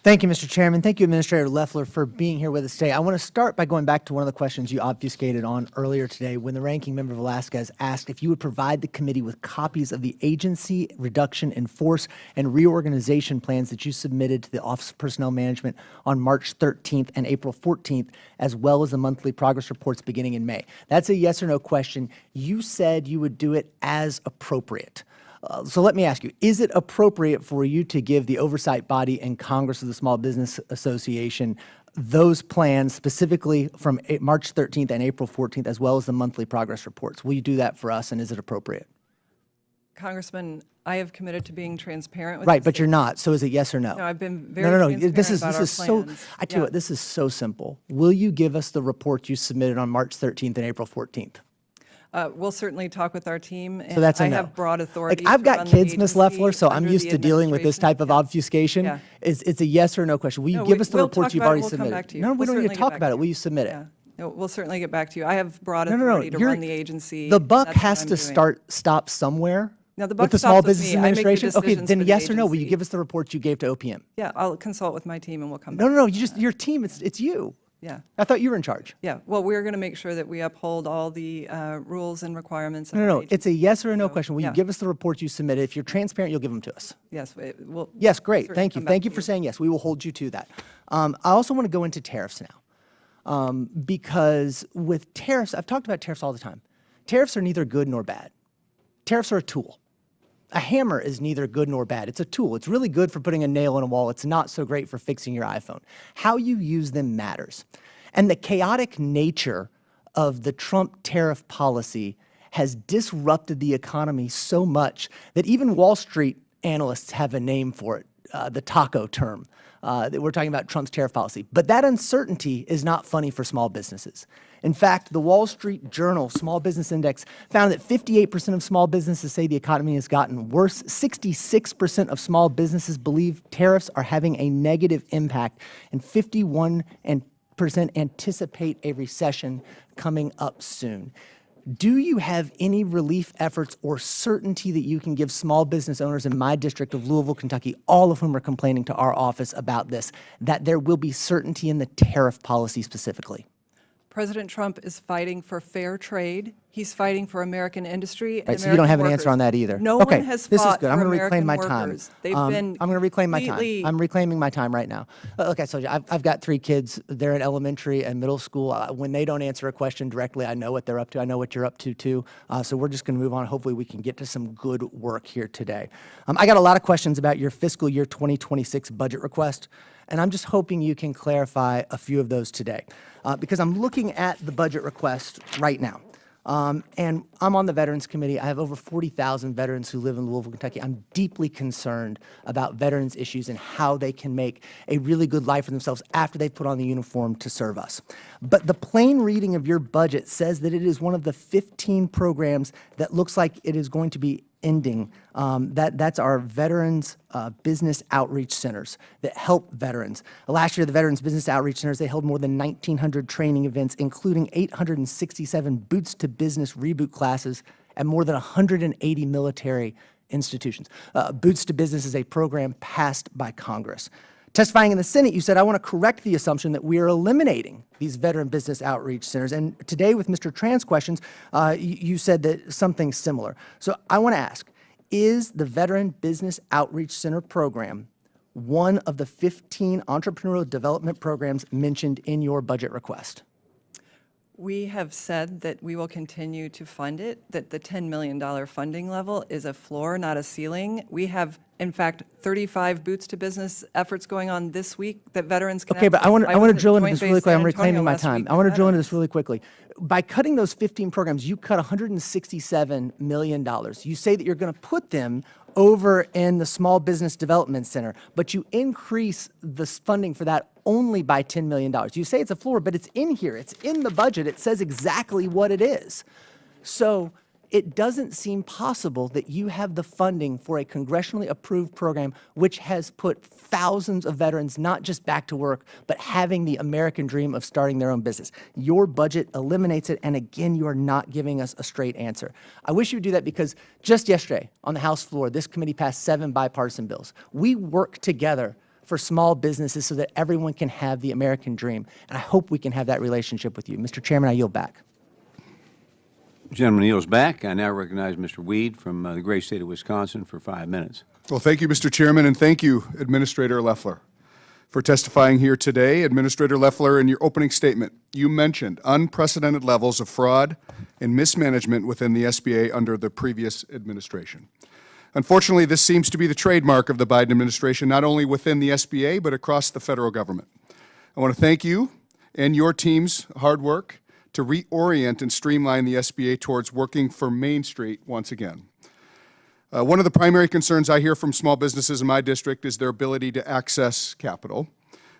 Thank you, Mr. Chairman. Thank you, Administrator Loeffler, for being here with us today. I want to start by going back to one of the questions you obfuscated on earlier today when the ranking member Velasquez asked if you would provide the committee with copies of the agency reduction in force and reorganization plans that you submitted to the Office of Personnel Management on March 13th and April 14th, as well as the monthly progress reports beginning in May. That's a yes or no question. You said you would do it as appropriate. So let me ask you, is it appropriate for you to give the oversight body and Congress of the Small Business Association those plans specifically from March 13th and April 14th, as well as the monthly progress reports? Will you do that for us, and is it appropriate? Congressman, I have committed to being transparent with Right, but you're not. So is it yes or no? No, I've been very No. transparent This about our is so. plans. I tell you what, this is so simple. Will you give us the report you submitted on March 13th and April 14th? We'll certainly talk with our team. And So that's a I no. have broad authority. Like, I've to got run the kids, Ms. Loeffler, agency so I'm under used the to dealing with this type of obfuscation. Yeah. It's a yes or no question. Will you No, give us the we'll report talk you've about it. already We'll come submitted? back to you. No, we We'll don't need to certainly get talk back about to it. you. Will you submit it? Yeah. No, we'll certainly get back to you. I have broad No. authority to You're- run the agency. The buck That's what has I'm to doing. stop somewhere. No, the buck with the stops Small with Business me. I make the Administration. Okay, decisions then for the yes or no? Will you agency. give us the report you gave to OPM? Yeah, I'll consult with my team and we'll come back. No. Your team. It's you. Yeah. I thought you were in charge. Yeah, well, we're going to make sure that we uphold all the rules and requirements. of No. our It's a yes or a no question. Will yeah. you give us the reports you submitted? If you're transparent, you'll give them to us. Yes, we'll. Yes, great. certainly Thank you. come back Thank you to for saying yes. We will hold you to that. I also want to go into tariffs now, because with tariffs, I've talked about tariffs all the time. Tariffs are neither good nor bad. Tariffs are a tool. A hammer is neither good nor bad. It's a tool. It's really good for putting a nail in a wall. It's not so great for fixing your iPhone. How you use them matters. And the chaotic nature of the Trump tariff policy has disrupted the economy so much that even Wall Street analysts have a name for it, the taco term. That we're talking about Trump's tariff policy. But that uncertainty is not funny for small businesses. In fact, the Wall Street Journal Small Business Index found that 58% of small businesses say the economy has gotten worse. 66% of small businesses believe tariffs are having a negative impact, and 51% anticipate a recession coming up soon. Do you have any relief efforts or certainty that you can give small business owners in my district of Louisville, Kentucky, all of whom are complaining to our office about this, that there will be certainty in the tariff policy specifically? President Trump is fighting for fair trade. He's fighting for American industry and Right, so American you don't have an workers. answer on that either. No Okay, one has this is fought good. I'm for going to reclaim my American time. workers. They've been I'm going to reclaim my time. completely- I'm reclaiming my time right now. Okay, so I've got 3 kids. They're in elementary and middle school. When they don't answer a question directly, I know what they're up to. I know what you're up to too. So we're just going to move on. Hopefully we can get to some good work here today. I got a lot of questions about your fiscal year 2026 budget request, and I'm just hoping you can clarify a few of those today. Because I'm looking at the budget request right now. And I'm on the Veterans Committee. I have over 40,000 veterans who live in Louisville, Kentucky. I'm deeply concerned about veterans' issues and how they can make a really good life for themselves after they put on the uniform to serve us. But the plain reading of your budget says that it is one of the 15 programs that looks like it is going to be ending. That's our Veterans Business Outreach Centers that help veterans. Last year, the Veterans Business Outreach Centers, they held more than 1,900 training events, including 867 Boots to Business reboot classes at more than 180 military institutions. Boots to Business is a program passed by Congress. Testifying in the Senate, you said, I want to correct the assumption that we are eliminating these Veteran Business Outreach Centers. And today with Mr. Tran's questions, you said that something similar. So I want to ask, is the Veteran Business Outreach Center program one of the 15 entrepreneurial development programs mentioned in your budget request? We have said that we will continue to fund it, that the $10 million funding level is a floor, not a ceiling. We have, in fact, 35 Boots to Business efforts going on this week that veterans can Okay, but I want to was drill at into this Joint really Base quick. I'm San reclaiming Antonio my last time. week I want to with drill into veterans. this really quickly. By cutting those 15 programs, you cut $167 million. You say that you're going to put them over in the Small Business Development Center, but you increase the funding for that only by $10 million. You say it's a floor, but it's in here. It's in the budget. It says exactly what it is. So it doesn't seem possible that you have the funding for a congressionally approved program which has put thousands of veterans not just back to work, but having the American dream of starting their own business. Your budget eliminates it, and again, you are not giving us a straight answer. I wish you would do that because just yesterday on the House floor, this committee passed 7 bipartisan bills. We work together for small businesses so that everyone can have the American dream, and I hope we can have that relationship with you. Mr. Chairman, I yield back. Gentleman yields back. I now recognize Mr. Weed from the great state of Wisconsin for 5 minutes. Well, thank you, Mr. Chairman, and thank you, Administrator Loeffler, for testifying here today. Administrator Loeffler, in your opening statement, you mentioned unprecedented levels of fraud and mismanagement within the SBA under the previous administration. Unfortunately, this seems to be the trademark of the Biden administration, not only within the SBA, but across the federal government. I want to thank you and your team's hard work to reorient and streamline the SBA towards working for Main Street once again. One of the primary concerns I hear from small businesses in my district is their ability to access capital.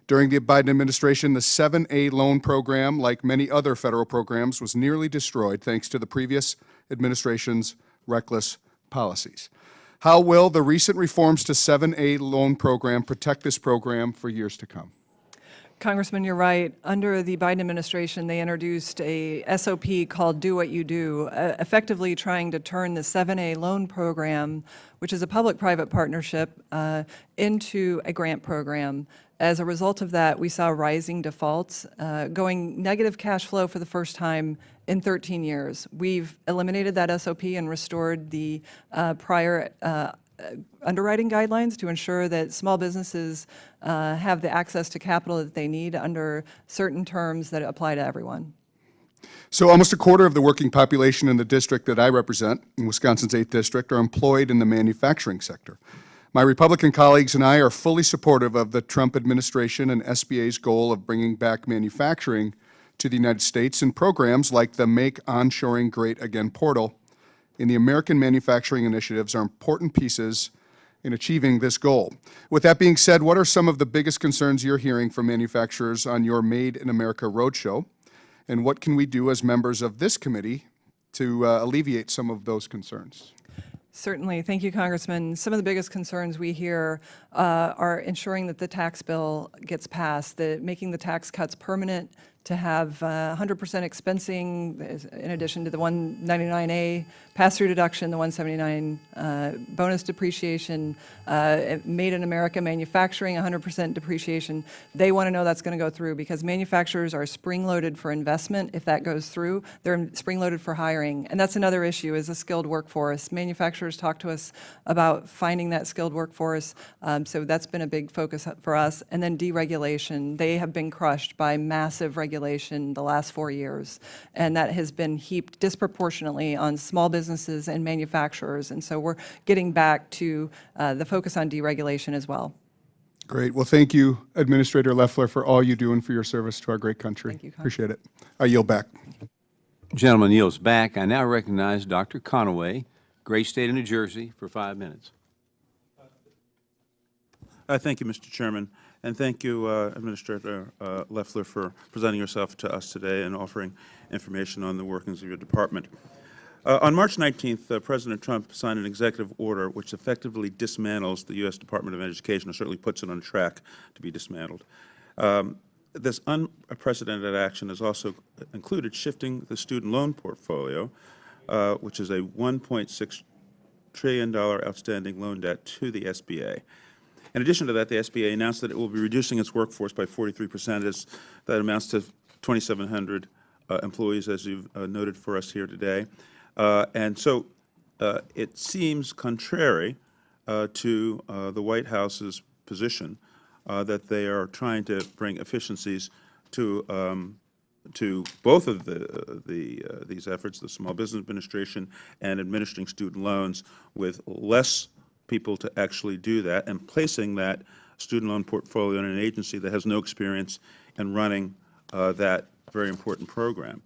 During the Biden administration, the 7A loan program, like many other federal programs, was nearly destroyed thanks to the previous administration's reckless policies. How will the recent reforms to 7A loan program protect this program for years to come? Congressman, you're right. Under the Biden administration, they introduced a SOP called Do What You Do, effectively trying to turn the 7A loan program, which is a public-private partnership, into a grant program. As a result of that, we saw rising defaults, going negative cash flow for the first time in 13 years. We've eliminated that SOP and restored the prior underwriting guidelines to ensure that small businesses have the access to capital that they need under certain terms that apply to everyone. So almost a quarter of the working population in the district that I represent, in Wisconsin's 8th District, are employed in the manufacturing sector. My Republican colleagues and I are fully supportive of the Trump administration and SBA's goal of bringing back manufacturing to the United States, and programs like the Make Onshoring Great Again portal and the American Manufacturing Initiatives are important pieces in achieving this goal. With that being said, what are some of the biggest concerns you're hearing from manufacturers on your Made in America Roadshow? And what can we do as members of this committee to alleviate some of those concerns? Certainly. Thank you, Congressman. Some of the biggest concerns we hear are ensuring that the tax bill gets passed, making the tax cuts permanent, to have 100% expensing in addition to the 199A pass-through deduction, the 179 bonus depreciation, Made in America manufacturing, 100% depreciation. They want to know that's going to go through because manufacturers are spring-loaded for investment. If that goes through, they're spring-loaded for hiring. And that's another issue is the skilled workforce. Manufacturers talk to us about finding that skilled workforce. So that's been a big focus for us. And then deregulation. They have been crushed by massive regulation the last 4 years, and that has been heaped disproportionately on small businesses and manufacturers. And so we're getting back to the focus on deregulation as well. Great. Well, thank you, Administrator Loeffler, for all you do and for your service to our great country. Thank you, appreciate it. I yield back. Gentleman yields back. I now recognize Dr. Conaway, great state of New Jersey, for 5 minutes. Thank you, Mr. Chairman, and thank you, Administrator Loeffler, for presenting yourself to us today and offering information on the workings of your department. On March 19th, President Trump signed an executive order which effectively dismantles the U.S. Department of Education, or certainly puts it on track to be dismantled. This unprecedented action has also included shifting the student loan portfolio, which is a $1.6 trillion outstanding loan debt, to the SBA. In addition to that, the SBA announced that it will be reducing its workforce by 43%. That amounts to 2,700 employees, as you've noted for us here today. And so it seems contrary to the White House's position that they are trying to bring efficiencies to both of these efforts, the Small Business Administration and administering student loans, with less people to actually do that, and placing that student loan portfolio in an agency that has no experience in running that very important program.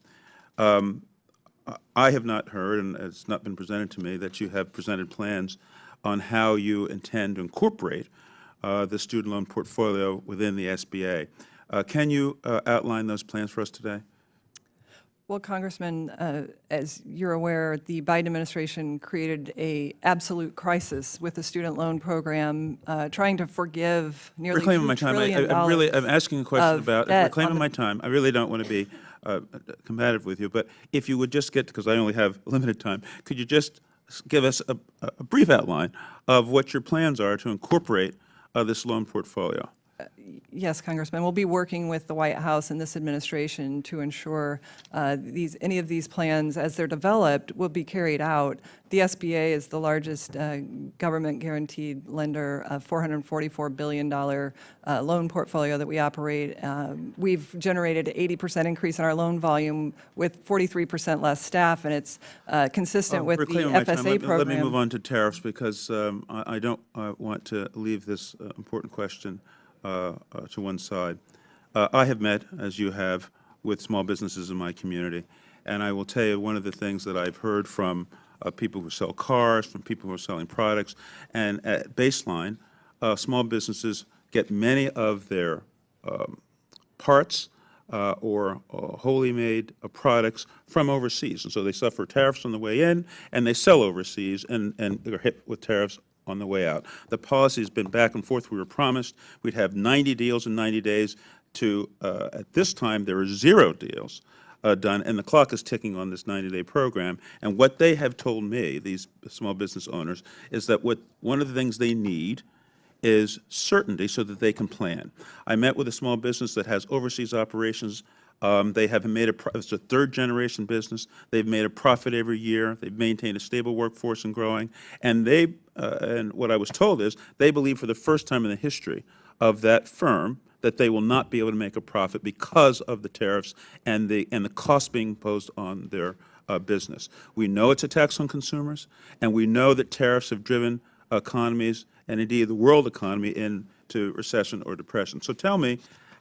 I have not heard, and it's not been presented to me, that you have presented plans on how you intend to incorporate the student loan portfolio within the SBA. Can you outline those plans for us today? Well, Congressman, as you're aware, the Biden administration created an absolute crisis with the student loan program, trying to forgive nearly Reclaiming my $2 time. trillion I'm asking a question about debt reclaiming my time. I really don't want to be combative with you, but if you would just get, because I only have limited time, could you just give us a brief outline of what your plans are to incorporate this loan portfolio? Yes, Congressman. We'll be working with the White House and this administration to ensure any of these plans, as they're developed, will be carried out. The SBA is the largest government-guaranteed lender, a $444 billion loan portfolio that we operate. We've generated an 80% increase in our loan volume with 43% less staff, and it's consistent with the FSA program. Let me move on to tariffs, because I don't want to leave this important question to one side. I have met, as you have, with small businesses in my community, and I will tell you one of the things that I've heard from people who sell cars, from people who are selling products, and at baseline, small businesses get many of their parts or wholly made products from overseas, and so they suffer tariffs on the way in, and they sell overseas, and they're hit with tariffs on the way out. The policy has been back and forth. We were promised we'd have 90 deals in 90 days. At this time, there are 0 deals done, and the clock is ticking on this 90-day program. And what they have told me, these small business owners, is that one of the things they need is certainty so that they can plan. I met with a small business that has overseas operations. They have made it's a third-generation business. They've made a profit every year. They've maintained a stable workforce and growing. And and what I was told is they believe for the first time in the history of that firm that they will not be able to make a profit because of the tariffs and the costs being imposed on their business. We know it's a tax on consumers, and we know that tariffs have driven economies and indeed the world economy into recession or depression. So tell me,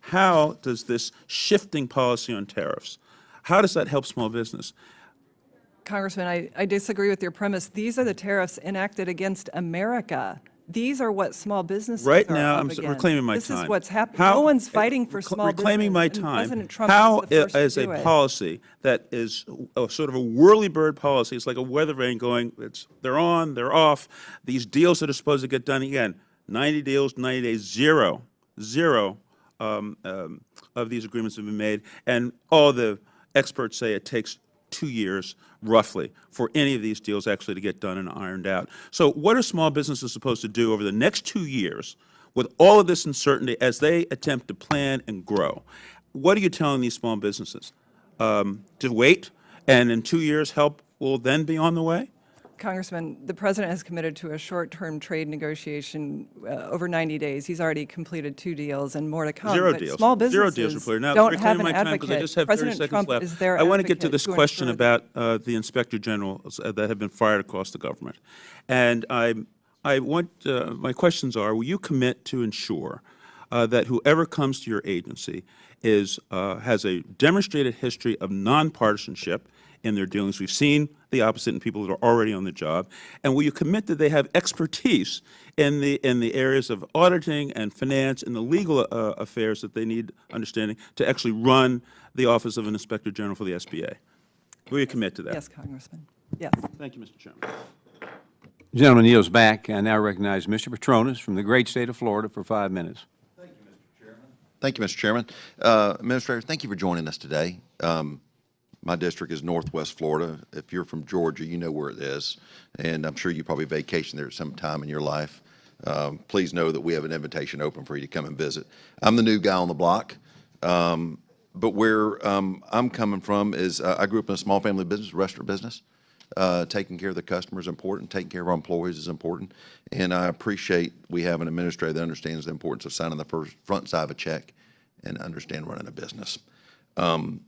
How does this shifting policy on tariffs, how does that help small business? Congressman, I disagree with your premise. These are the tariffs enacted against America. These are what small businesses Right are now, up I'm against. reclaiming my This time. is what's happening. How- No one's fighting for small business. Reclaiming my and time. President Trump How was the first is to a do it. policy that is a sort of a whirly-bird policy, it's like a weather vane going, they're on, they're off, these deals that are supposed to get done again, 90 deals, 90 days, zero of these agreements have been made, and all the experts say it takes 2 years, roughly, for any of these deals actually to get done and ironed out. So what are small businesses supposed to do over the next 2 years with all of this uncertainty as they attempt to plan and grow? What are you telling these small businesses? To wait, and in 2 years, help will then be on the way? Congressman, the president has committed to a short-term trade negotiation over 90 days. He's already completed 2 deals and more to come. Zero But deals. Small Zero businesses deals are clear. Now, don't reclaiming have an my time advocate. because I just have 30 President seconds Trump left. is their I want to get to advocate this to question ensure that- about the inspector generals that have been fired across the government. And I want, my questions are, will you commit to ensure that whoever comes to your agency has a demonstrated history of nonpartisanship in their dealings? We've seen the opposite in people that are already on the job. And will you commit that they have expertise in the areas of auditing and finance and the legal affairs that they need understanding to actually run the office of an inspector general for the SBA? Will you commit to that? Yes, Congressman. Yes. Thank you, Mr. Chairman. The gentleman yields back. I now recognize Mr. Petronas from the great state of Florida for 5 minutes. Thank you, Mr. Chairman. Administrator, thank you for joining us today. My district is Northwest Florida. If you're from Georgia, you know where it is, and I'm sure you probably vacationed there at some time in your life. Please know that we have an invitation open for you to come and visit. I'm the new guy on the block, but where I'm coming from is I grew up in a small family business, restaurant business. Taking care of the customer is important. Taking care of our employees is important. And I appreciate we have an administrator that understands the importance of signing the front side of a check and understand running a business. I'm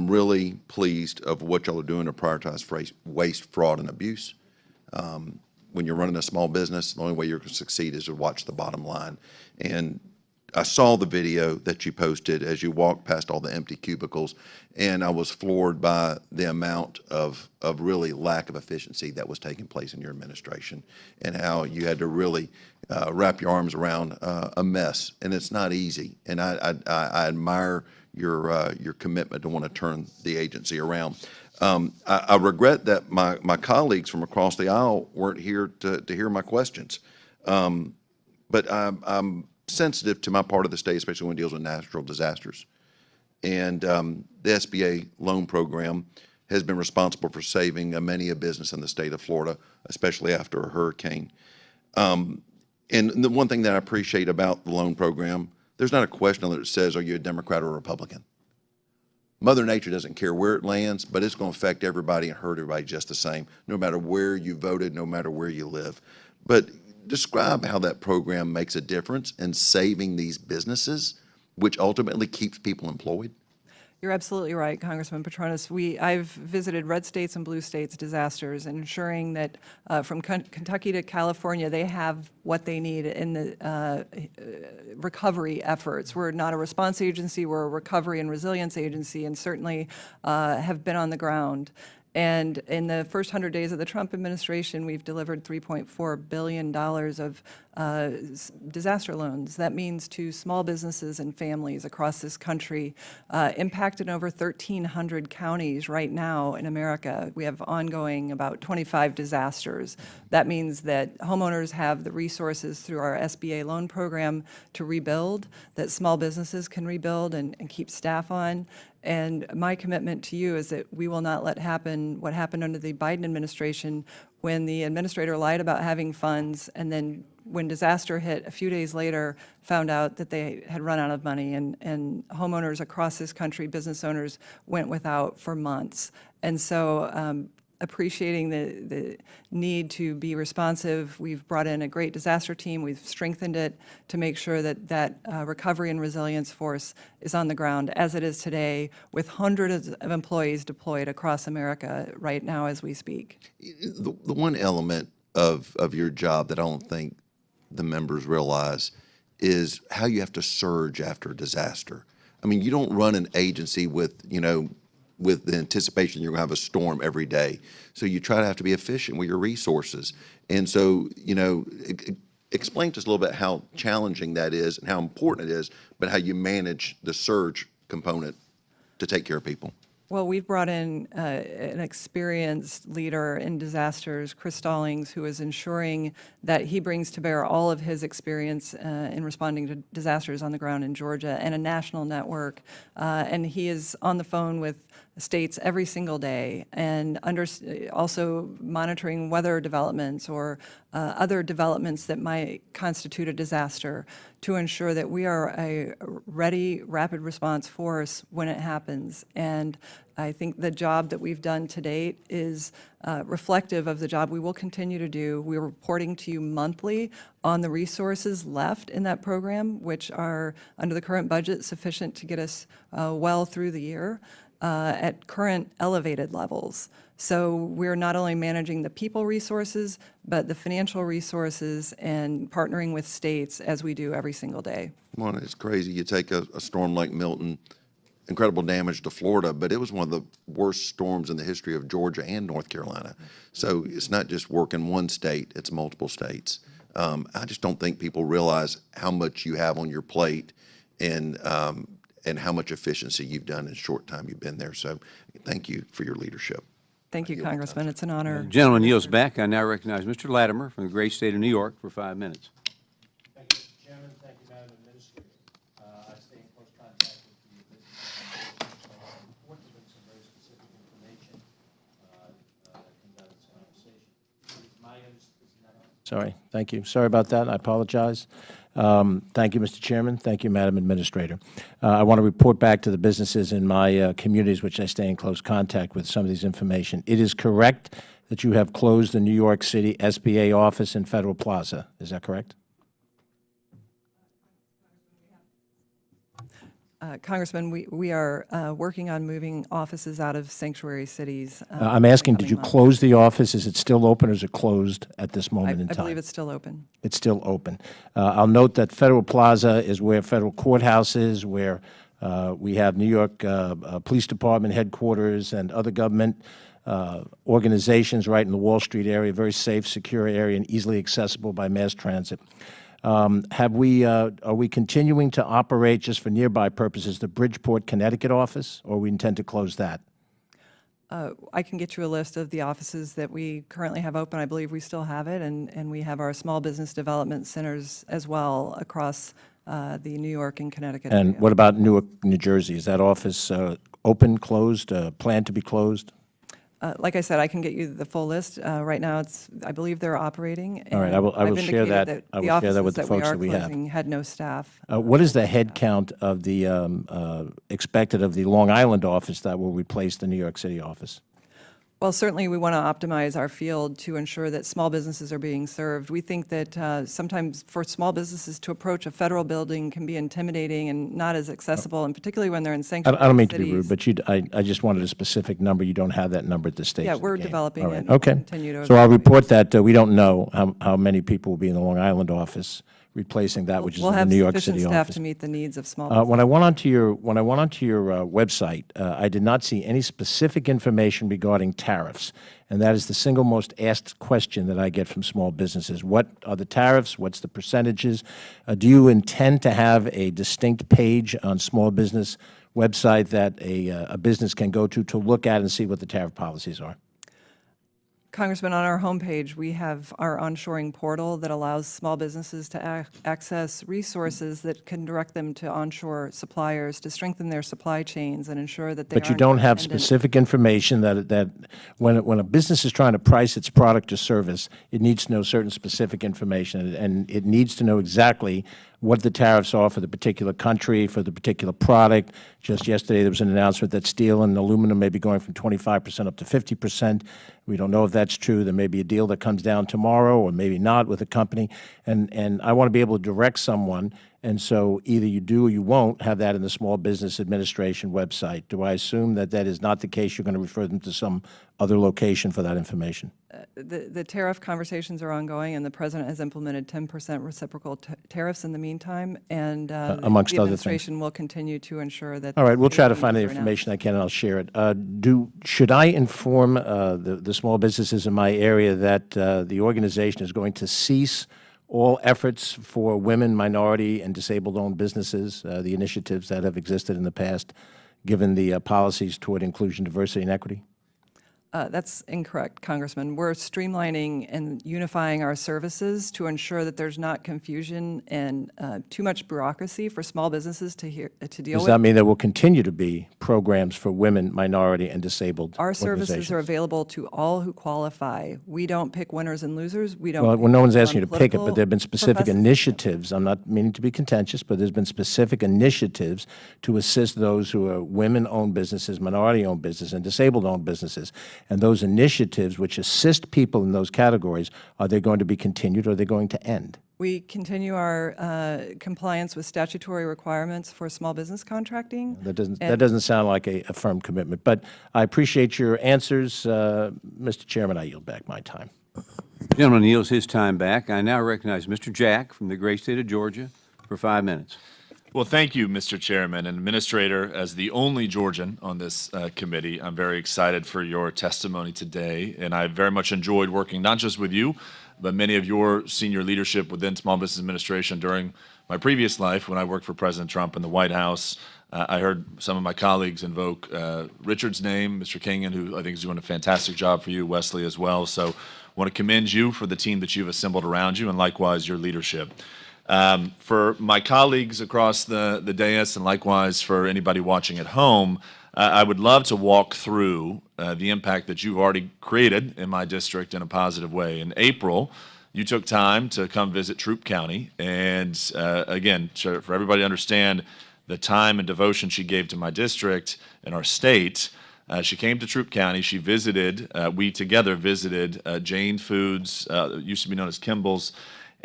really pleased of what y'all are doing to prioritize waste, fraud, and abuse. When you're running a small business, the only way you're going to succeed is to watch the bottom line. And I saw the video that you posted as you walked past all the empty cubicles, and I was floored by the amount of really lack of efficiency that was taking place in your administration and how you had to really wrap your arms around a mess. And it's not easy. And I admire your commitment to want to turn the agency around. I regret that my colleagues from across the aisle weren't here to hear my questions. But I'm sensitive to my part of the state, especially when it deals with natural disasters. And the SBA loan program has been responsible for saving many a business in the state of Florida, especially after a hurricane. And the one thing that I appreciate about the loan program, there's not a question on it that says, are you a Democrat or a Republican? Mother Nature doesn't care where it lands, but it's going to affect everybody and hurt everybody just the same, no matter where you voted, no matter where you live. But describe how that program makes a difference in saving these businesses, which ultimately keeps people employed. You're absolutely right, Congressman Petronas. I've visited red states and blue states disasters and ensuring that from Kentucky to California, they have what they need in the recovery efforts. We're not a response agency, we're a recovery and resilience agency, and certainly have been on the ground. And in the first 100 days of the Trump administration, we've delivered $3.4 billion of disaster loans. That means to small businesses and families across this country, impacted over 1,300 counties right now in America. We have ongoing about 25 disasters. That means that homeowners have the resources through our SBA loan program to rebuild, that small businesses can rebuild and keep staff on. And my commitment to you is that we will not let happen what happened under the Biden administration when the administrator lied about having funds and then when disaster hit a few days later found out that they had run out of money and homeowners across this country, business owners, went without for months. And so appreciating the need to be responsive. We've brought in a great disaster team. We've strengthened it to make sure that recovery and resilience force is on the ground as it is today with hundreds of employees deployed across America right now as we speak. The one element of your job that I don't think the members realize is how you have to surge after a disaster. I mean, you don't run an agency with, with the anticipation you're going to have a storm every day. So you try to have to be efficient with your resources. And so, explain to us a little bit how challenging that is and how important it is, but how you manage the surge component to take care of people. Well, we've brought in an experienced leader in disasters, Chris Stallings, who is ensuring that he brings to bear all of his experience in responding to disasters on the ground in Georgia and a national network. And he is on the phone with states every single day and also monitoring weather developments or other developments that might constitute a disaster to ensure that we are a ready, rapid response force when it happens. And I think the job that we've done to date is reflective of the job we will continue to do. We're reporting to you monthly on the resources left in that program, which are, under the current budget, sufficient to get us well through the year at current elevated levels. So we're not only managing the people resources, but the financial resources and partnering with states as we do every single day. Well, it's crazy. You take a storm like Milton, incredible damage to Florida, but it was one of the worst storms in the history of Georgia and North Carolina. So it's not just work in one state, it's multiple states. I just don't think people realize how much you have on your plate and how much efficiency you've done in a short time you've been there. So thank you for your leadership. Thank you, Congressman. It's an honor. The gentleman yields back. I now recognize Mr. Latimer from the great state of New York for 5 minutes. Thank you, Mr. Chairman. Thank you, Madam Administrator. I stay in close contact with the business report with some very specific information that comes out of this conversation. Sorry. Thank you. Sorry about that. I apologize. Thank you, Mr. Chairman. Thank you, Madam Administrator. I want to report back to the businesses in my communities, which I stay in close contact with, some of these information. It is correct that you have closed the New York City SBA office in Federal Plaza. Is that correct? Congressman, we are working on moving offices out of sanctuary cities. I'm asking, did you close the office? Is it still open or is it closed at this moment in time? I believe it's still open. It's still open. I'll note that Federal Plaza is where Federal Courthouse is, where we have New York Police Department headquarters and other government organizations right in the Wall Street area, very safe, secure area, and easily accessible by mass transit. Are we continuing to operate, just for nearby purposes, the Bridgeport, Connecticut office, or we intend to close that? I can get you a list of the offices that we currently have open. I believe we still have it, and we have our small business development centers as well across the New York and Connecticut area. And what about Newark, New Jersey? Is that office open, closed, planned to be closed? Like I said, I can get you the full list. Right now, I believe they're operating. All right, I will share that. I will share that with the folks that we have. The offices that we are closing had no staff. What is the head count of the expected of the Long Island office that will replace the New York City office? Well, certainly we want to optimize our field to ensure that small businesses are being served. We think that sometimes for small businesses to approach a federal building can be intimidating and not as accessible, and particularly when they're in sanctuary cities. I don't mean to be rude, but I just wanted a specific number. You don't have that number at this stage. Yeah, of the we're game. developing All it. right. And Okay. continue to So I'll evaluate. report that we don't know how many people will be in the Long Island office replacing that, which is We'll in the have New York sufficient City staff office. to meet the needs of small businesses. When I went onto your website, I did not see any specific information regarding tariffs, and that is the single most asked question that I get from small businesses. What are the tariffs? What's the percentages? Do you intend to have a distinct page on small business website that a business can go to look at and see what the tariff policies are? Congressman, on our homepage, we have our onshoring portal that allows small businesses to access resources that can direct them to onshore suppliers to strengthen their supply chains and ensure that they But you don't have specific information that when a business is trying to price its product or service, it needs to know certain specific information, and it needs to know exactly what the tariffs are for the particular country, for the particular product. Just yesterday, there was an announcement that steel and aluminum may be going from 25% up to 50%. We don't know if that's true. There may be a deal that comes down tomorrow, or maybe not, with a company. And I want to be able to direct someone And so either you do or you won't have that in the Small Business Administration website. Do I assume that that is not the case? You're going to refer them to some other location for that information? The tariff conversations are ongoing, and the president has implemented 10% reciprocal tariffs in the meantime, and amongst the other things. administration will continue to ensure that. All right, we'll try to these find the changes are information I can, and I'll share it. Should I inform the small businesses in my area that the organization is going to cease all efforts for women, minority, and disabled-owned businesses, the initiatives that have existed in the past, given the policies toward inclusion, diversity, and equity? That's incorrect, Congressman. We're streamlining and unifying our services to ensure that there's not confusion and too much bureaucracy for small businesses to deal with. Does that mean there will continue to be programs for women, minority, and disabled Our services organizations? are available to all who qualify. We don't pick winners and losers. We don't. Well, pick no one's people asking you on to pick it, but political there have been specific professions. initiatives. I'm not meaning to be contentious, but there's been specific initiatives to assist those who are women-owned businesses, minority-owned businesses, and disabled-owned businesses. And those initiatives which assist people in those categories, are they going to be continued or are they going to end? We continue our compliance with statutory requirements for small business contracting. That doesn't sound like a firm commitment, but I appreciate your answers. Mr. Chairman, I yield back my time. The gentleman yields his time back. I now recognize Mr. Jack from the great state of Georgia for 5 minutes. Well, thank you, Mr. Chairman and Administrator. As the only Georgian on this committee, I'm very excited for your testimony today, and I very much enjoyed working not just with you, but many of your senior leadership within Small Business Administration during my previous life when I worked for President Trump in the White House. I heard some of my colleagues invoke Richard's name, Mr. Kingan, who I think is doing a fantastic job for you, Wesley as well. So I want to commend you for the team that you've assembled around you, and likewise your leadership. For my colleagues across the dais, and likewise for anybody watching at home, I would love to walk through the impact that you've already created in my district in a positive way. In April, you took time to come visit Troup County, and again, for everybody to understand the time and devotion she gave to my district and our state, she came to Troup County. She visited, we together visited Jane Foods, used to be known as Kimball's.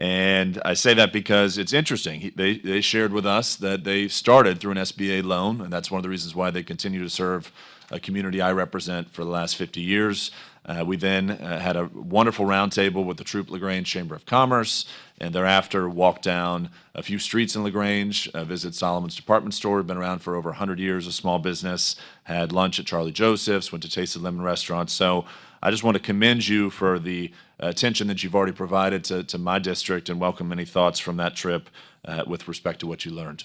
And I say that because it's interesting. They shared with us that they started through an SBA loan, and that's one of the reasons why they continue to serve a community I represent for the last 50 years. We then had a wonderful roundtable with the Troup LaGrange Chamber of Commerce, and thereafter walked down a few streets in LaGrange, visited Solomon's Department Store, been around for over 100 years, a small business, had lunch at Charlie Joseph's, went to Tasted Lemon Restaurant. So I just want to commend you for the attention that you've already provided to my district, and welcome any thoughts from that trip with respect to what you learned.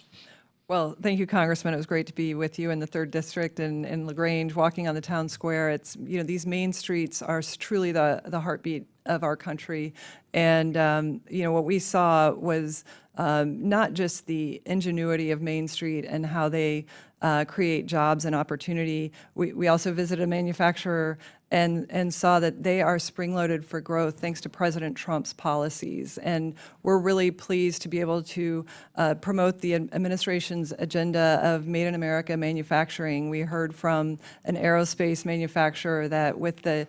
Well, thank you, Congressman. It was great to be with you in the 3rd District and in LaGrange, walking on the town square. It's, these main streets are truly the heartbeat of our country. And, what we saw was not just the ingenuity of Main Street and how they create jobs and opportunity. We also visited a manufacturer and saw that they are spring-loaded for growth thanks to President Trump's policies. And we're really pleased to be able to promote the administration's agenda of Made in America manufacturing. We heard from an aerospace manufacturer that with the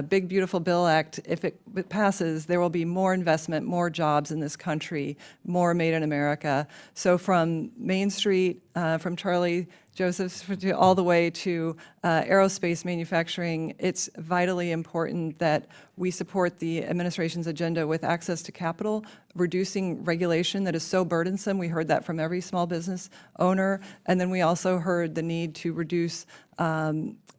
Big Beautiful Bill Act, if it passes, there will be more investment, more jobs in this country, more Made in America. So from Main Street, from Charlie Joseph's all the way to aerospace manufacturing, it's vitally important that we support the administration's agenda with access to capital, reducing regulation that is so burdensome. We heard that from every small business owner. And then we also heard the need to reduce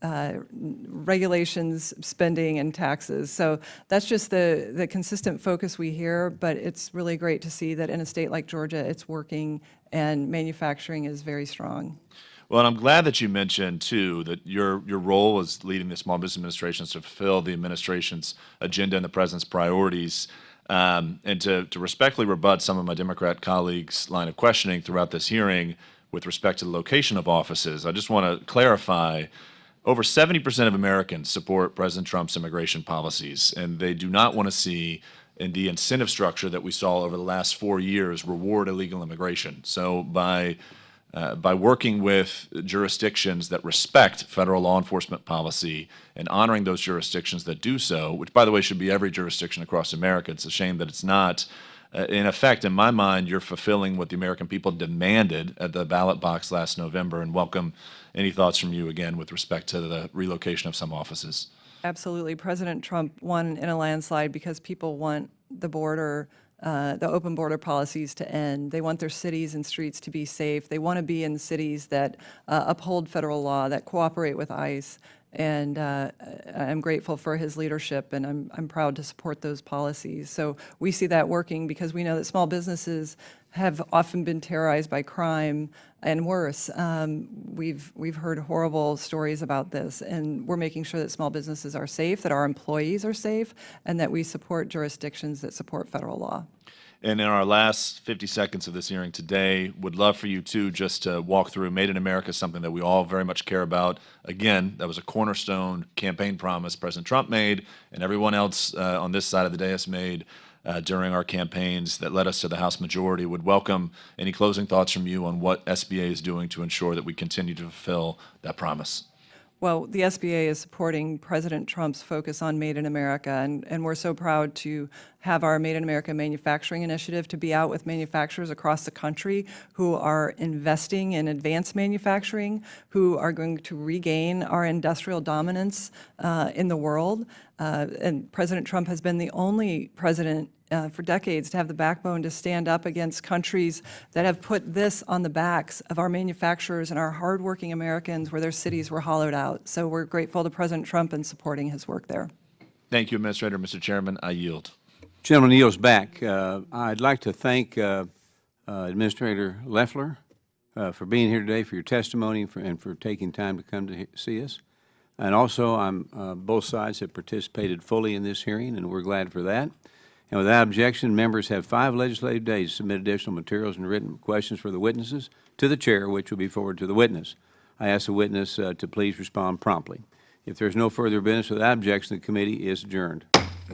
regulations, spending, and taxes. So that's just the consistent focus we hear, but it's really great to see that in a state like Georgia, it's working and manufacturing is very strong. Well, and I'm glad that you mentioned, too, that your role as leading the Small Business Administration is to fulfill the administration's agenda and the president's priorities, and to respectfully rebut some of my Democrat colleagues' line of questioning throughout this hearing with respect to the location of offices. I just want to clarify, over 70% of Americans support President Trump's immigration policies, and they do not want to see in the incentive structure that we saw over the last 4 years reward illegal immigration. So by working with jurisdictions that respect federal law enforcement policy and honoring those jurisdictions that do so, which, by the way, should be every jurisdiction across America. It's a shame that it's not. In effect, in my mind, you're fulfilling what the American people demanded at the ballot box last November, and welcome any thoughts from you again with respect to the relocation of some offices. Absolutely. President Trump won in a landslide because people want the border, the open border policies to end. They want their cities and streets to be safe. They want to be in cities that uphold federal law, that cooperate with ICE. And I'm grateful for his leadership, and I'm proud to support those policies. So we see that working because we know that small businesses have often been terrorized by crime and worse. We've heard horrible stories about this, and we're making sure that small businesses are safe, that our employees are safe, and that we support jurisdictions that support federal law. And in our last 50 seconds of this hearing today, would love for you too just to walk through Made in America, something that we all very much care about. Again, that was a cornerstone campaign promise President Trump made and everyone else on this side of the dais made during our campaigns that led us to the House majority. Would welcome any closing thoughts from you on what SBA is doing to ensure that we continue to fulfill that promise. Well, the SBA is supporting President Trump's focus on Made in America, and we're so proud to have our Made in America manufacturing initiative to be out with manufacturers across the country who are investing in advanced manufacturing, who are going to regain our industrial dominance in the world. And President Trump has been the only president for decades to have the backbone to stand up against countries that have put this on the backs of our manufacturers and our hardworking Americans where their cities were hollowed out. So we're grateful to President Trump and supporting his work there. Thank you, Administrator. Mr. Chairman, I yield. Gentleman yields back. I'd like to thank Administrator Loeffler for being here today, for your testimony, and for taking time to come to see us. And also, both sides have participated fully in this hearing, and we're glad for that. And without objection, members have 5 legislative days to submit additional materials and written questions for the witnesses to the chair, which will be forwarded to the witness. I ask the witness to please respond promptly. If there's no further business without objection, the committee is adjourned.